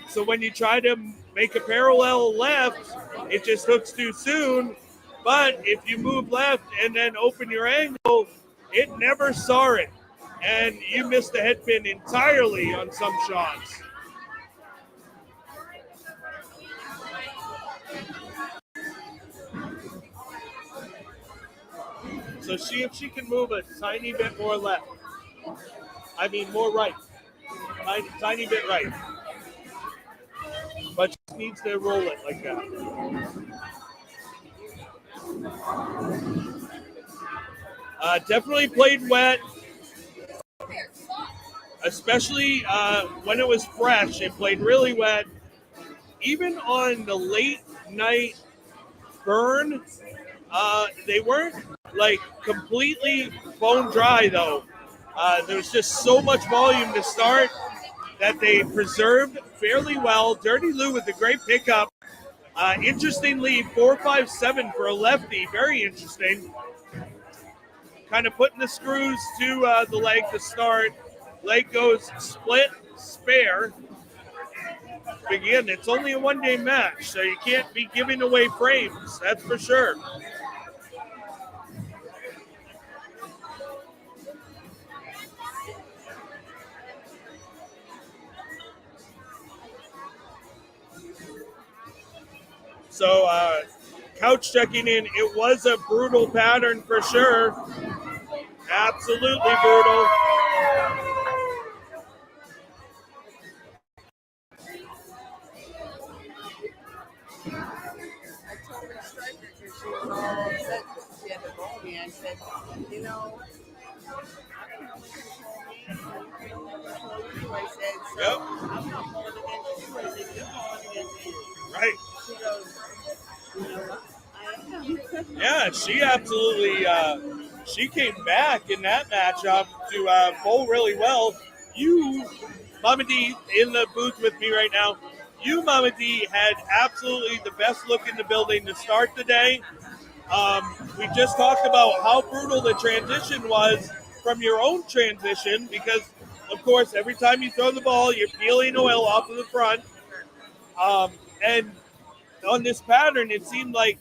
So when you try to make a parallel left, it just hooks too soon. But if you move left and then open your angle, it never saw it. And you missed the head pin entirely on some shots. So see if she can move a tiny bit more left. I mean, more right. Tiny bit right. But she needs to roll it like that. Definitely played wet. Especially when it was fresh. It played really wet. Even on the late night burn, They weren't like completely bone dry though. There was just so much volume to start that they preserved fairly well. Dirty Lou with a great pickup. Interesting lead, 4.57 for a lefty. Very interesting. Kind of putting the screws to the leg to start. Leg goes split, spare. Again, it's only a one-day match, so you can't be giving away frames. That's for sure. So, couch checking in. It was a brutal pattern for sure. Absolutely brutal. I told her striker because she was all upset because she had to roll me. I said, you know, I don't know what you told me. I don't know what you told you. I said, so Yep. I'm not going against you. I said, you're going against me. Right. She goes, you know what? I am. Yeah, she absolutely she came back in that matchup to bowl really well. You, Mama D, in the booth with me right now. You, Mama D, had absolutely the best look in the building to start the day. We just talked about how brutal the transition was from your own transition because, of course, every time you throw the ball, you're peeling oil off of the front. And on this pattern, it seemed like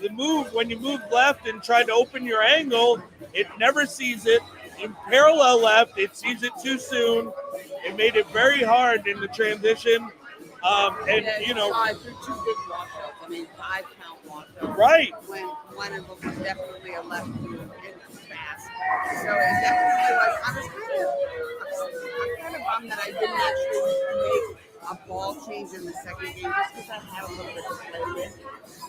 the move, when you moved left and tried to open your angle, it never sees it. In parallel left, it sees it too soon. It made it very hard in the transition. And, Yeah, you know, I threw two big washouts. I mean, 5-count washouts. right. When one of them was definitely a left move and fast. So it definitely was. I'm kind of bummed that I didn't actually make a ball change in the second game just because I had a little bit to play with.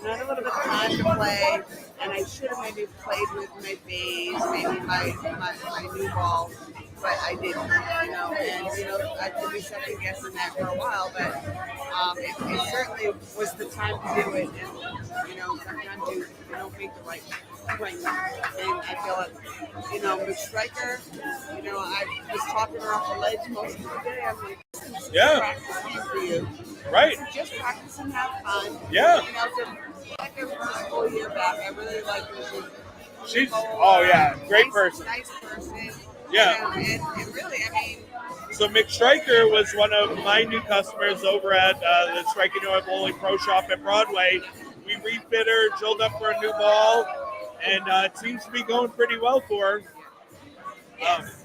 And I had a little bit of time to play, and I should have maybe played with my base, maybe my new ball, but I didn't, you know, and, you know, I could be second guessing that for a while, but it certainly was the time to do it, and, you know, sometimes you don't make the right move, and I feel like, you know, with striker, you know, I was talking her off the ledge most of the day. I'm like, this is Yeah. practice game for you. Right. Just practice and have fun. Yeah. You know, like her for the whole year back. I really like her. She's, oh, yeah, great person. Nice person. Yeah. You know, and really, I mean, So Mick Stryker was one of my new customers over at the Striking Oil Bowling Pro Shop at Broadway. We refit her, drilled up for a new ball, and it seems to be going pretty well for her. yes.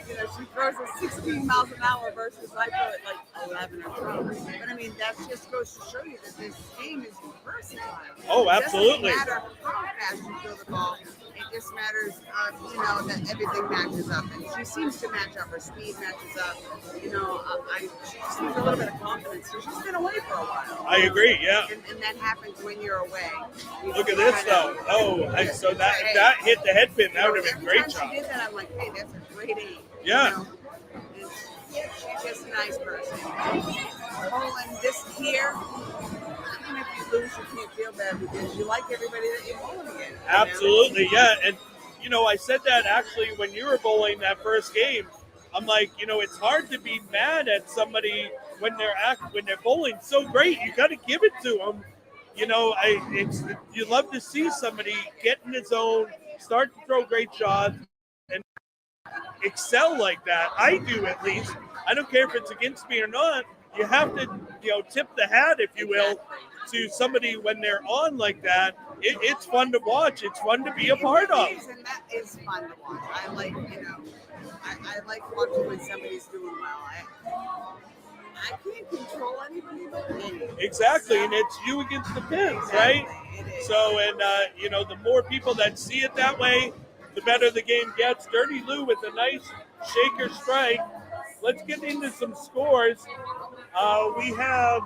You know, she throws at 16 miles an hour versus I throw at like 11 or 12. But I mean, that just goes to show you that this game is versatile. Oh, absolutely. It doesn't matter how fast you throw the ball. It just matters, you know, that everything matches up. And she seems to match up. Her speed matches up. You know, she just needs a little bit of confidence. So she's been away for a while. I agree, yeah. And that happens when you're away. Look at this, though. Oh, so that hit the head pin. That would have been a great Every job. time she did that, I'm like, hey, that's a great aim. Yeah. You know? And she's just a nice person. Bowling this here, even if you lose, you can't feel bad because you like everybody that you're bowling against. Absolutely, yeah. And, you know, I said that actually when you were bowling that first game. I'm like, you know, it's hard to be mad at somebody when they're bowling so great. You got to give it to them. You know, you love to see somebody get in the zone, start to throw great shots, and excel like that. I do, at least. I don't care if it's against me or not. You have to, you know, tip the hat, if you will, to somebody when they're on like that. It's fun to watch. It's fun to be a part of. And that is fun to watch. I like, you know, I like watching when somebody's doing well. I can't control anybody but me. Exactly, and it's you against the pins, right? It is. So, and you know, the more people that see it that way, the better the game gets. Dirty Lou with a nice shaker strike. Let's get into some scores. We have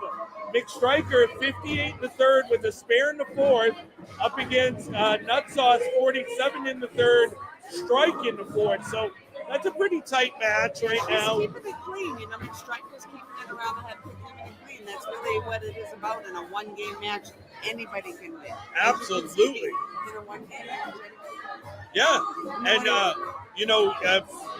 Mick Stryker 58 in the third with a spare in the fourth, up against Nut Sauce 47 in the third, strike in the fourth. So that's a pretty tight match right now. She's keeping it clean, you know. Mick Stryker's keeping it around the head, keeping it clean. That's really what it is about in a one-game match. anybody can win. Absolutely. In a one-game match. Yeah, and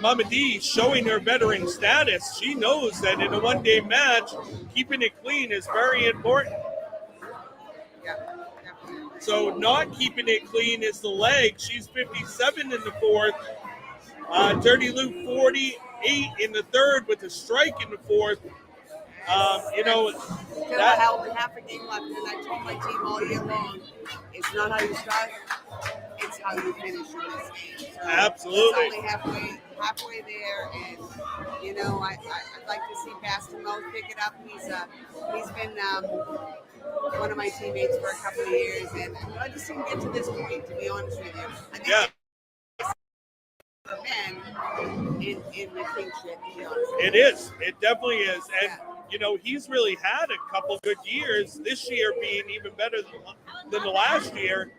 Mama D showing her veteran status. She knows that in a one-day match, keeping it clean is very important. Yeah, definitely. So not keeping it clean is the leg. She's 57 in the fourth. Dirty Luke 48 in the third with a strike in the fourth. Still half a game left, and I told my team all year long, it's not how you start, it's how you finish in this game. So Absolutely. It's only halfway there, and I'd like to see Pastor Mo pick it up. He's been one of my teammates for a couple of years, and I'd like to see him get to this point. To be honest with you, I think in the KingShit, to be honest. It is. It definitely is, and he's really had a couple good years. This year being even better than the last year.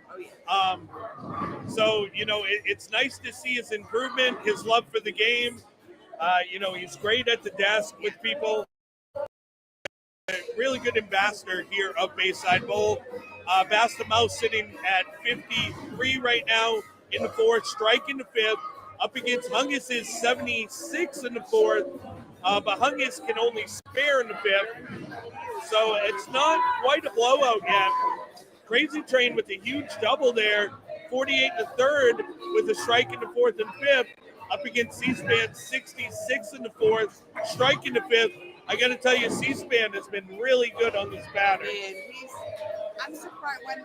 So it's nice to see his improvement, his love for the game. He's great at the desk with people. A really good ambassador here of Bayside Bowl. Basta Mouse sitting at 53 right now in the fourth, strike in the fifth. Up against Hungus is 76 in the fourth, but Hungus can only spare in the fifth. So it's not quite a blowout yet. Crazy Train with a huge double there, 48 in the third with a strike in the fourth and fifth. Up against C-SPAN, 66 in the fourth, strike in the fifth. I got to tell you, C-SPAN has been really good on this pattern. And I'm surprised when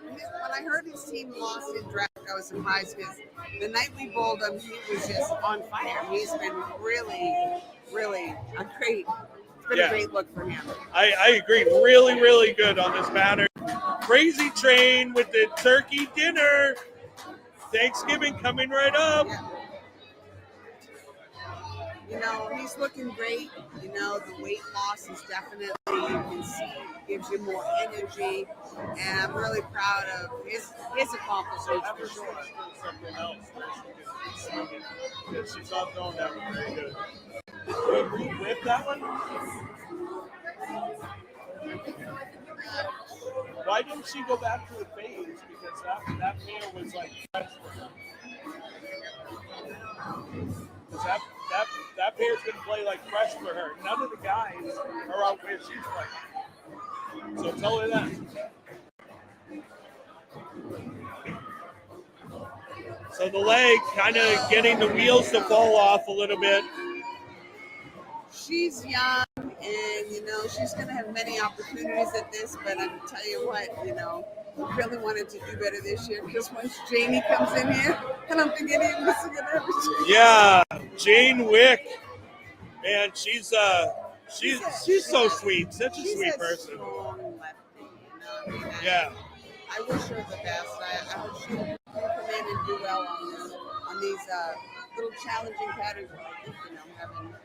I heard his team lost in draft. I was surprised because the night we bowled him, he was just on fire. He's been really, really a great look for him. I agree. Really, really good on this pattern. Crazy Train with the turkey dinner. Thanksgiving coming right up. Yeah. He's looking great. The weight loss is definitely, you can see, gives you more energy. And I'm really proud of his accomplishments for sure. Something else. Yeah, she's not throwing that one very good. Did you whip that one? Why didn't she go back to the phase? Because that pair was like fresh for her. Because that pair's going to play like fresh for her. None of the guys are out where she's playing. So tell her that. So the leg kind of getting the wheels to fall off a little bit. She's young, and she's going to have many opportunities at this. But I'm tell you what, we really wanted to do better this year because once Jamie comes in here, I don't think any of us are going to have a chance. Yeah, Jane Wick, man, she's so sweet, such a sweet person. Strong lefty, Yeah. I wish her the best. I hope she can come in and do well on these little challenging patterns. I think,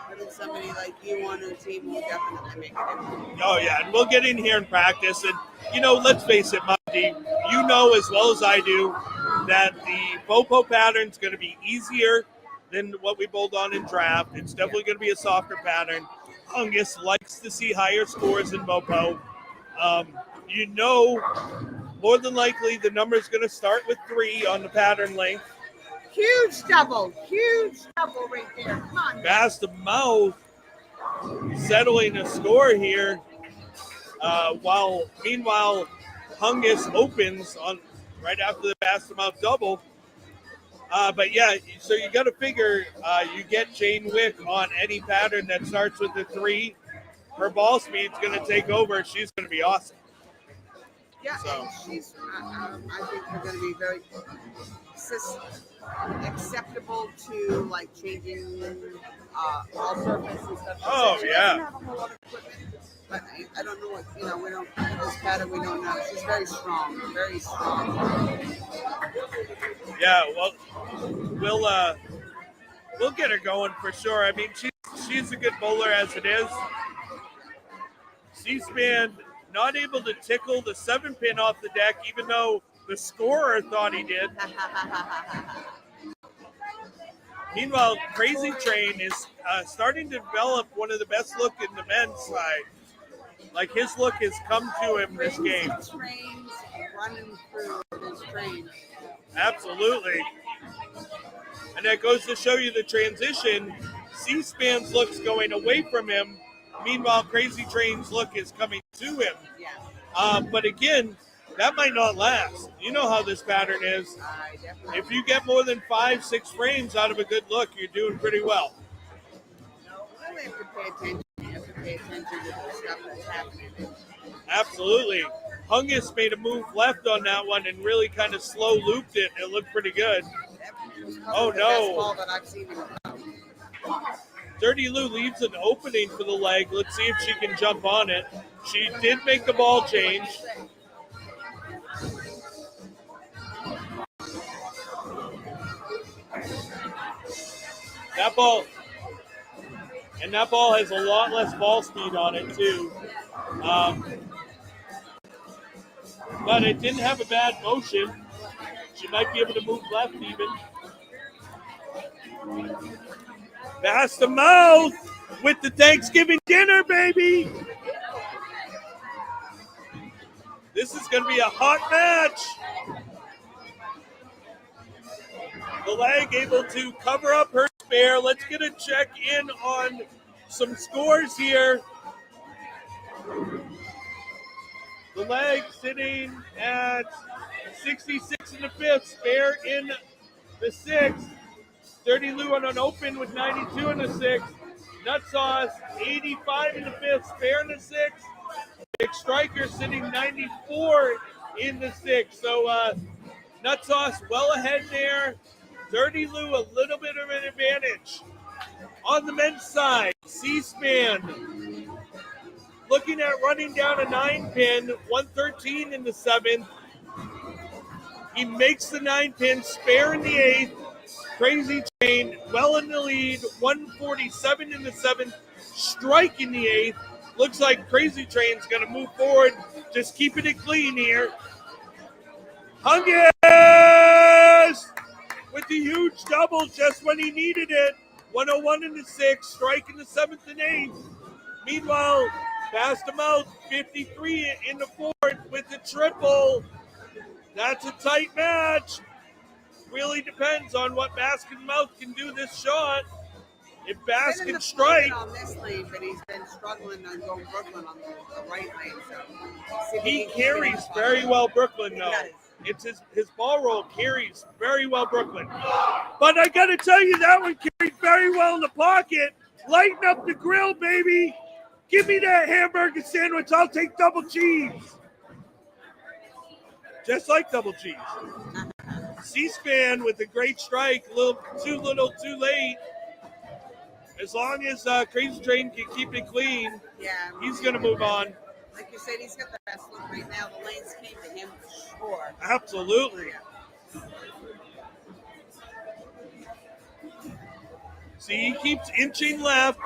having somebody like you on her team will definitely make a difference. Oh yeah, and we'll get in here and practice. And let's face it, Monty, you know as well as I do that the Popo pattern's going to be easier than what we bowled on in draft. It's definitely going to be a softer pattern. Hungus likes to see higher scores than Popo. More than likely the number is going to start with 3 on the pattern length. Huge double right there. Come on. Basta Mouth settling a score here. Meanwhile, Hungus opens on right after the Basta Mouth double. But yeah, so you got to figure you get Jane Wick on any pattern that starts with the 3. Her ball speed's going to take over. She's going to be awesome. Yeah, and she's. I think they're going to be very acceptable to like changing all surface and stuff. Oh she yeah. Doesn't have a whole lot of equipment, but I don't know what we don't this pattern. We don't know. She's very strong, very strong. Yeah, well, we'll get her going for sure. I mean, she's a good bowler as it is. C-SPAN not able to tickle the 7-pin off the deck, even though the scorer thought he did. Meanwhile, Crazy Train is starting to develop one of the best look in the men's side. Like his look has come to him this game. Trains running through his trains. Absolutely. And that goes to show you the transition. C-SPAN's look's going away from him. Meanwhile, Crazy Train's look is coming to him. Yeah. But again, that might not last. You know how this pattern is. Definitely. If you get more than 5-6 frames out of a good look, you're doing pretty well. You really have to pay attention. You have to pay attention to the stuff that's happening. Absolutely. Hungus made a move left on that one and really kind of slow looped it. It looked pretty good. Oh, The best no. ball that I've seen him throw. Dirty Lou leaves an opening for the leg. Let's see if she can jump on it. She did make the ball change. That ball has a lot less ball speed on it too. But it didn't have a bad motion. She might be able to move left even. Pass the mouth with the Thanksgiving dinner, baby. This is going to be a hot match. The leg able to cover up her spare. Let's get a check in on some scores here. The leg sitting at 66 in the fifth, spare in the sixth. Dirty Lou on an open with 92 in the sixth. Nut Sauce 85 in the fifth, spare in the sixth. Big Striker sitting 94 in the sixth. So Nut Sauce well ahead there. Dirty Lou a little bit of an advantage. On the men's side, C-SPAN looking at running down a 9-pin, 113 in the 7th. He makes the 9-pin, spare in the 8th. Crazy Train well in the lead, 147 in the 7th, strike in the 8th. Looks like Crazy Train's going to move forward, just keeping it clean here. Hungus with the huge double just when he needed it. 101 in the 6th, strike in the 7th and 8th. Meanwhile, passed him out, 53 in the 4th with the triple. That's a tight match. Really depends on what Baskin Mouth can do this shot. If Baskin strike, on this lane, but he's been struggling on going Brooklyn on the right lane. So he carries very well Brooklyn though. It's his ball roll carries very well Brooklyn. But I gotta tell you, that one carried very well in the pocket. Lighten up the grill, baby. Give me that hamburger sandwich. I'll take double cheese. Just like double cheese. C-SPAN with a great strike. Too little, too late. As long as Crazy Train can keep it clean, he's going to move on. Like you said, he's got the best look right now. The lanes came to him for sure. Absolutely. See, he keeps inching left.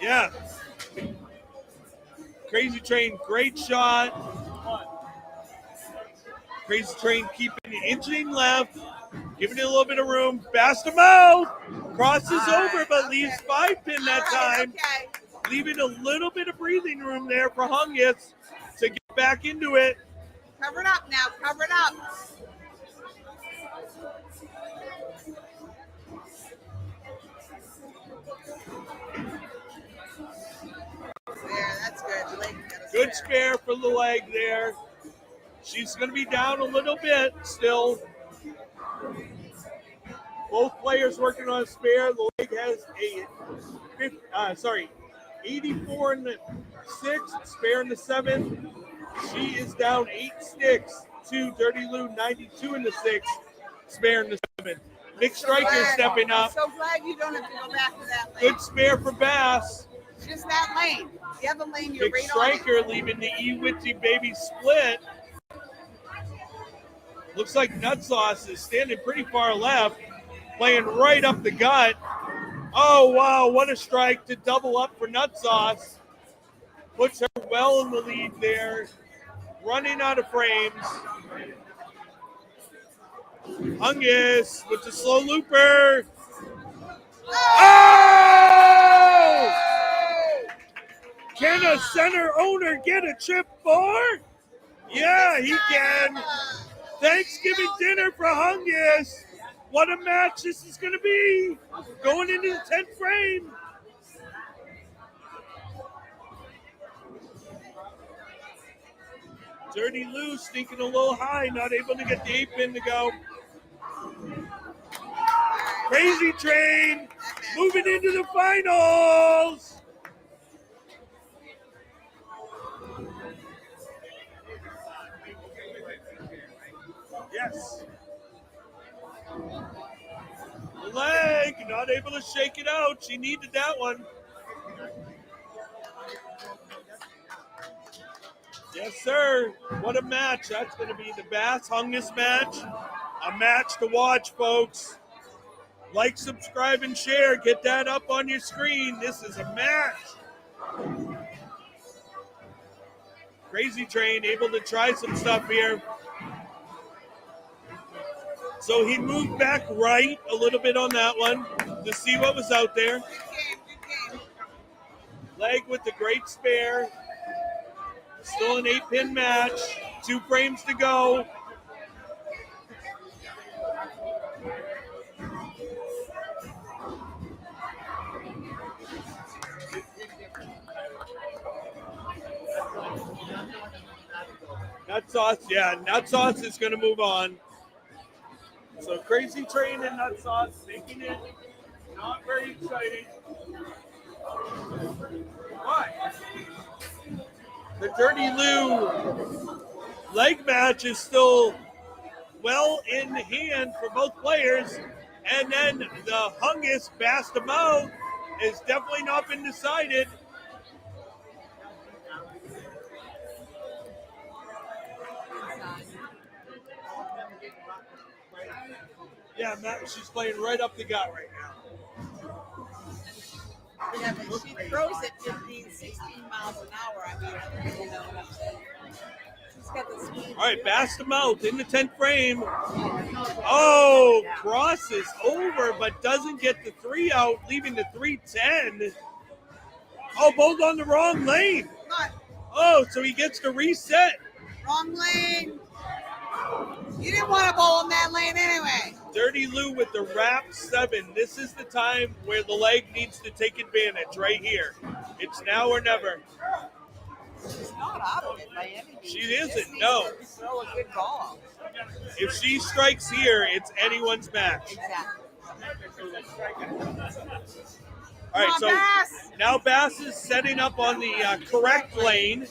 Yeah. Crazy Train, great shot. Crazy Train keeping inching left, giving it a little bit of room. Fast him out. Crosses over, but leaves 5-pin that time. Leaving a little bit of breathing room there for Hungus to get back into it. Cover it up now. Cover it up. There, that's good. Good spare for the leg there. She's going to be down a little bit still. Both players working on a spare. The leg has a 84 in the 6th, spare in the 7th. She is down 8 sticks to Dirty Lou, 92 in the 6th, spare in the 7th. Big Striker stepping up. I'm so glad you don't have to go back to that lane. Good spare for Bass. Just that lane. The other lane, you're Big right Striker on it. leaving the E-Witty baby split. Looks like Nut Sauce is standing pretty far left, playing right up the gut. Oh, wow, what a strike to double up for Nut Sauce. Puts her well in the lead there, running out of frames. Hungus with the slow looper. Oh! Can a center owner get a chip for? Yeah, he can. Thanksgiving dinner for Hungus. What a match this is going to be. Going into the 10th frame. Dirty Lou sneaking a little high, not able to get the 8-pin to go. Crazy Train moving into the finals. Yes. The leg, not able to shake it out. She needed that one. Yes, sir. What a match. That's going to be the Bass Hungus match. A match to watch, folks. Like, subscribe, and share. Get that up on your screen. This is a match. Crazy Train able to try some stuff here. So he moved back right a little bit on that one to see what was out there. Good game. Leg with the great spare. Still an 8-pin match. 2 frames to go. Nut Sauce, yeah, Nut Sauce is going to move on. So Crazy Train and Nut Sauce making it not very exciting. But the Dirty Lou leg match is still well in hand for both players. And then the Hungus Bast Em Out has definitely not been decided. Yeah, Matt, she's playing right up the gut right now. Yeah, but she throws it 15, 16 miles an hour. I mean, you know what I'm saying? She's got the speed. All right, Bast Em Out in the 10th frame. Oh, crosses over, but doesn't get the 3 out, leaving the 310. Oh, both on the wrong lane. Oh, so he gets to reset. Wrong lane. You didn't want to bowl in that lane anyway. Dirty Lou with the wrap 7. This is the time where the leg needs to take advantage right here. It's now or never. She's not out of it by any means. She isn't, no. Just throw a good ball. If she strikes here, it's anyone's match. Exactly. All right, so Bass. now Bass is setting up on the correct lane.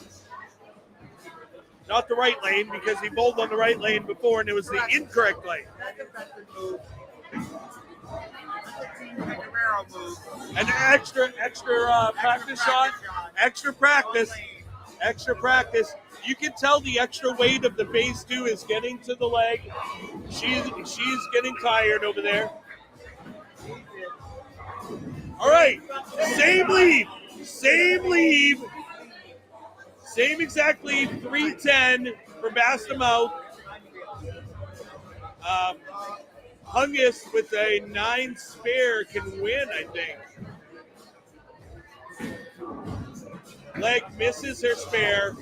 Not the right lane, because he bowled on the right lane before, and it was the incorrect lane. An extra practice shot, extra practice. You can tell the extra weight of the base 2 is getting to the leg. She's getting tired over there. All right, same lead. Same exact lead, 310 for Bast Em Out. Hungus with a 9 spare can win, I think. Leg misses her spare.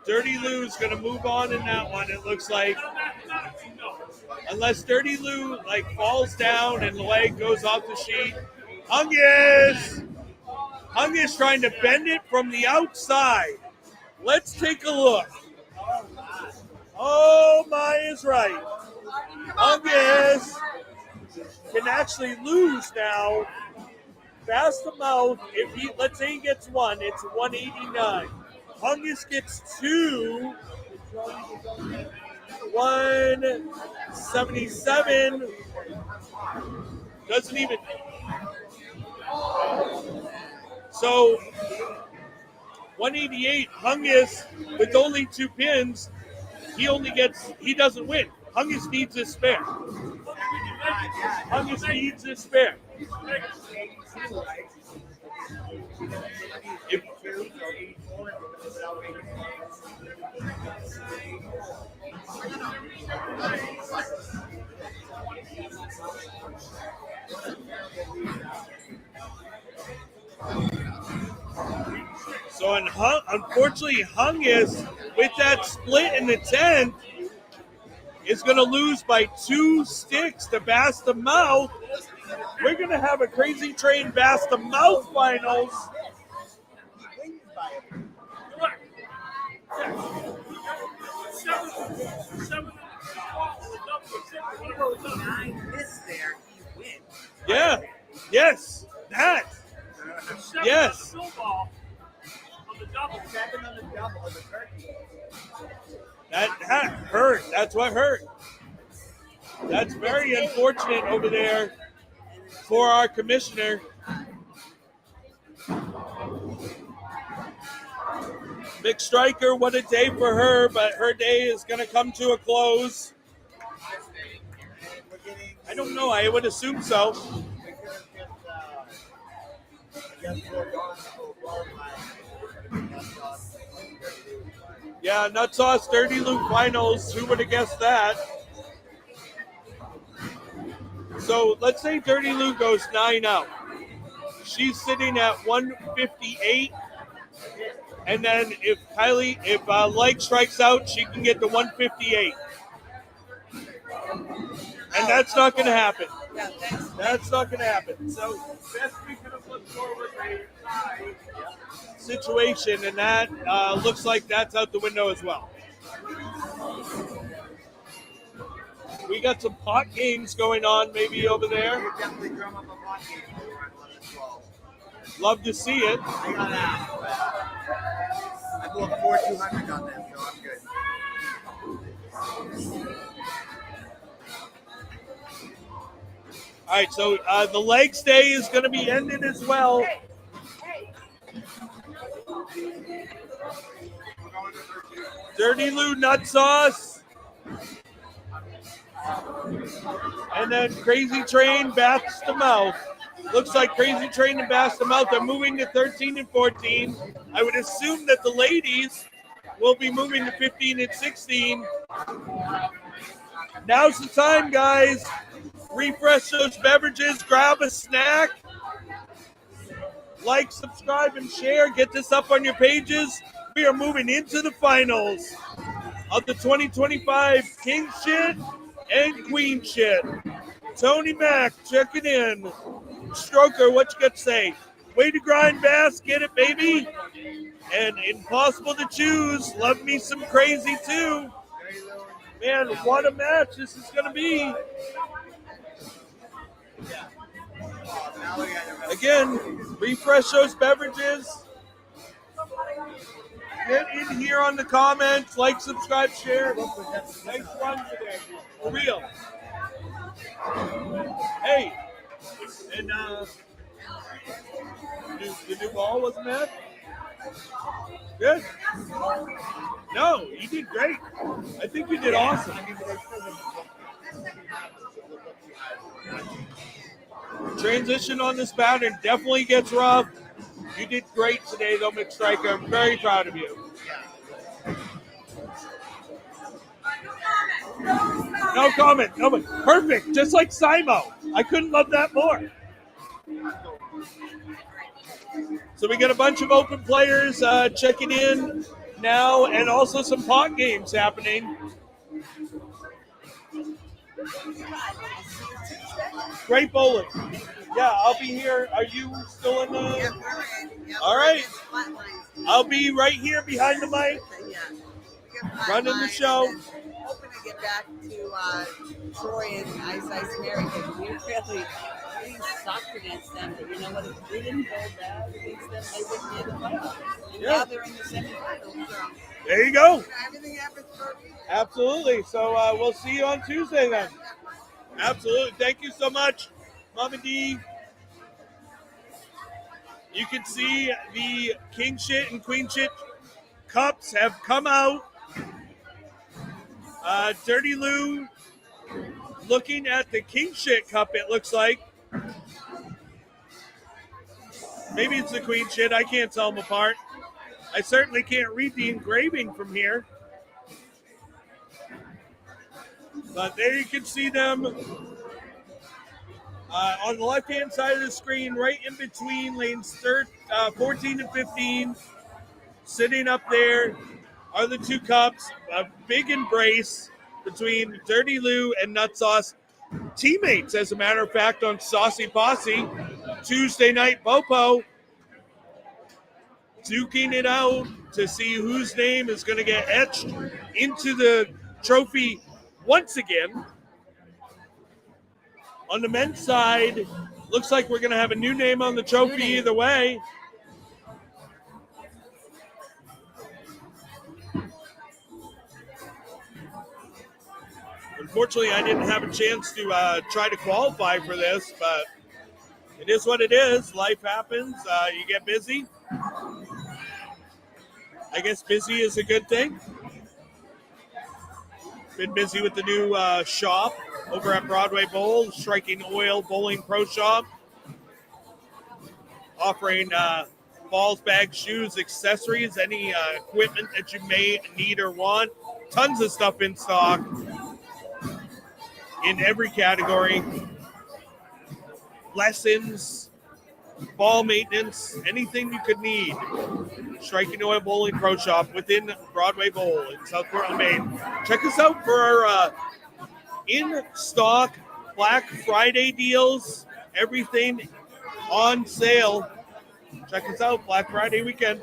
Dirty Lou's going to move on in that one, it looks like. Unless Dirty Lou falls down and the leg goes off the sheet. Hungus trying to bend it from the outside. Let's take a look. Oh, my is right. Hungus can actually lose now. Bast Em Out, let's say he gets 1, it's 189. Hungus gets 2, 177. Doesn't even. So 188, Hungus with only 2 pins, he doesn't win. Hungus needs his spare. So unfortunately, Hungus, with that split in the 10th, is going to lose by 2 sticks to Basta Mouth. We're going to have a Crazy Train Basta Mouth finals. Yeah. Yes. That. Yes. That hurt. That's what hurt. That's very unfortunate over there for our commissioner. Big Striker, what a day for her, but her day is going to come to a close. I don't know. I would assume so. Yeah, Nut Sauce Dirty Loot finals. Who would have guessed that? So let's say Dirty Lou goes 9 out. She's sitting at 158. And then if Like strikes out, she can get to 158. And that's not going to happen. That's not going to happen. So best we could have looked forward a tie situation, and that looks like that's out the window as well. We got some pot games going on maybe over there. Love to see it. I blew up 4,200 on them, so I'm good. All right, so the leg stay is going to be ended as well. Dirty Lou Nut Sauce. And then Crazy Train Basta Mouth. Looks like Crazy Train and Basta Mouth are moving to 13 and 14. I would assume that the ladies will be moving to 15 and 16. Now's the time, guys. Refresh those beverages, grab a snack. Like, subscribe, and share. Get this up on your pages. We are moving into the finals of the 2025 KingShit and QueenShit. Tony Mack checking in. Stroker, what you got to say? Way to grind, Bass. Get it, baby. And Impossible to Choose. Love me some Crazy, too. Man, what a match this is going to be. Again, refresh those beverages. Get in here on the comments. Like, subscribe, share. Nice run today. For real. Hey. And the new ball wasn't that? Good? No, you did great. I think you did awesome. Transition on this pattern definitely gets rough. You did great today, though, McStriker. I'm very proud of you. No comment. No, but perfect. Just like Simo. I couldn't love that more. So we got a bunch of open players checking in now, and also some pot games happening. Great bowling. Yeah, I'll be here. Are you still in the? Yeah, we're in. Yeah, all right. Flatlines. I'll be right here behind the mic. Yeah. Running the show. Hoping to get back to Troy and Ice Mary because we really sucked against them. But you know what? If we didn't go bad against them, they wouldn't be in the playoffs. And now they're in the semifinals. So. There you go. Everything happens for a reason. Absolutely. So we'll see you on Tuesday then. Absolutely. Thank you so much, Mama D. You can see the KingShit and QueenShit cups have come out. Dirty Lou looking at the KingShit cup, it looks like. Maybe it's the QueenShit. I can't tell them apart. I certainly can't read the engraving from here. But there you can see them on the left-hand side of the screen, right in between lanes 14 and 15. Sitting up there are the two cups. A big embrace between Dirty Lou and Nut Sauce. Teammates, as a matter of fact, on Saucy Posse. Tuesday night Bopo duking it out to see whose name is going to get etched into the trophy once again. On the men's side, looks like we're going to have a new name on the trophy either way. Unfortunately, I didn't have a chance to try to qualify for this, but it is what it is. Life happens. You get busy. I guess busy is a good thing. Been busy with the new shop over at Broadway Bowl, Striking Oil Bowling Pro Shop, offering balls, bags, shoes, accessories, any equipment that you may need or want. Tons of stuff in stock in every category. Lessons, ball maintenance, anything you could need. Striking Oil Bowling Pro Shop within Broadway Bowl in South Portland, Maine. Check us out for our in-stock Black Friday deals. Everything on sale. Check us out Black Friday weekend.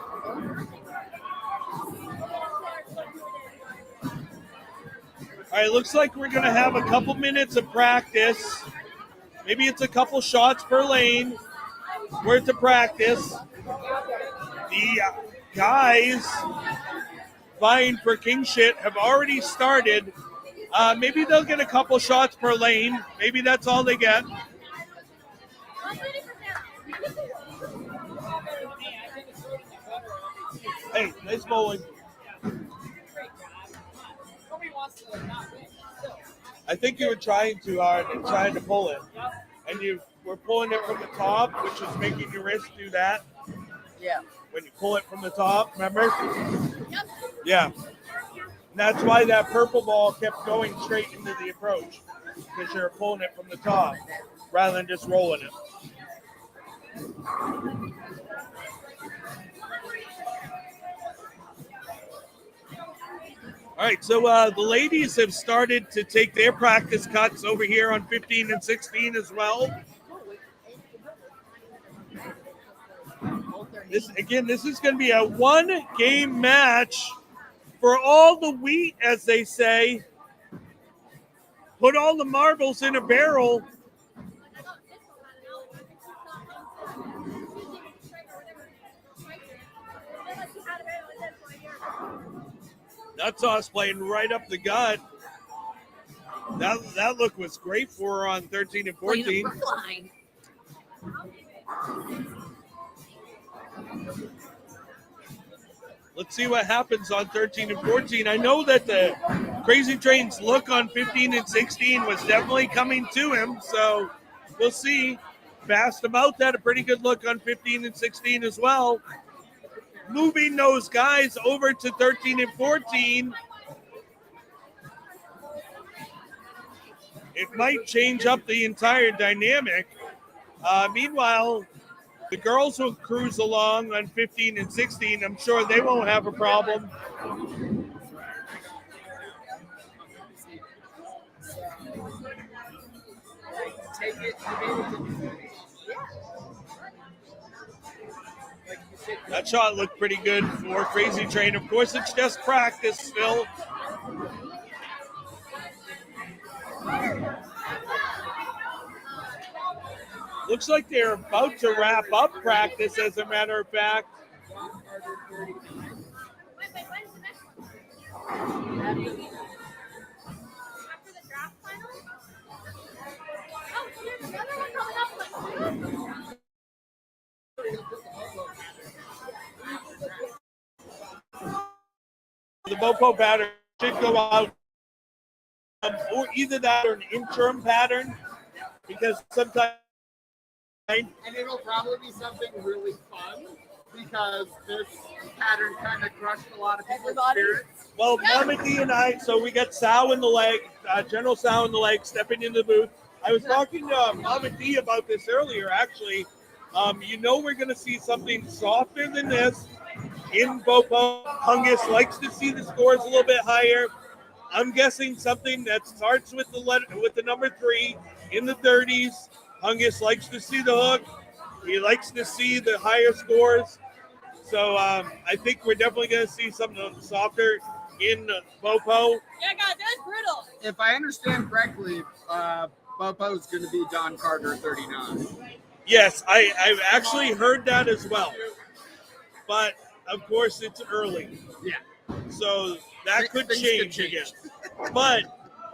All right, looks like we're going to have a couple minutes of practice. Maybe it's a couple shots per lane worth of practice. The guys vying for KingShit have already started. Maybe they'll get a couple shots per lane. Maybe that's all they get. Hey, nice bowling. I think you were trying too hard and trying to pull it. And you were pulling it from the top, which is making your wrist do that. Yeah. When you pull it from the top, remember? Yeah. And that's why that purple ball kept going straight into the approach, because you're pulling it from the top rather than just rolling it. All right, so the ladies have started to take their practice cuts over here on 15 and 16 as well. This is going to be a one-game match for all the wheat, as they say. Put all the marbles in a barrel. Nut Sauce playing right up the gut. That look was great for her on 13 and 14. Let's see what happens on 13 and 14. I know that the Crazy Train's look on 15 and 16 was definitely coming to him, so we'll see. Fast Mouth had a pretty good look on 15 and 16 as well. Moving those guys over to 13 and 14. It might change up the entire dynamic. Meanwhile, the girls will cruise along on 15 and 16. I'm sure they won't have a problem. That shot looked pretty good for Crazy Train. Of course, it's just practice still. Looks like they're about to wrap up practice, as a matter of fact. The Bopo pattern should go out, or either that or an interim pattern, because sometimes. And it'll probably be something really fun, because this pattern kind of crushed a lot of people's spirits. Well, Mama D and I, so we got Sal in the leg, General Sal in the leg, stepping into the booth. I was talking to Mama D about this earlier, actually. We're going to see something softer than this. in Bopo. Hungus likes to see the scores a little bit higher. I'm guessing something that starts with the number 3 in the 30s. Hungus likes to see the hook. He likes to see the higher scores. So I think we're definitely going to see something softer in Bopo. Yeah, guys, that's brutal. If I understand correctly, Bopo's going to be Don Carter 39. Yes, I've actually heard that as well. But, of course, it's early. Yeah. So that could Things change could again. But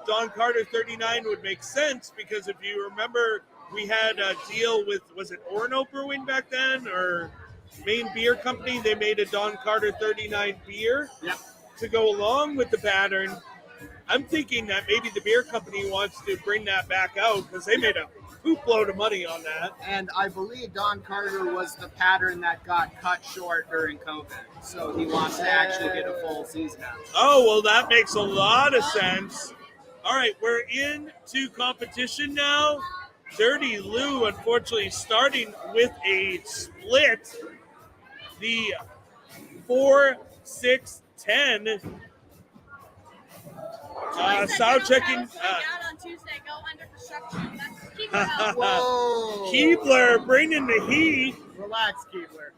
Don Carter 39 would make sense because if you remember, we had a deal with, was it Orono Brewing back then or Maine Beer Company? They made a Don Carter 39 beer to go along with the pattern. I'm thinking that maybe the beer company wants to bring that back out because they made a poop load of money on that. And I believe Don Carter was the pattern that got cut short during COVID. So he wants to actually get a full season out. Oh, well, that makes a lot of sense. All right, we're into competition now. Dirty Lou, unfortunately, starting with a split. The 4-6-10. Sound checking. Out on Tuesday, go under construction. Keep it up. Whoa. Keebler bringing the heat Relax, Keebler.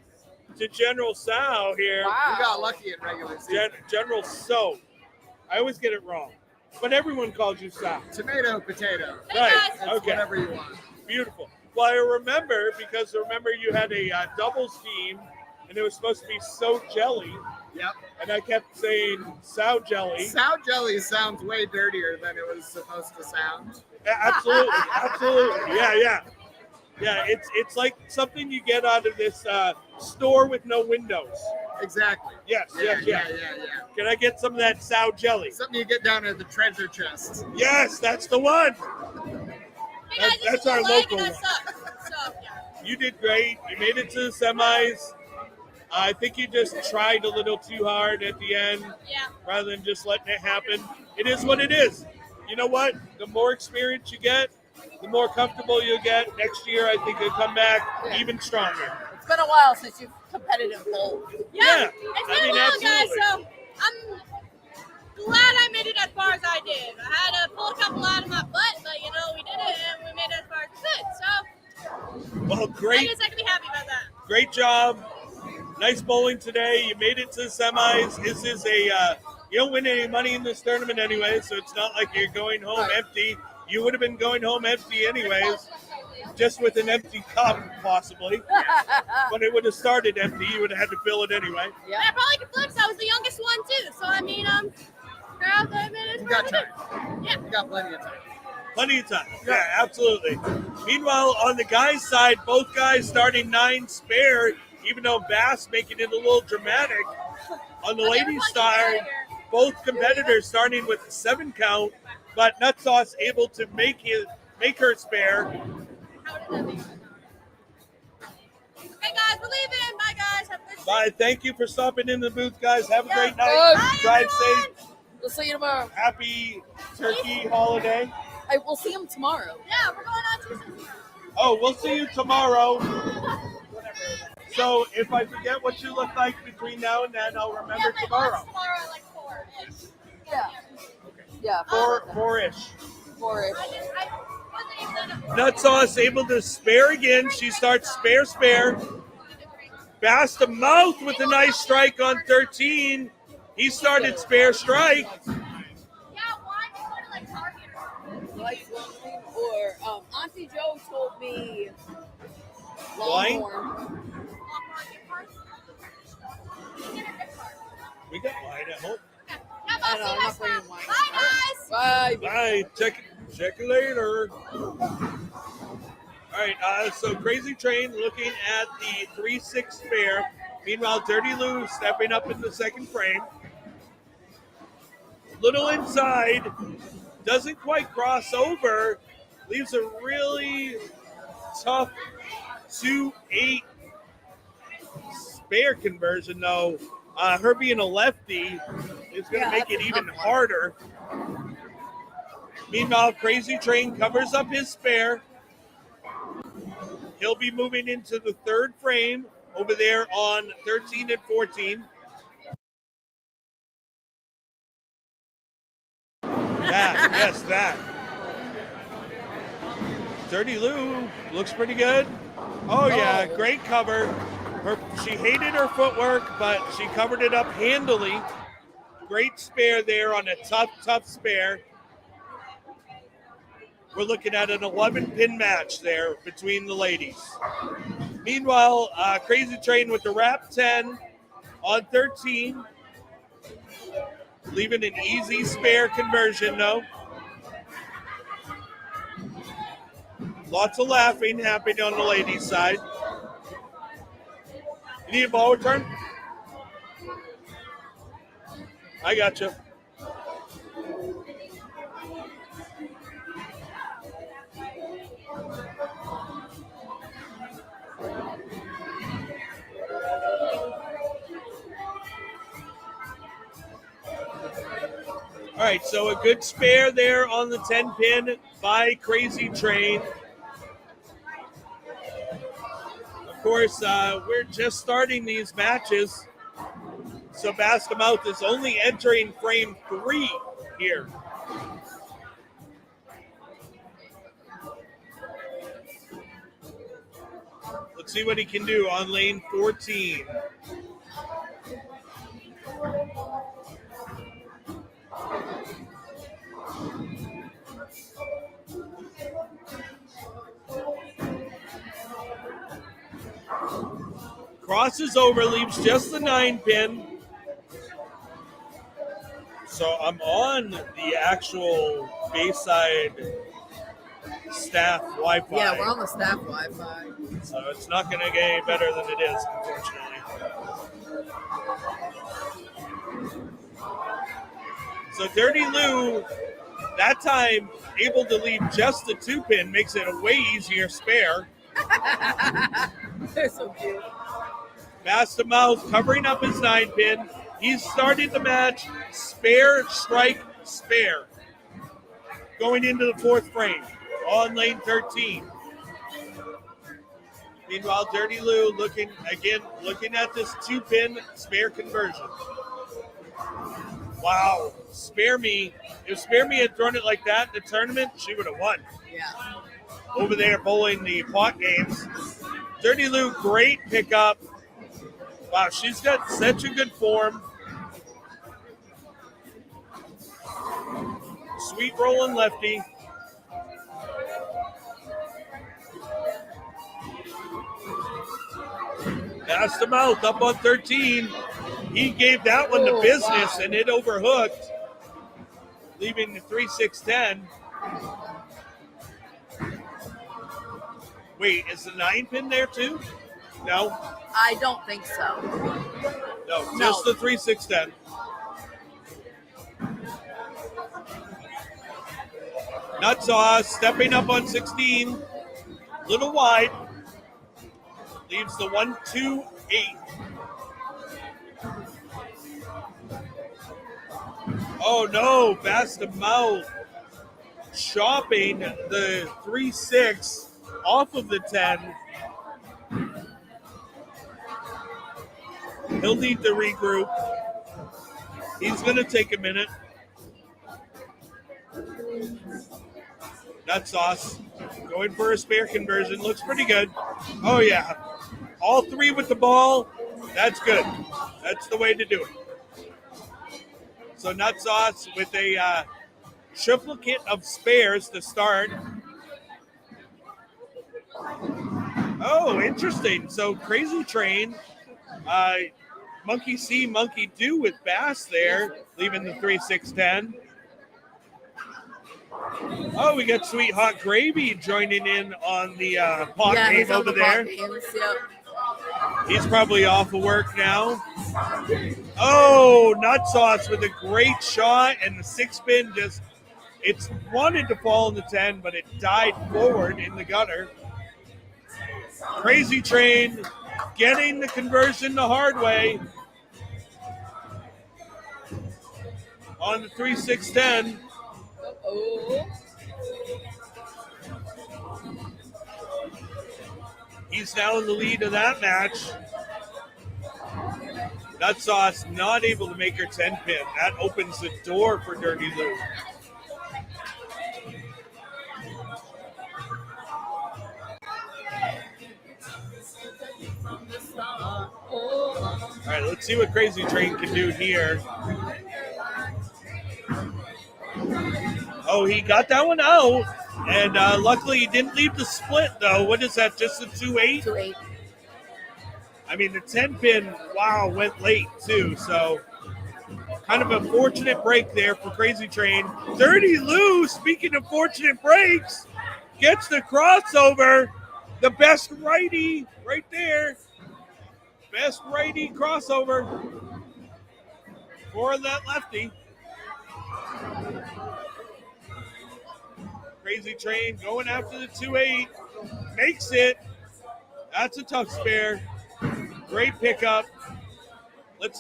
to General Sow here. You got lucky in regular season. General So. I always get it wrong. But everyone calls you Sow. Tomato, potato. Right. It's Okay. whatever you want. Beautiful. Well, I remember because you had a doubles team and it was supposed to be So Jelly. Yep. And I kept saying Sow Jelly. Sow jelly sounds way dirtier than it was supposed to sound. Absolutely. Absolutely. Yeah. Yeah, it's like something you get out of this store with no windows. Exactly. Yes. Yeah. Can I get some of that Sow Jelly? Something you get down at the treasure chest. Yes, that's the one. Hey guys, That's our local and I one. suck. So, yeah. You did great. You made it to the semis. I think you just tried a little too hard at the end Yeah. rather than just letting it happen. It is what it is. You know what? The more experience you get, the more comfortable you'll get. Next year, I think you'll come back even stronger. It's been a while since you've competitive bowled. Yeah. It's I been mean, a while, guys, absolutely. so I'm glad I made it as far as I did. I had to pull a couple out of my butt, but, we did it, and we made it as far as we could. So, Well, I great. guess I can be happy about that. Great job. Nice bowling today. You made it to the semis. This is you don't win any money in this tournament anyway, so it's not like you're going home empty. You would have been going home empty anyways, just with an empty cup possibly. But it would have started empty. You would have had to fill it anyway. Yeah. I probably could flex. I was the youngest one, too. So, I mean, proud that I made it as You far got as I did. time. Yeah. You got plenty of time. Plenty of time. Yeah, absolutely. Meanwhile, on the guys' side, both guys starting 9 spare, even though Bass making it a little dramatic. On the ladies' side, both competitors starting with a 7 count, but Nutsauce able to make her spare. How did that be? Okay, guys, we're leaving. Bye, guys. Have a good Bye. Thank you for stopping in the booth, guys. Have a great night. Bye, Drive everyone. safe. We'll see you tomorrow. Happy Turkey holiday. We'll see him tomorrow. Yeah, we're going on Tuesday tomorrow. Oh, we'll see you tomorrow. So if I forget what you look like between now and then, I'll remember Yeah, tomorrow. tomorrow at like 4-ish. Yeah. Yeah. 4-ish. 4-ish. I wasn't even gonna. Nutsauce able to spare again. She starts spare. Bass to mouth with a nice strike on 13. He started spare strike. Yeah, why did you go to like Target or Like Longhorn, or Auntie Joe told me Wine? Longhorn. Walmart gift cards? You get a gift card. We got wine at home. Okay. Yeah, I but know, see I'm you not guys bringing tomorrow. wine. Bye, guys. Bye. Bye. Check you later. All right. So Crazy Train looking at the 3-6 spare. Meanwhile, Dirty Lou stepping up in the second frame. Little inside. Doesn't quite cross over. Leaves a really tough 2-8 spare conversion, though. Her being a lefty is going to make that's it a even tough one. harder. Meanwhile, Crazy Train covers up his spare. He'll be moving into the third frame. over there on 13 and 14. That, yes, that. Dirty Lou looks pretty good. Oh yeah, great cover. She hated her footwork, but she covered it up handily. Great spare there on a tough spare. We're looking at an 11-pin match there between the ladies. Meanwhile, Crazy Train with the wrap 10 on 13. Leaving an easy spare conversion, though. Lots of laughing happening on the ladies' side. You need a ball return? I got you. All right, so a good spare there on the 10-pin by Crazy Train. Of course, we're just starting these matches, so Bascomouth is only entering frame 3 here. Let's see what he can do on lane 14. Crosses over, leaves just the 9-pin. So I'm on the actual Bayside staff Wi-Fi. Yeah, we're on the staff Wi-Fi. So it's not going to get any better than it is, unfortunately. So Dirty Lou, that time, able to leave just the 2-pin, makes it a way easier spare. They're so cute. Master Mouse covering up his 9-pin. He's started the match, spare, strike, spare. Going into the 4th frame on lane 13. Meanwhile, Dirty Lou looking at this 2-pin spare conversion. Wow, Spare Me. If Spare Me had thrown it like that in the tournament, she would have won. Yeah. Over there bowling the pot games. Dirty Lou, great pickup. Wow, she's got such a good form. Sweet rolling lefty. Passed him out up on 13. He gave that one the business, and it overhooked, leaving the 3-6-10. Wait, is the 9-pin there too? No? I don't think so. No, just the 3-6-10. Nutsaw stepping up on 16. Little wide. Leaves the 1-2-8. Oh no, Bastamouth chopping the 3-6 off of the 10. He'll need to regroup. He's going to take a minute. Nut sauce. Going for a spare conversion. Looks pretty good. Oh, yeah. All 3 with the ball. That's good. That's the way to do it. So Nut sauce with a triplicate of spares to start. Oh, interesting. So Crazy Train, Monkey See, Monkey Do with Bass there, leaving the 3-6-10. Oh, we got Sweet Hot Gravy joining in on the pot game over there. He's probably off of work now. Oh, Nut Sauce with a great shot, and the 6-pin just, it's wanted to fall in the 10, but it died forward in the gutter. Crazy Train getting the conversion the hard way on the 3-6-10. Oh. He's now in the lead of that match. Nut Sauce not able to make her 10 pin. That opens the door for Dirty Lou. All right, let's see what Crazy Train can do here. Oh, he got that one out. And luckily he didn't leave the split, though. What is that, just a 2-8? 2-8. I mean, the 10 pin, wow, went late, too. So kind of a fortunate break there for Crazy Train. Dirty Lou, speaking of fortunate breaks, gets the crossover. The best righty right there. Best righty crossover for that lefty. Crazy Train going after the 2-8. Makes it. That's a tough spare. Great pickup. Let's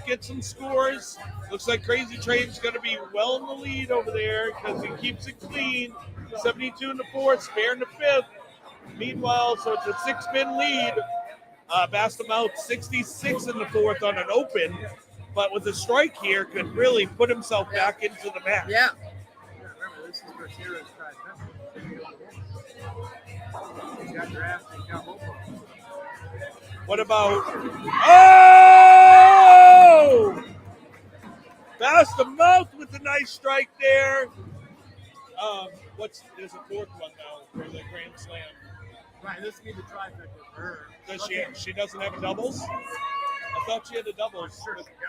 get some scores. Looks like Crazy Train's going to be well in the lead over there because he keeps it clean. 72 in the fourth, spare in the fifth. Meanwhile, so it's a 6-pin lead. Bastamouth 66 in the fourth on an open, but with a strike here could really put himself back into the match. Yeah. Remember, this is Garcia's trifecta. He's got draft and got both of them. What about? Oh! Bastamouth with a nice strike there. There's a fourth one now for the Grand Slam. Right, this would be the trifecta for her. Does she doesn't have a doubles? I thought she had a doubles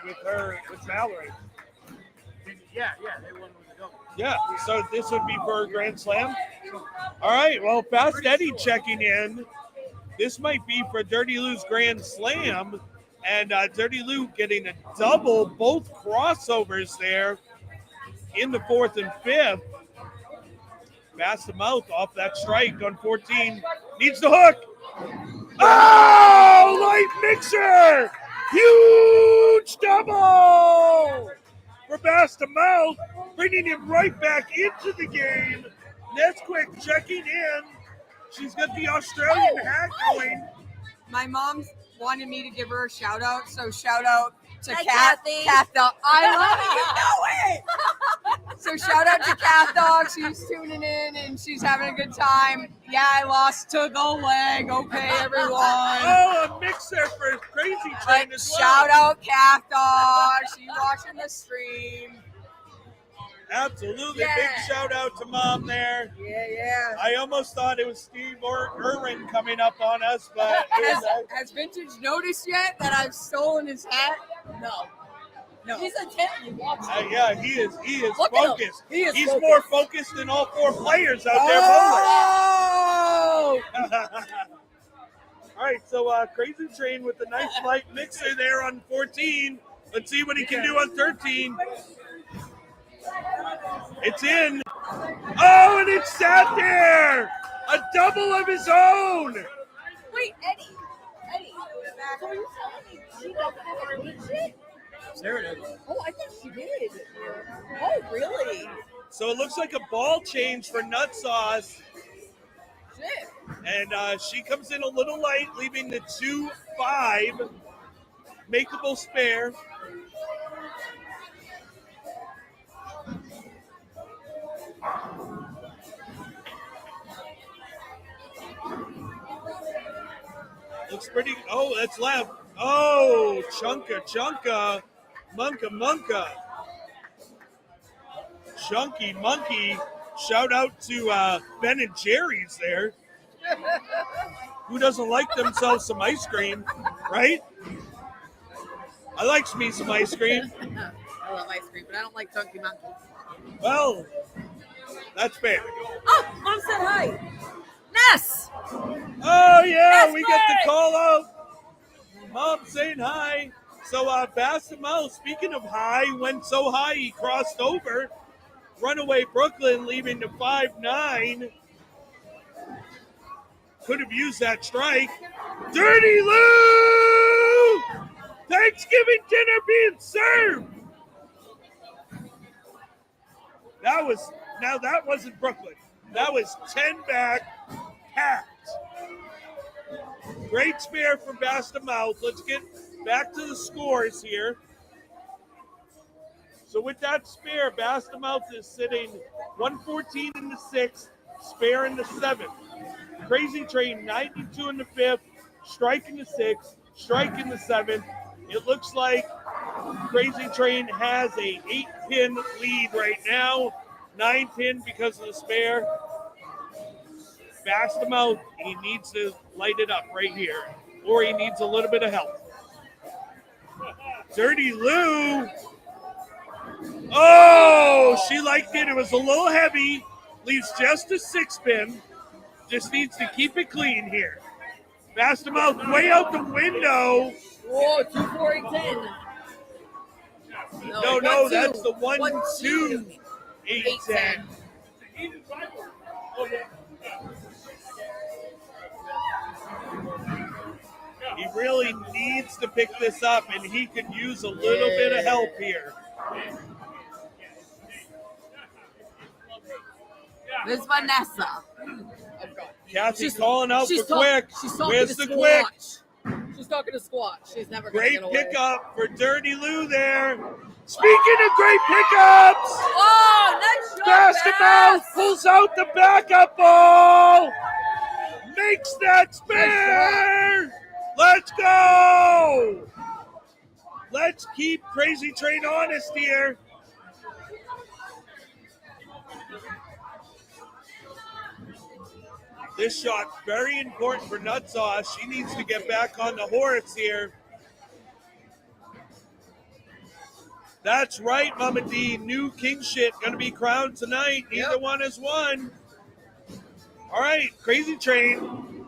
with Mallory. Yeah, they won with the double. Yeah, so this would be for a Grand Slam. All right, well, Fast Eddie checking in. This might be for Dirty Lou's Grand Slam, and Dirty Lou getting a double, both crossovers there in the fourth and fifth. Bastamouth off that strike on 14. Needs the hook. Oh, light mixer. Huge double for Bastamouth, bringing him right back into the game. Nesquik checking in. She's got the Australian hat going. My mom wanted me to give her a shout out, so shout out to Hi, Cat Kathy. Dog. I love it. You know it. So shout out to Cat Dog. She's tuning in and she's having a good time. Yeah, I lost to the leg. Okay, everyone. Oh, a mixer for Crazy Train But as well. shout out Cat Dog. She's watching the stream. Absolutely. Yeah. Big shout out to Mom there. Yeah. I almost thought it was Steve Irwin coming up on us, but it was, Has Vintage noticed yet that I've stolen his hat? No. He's intently watching. yeah, he is Look at him. focused. He is He's focused. more focused than all four players out Oh! there. All right, so Crazy Train with a nice light mixer there on 14. Let's see what he can do on 13. It's in. Oh, and it's sat there. A double of his own. Wait, Eddie. So you telling me she doesn't have a KingShit? There it is. Oh, I thought she did. Oh, really? So it looks like a ball change for Nut Sauce. Shit. And she comes in a little light, leaving the 2-5 makeable spare. Looks pretty. Oh, that's left. Oh, chunka. Munka. Chunky Monkey. Shout out to Ben and Jerry's there. Who doesn't like themselves some ice cream, right? I like me some ice cream. I love ice cream, but I don't like Chunky Monkey. Well, that's fair. Oh, Mom said hi. Ness. Oh, yeah, That's we get the great. call out. Mom saying hi. So, Bastamouth, speaking of high, went so high he crossed over. Runaway Brooklyn leaving the 5-9. Could have used that strike. Dirty Lou! Thanksgiving dinner being served. That wasn't Brooklyn. That was 10 back, packed. Great spare from Bastamouth. Let's get back to the scores here. So with that spare, Bastamouth is sitting 114 in the 6th, spare in the 7th. Crazy Train 92 in the 5th, strike in the 6th, strike in the 7th. It looks like Crazy Train has a 8-pin lead right now. 9-pin because of the spare. Bastamouth, he needs to light it up right here, or he needs a little bit of help. Dirty Lou. Oh, she liked it. It was a little heavy. Leaves just a 6-pin. Just needs to keep it clean here. Bastamouth way out the window. Whoa, 2, 4, 8, 10. No, that's the 1, 2, 8, 10. He really needs to pick this up, and he could use a little bit of help here. There's Vanessa. Kathy's calling out for talk- quick. She's talking Where's to the quick? Squatch. She's talking to Squatch. She's never going to Great get away. pickup for Dirty Lou there. Speaking of great pickups, Oh, nice shot, Bastamouth pulls out the backup ball. Makes that spare. Let's go. Let's keep Crazy Train honest here. This shot's very important for Nutsauce. She needs to get back on the horse here. That's right, Mama D. New KingShit going to be crowned tonight. Neither one has won. All right, Crazy Train.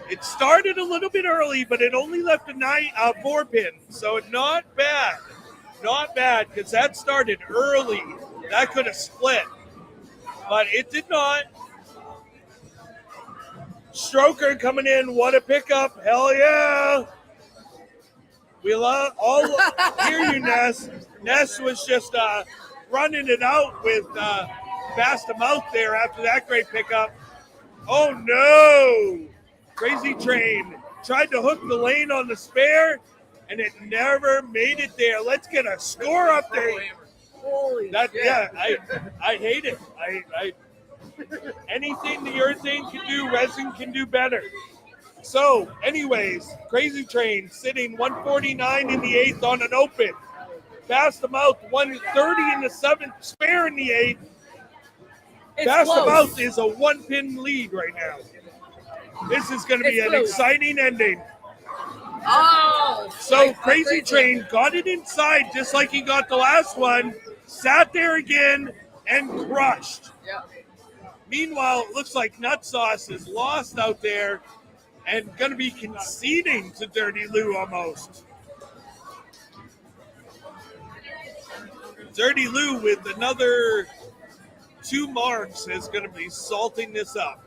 It started a little bit early, but it only left a 4-pin. So not bad. Not bad, because that started early. That could have split. But it did not. Stroker coming in. What a pickup. Hell yeah. We all hear you, Ness. Ness was just running it out with Bastamouth there after that great pickup. Oh, no. Crazy Train tried to hook the lane on the spare, and it never made it there. Let's get a score update. Holy shit. Yeah, I hate it. I anything the Earthing can do, Resin can do better. So, anyways, Crazy Train sitting 149 in the 8th on an open. Bastamouth 130 in the 7th, spare in the 8th. Bastamouth is a 1-pin lead right now. This is going to be an exciting ending. Oh. So Crazy Train got it inside just like he got the last one, sat there again, and crushed. Yeah. Meanwhile, it looks like Nutsauce is lost out there and going to be conceding to Dirty Lou almost. Dirty Lou with another 2 marks is going to be salting this up.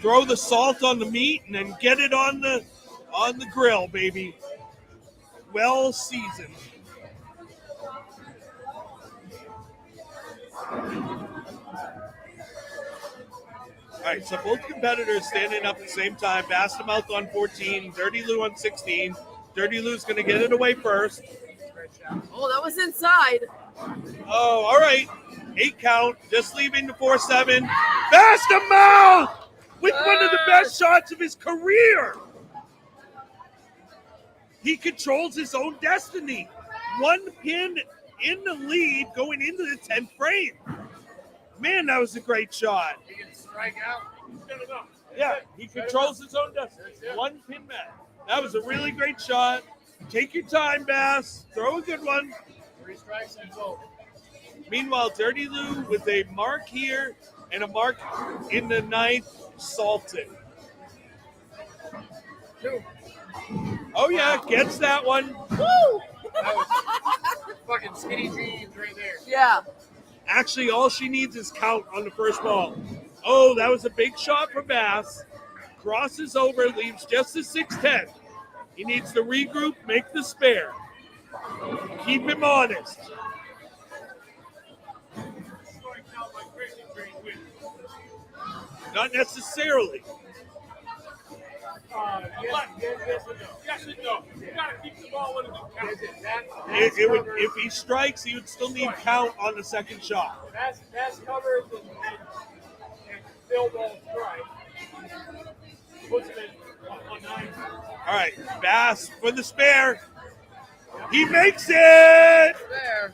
Throw the salt on the meat and then get it on the grill, baby. Well seasoned. All right, so both competitors standing up at the same time. Bastamouth on 14, Dirty Lou on 16. Dirty Lou's going to get it away first. Oh, that was inside. Oh, all right. 8 count, just leaving the 4-7. Bastamouth with one of the best shots of his career. He controls his own destiny. 1 pin in the lead going into the 10th frame. Man, that was a great shot. He can strike out. Yeah, he controls his own destiny. 1 pin match. That was a really great shot. Take your time, Bass. Throw a good one. 3 strikes and go. Meanwhile, Dirty Lou with a mark here and a mark in the 9th, salted. 2. Oh, yeah, gets that one. Woo! That was fucking skinny jeans right there. Yeah. Actually, all she needs is count on the first ball. Oh, that was a big shot for Bass. Crosses over, leaves just a 6-10. He needs to regroup, make the spare. Keep him honest. Not necessarily. Yes and no. Yes and no. You gotta keep the ball when it counts. It would, if he strikes, he would still need count on the second shot. Pass covers and fill ball strike. Puts it in 190. All right, Bass for the spare. He makes it.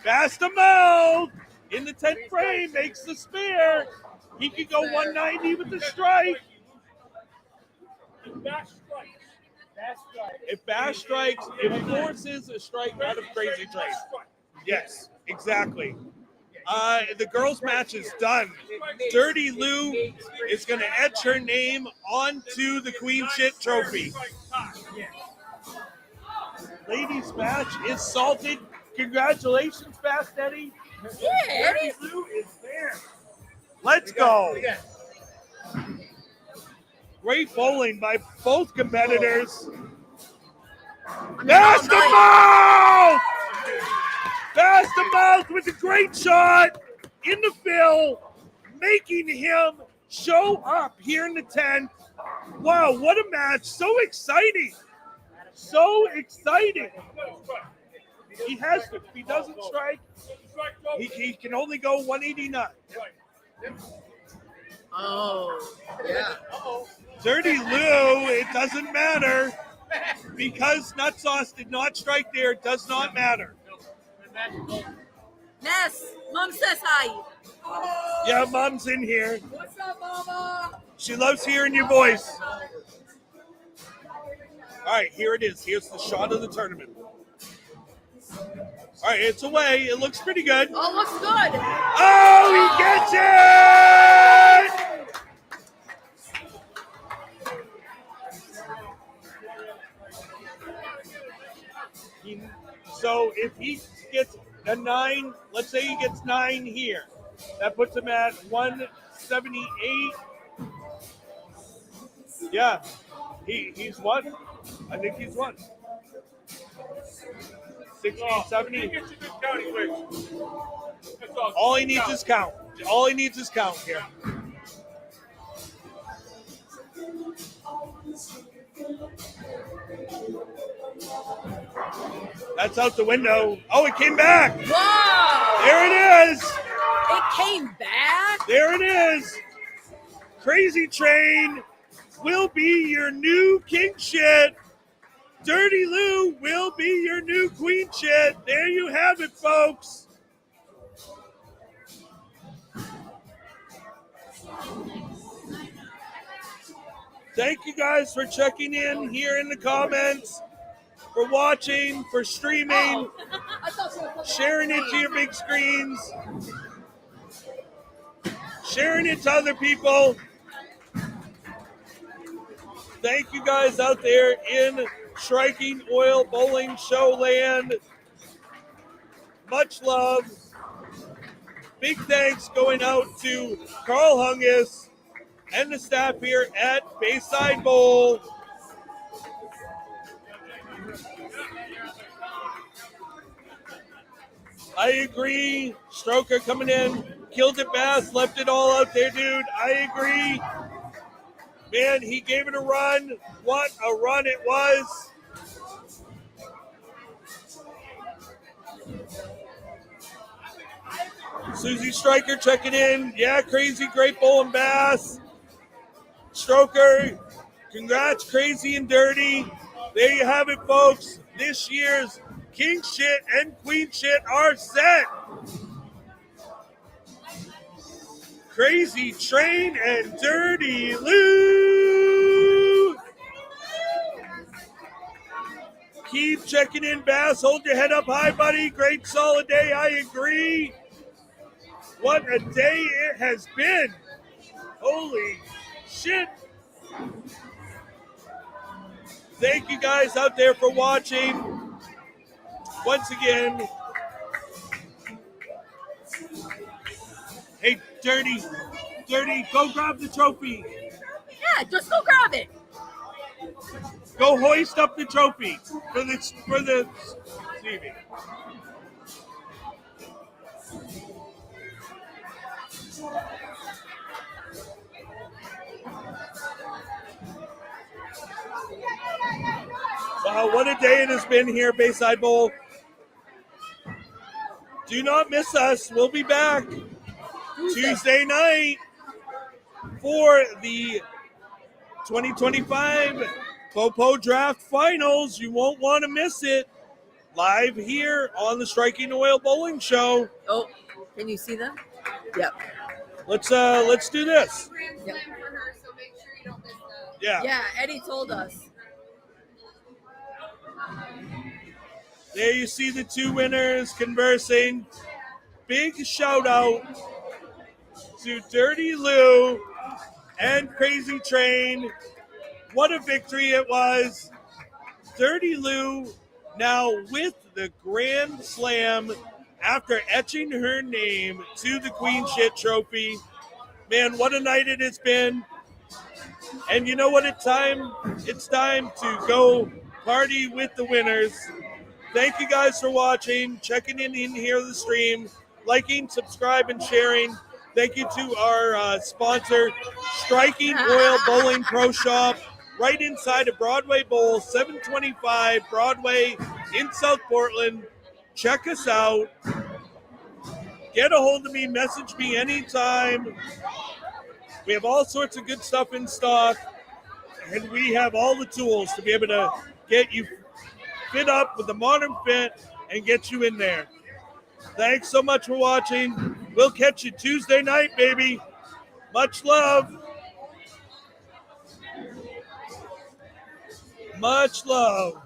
Bass to mouth in the 10th frame makes the spare. He could go 190 with the strike. If Bass strikes, it forces a strike out of Crazy Train. Yes, exactly. The girls' match is done. Dirty Lou is going to etch her name onto the QueenShit trophy. Ladies' match is salted. Congratulations, Fast Eddie. Yeah, Dirty Lou is there. Let's go. Great bowling by both competitors. Pass the mouth! Pass the mouth with a great shot in the fill, making him show up here in the 10th. Wow, what a match. So exciting. So exciting. He has to. If he doesn't strike, he can only go 189. Oh, yeah. Dirty Lou, it doesn't matter. Because Nut Sauce did not strike there, it does not matter. Ness, Mom says hi. Yeah, Mom's in here. What's up, Mama? She loves hearing your voice. All right, here it is. Here's the shot of the tournament. All right, it's away. It looks pretty good. Oh, looks good. Oh, he gets it! So if he gets a 9, let's say he gets 9 here, that puts him at 178. Yeah, he's won. I think he's won. 60, 70. All he needs is count. All he needs is count here. That's out the window. Oh, it came back. Wow. There it is. It came back. There it is. Crazy Train will be your new KingShit. Dirty Lou will be your new QueenShit. There you have it, folks. Thank you guys for checking in here in the comments, for watching, for streaming, sharing it to your big screens, sharing it to other people. Thank you guys out there in Striking Oil Bowling Show land. Much love. Big thanks going out to Carl Hungus and the staff here at Bayside Bowl. I agree. Stroker coming in, killed it Bass, left it all out there, dude. I agree. Man, he gave it a run. What a run it was. Susie Stryker checking in. Yeah, crazy, great bowl and Bass. Stroker, congrats, Crazy and Dirty. There you have it, folks. This year's KingShit and QueenShit are set. Crazy Train and Dirty Lou. Keep checking in, Bass. Hold your head up high, buddy. Great, solid day. I agree. What a day it has been. Holy shit. Thank you guys out there for watching. Once again, hey, Dirty, go grab the trophy. Yeah, just go grab it. Go hoist up the trophy for the TV. What a day it has been here, Bayside Bowl. Do not miss us. We'll be back Tuesday night for the 2025 Popo Draft Finals. You won't want to miss it. Live here on the Striking Oil Bowling Show. Oh, can you see them? Yep. Let's do this. Yep. Yeah. Yeah, Eddie told us. There you see the two winners conversing. Big shout out to Dirty Lou and Crazy Train. What a victory it was. Dirty Lou now with the Grand Slam after etching her name to the QueenShit trophy. Man, what a night it has been. And you know what it's time? It's time to go party with the winners. Thank you guys for watching, checking in here on the stream, liking, subscribe, and sharing. Thank you to our sponsor, Striking Oil Bowling Pro Shop, right inside of Broadway Bowl, 725 Broadway in South Portland. Check us out. Get a hold of me, message me anytime. We have all sorts of good stuff in stock, and we have all the tools to be able to get you fit up with the modern fit and get you in there. Thanks so much for watching. We'll catch you Tuesday night, baby. Much love. Much love.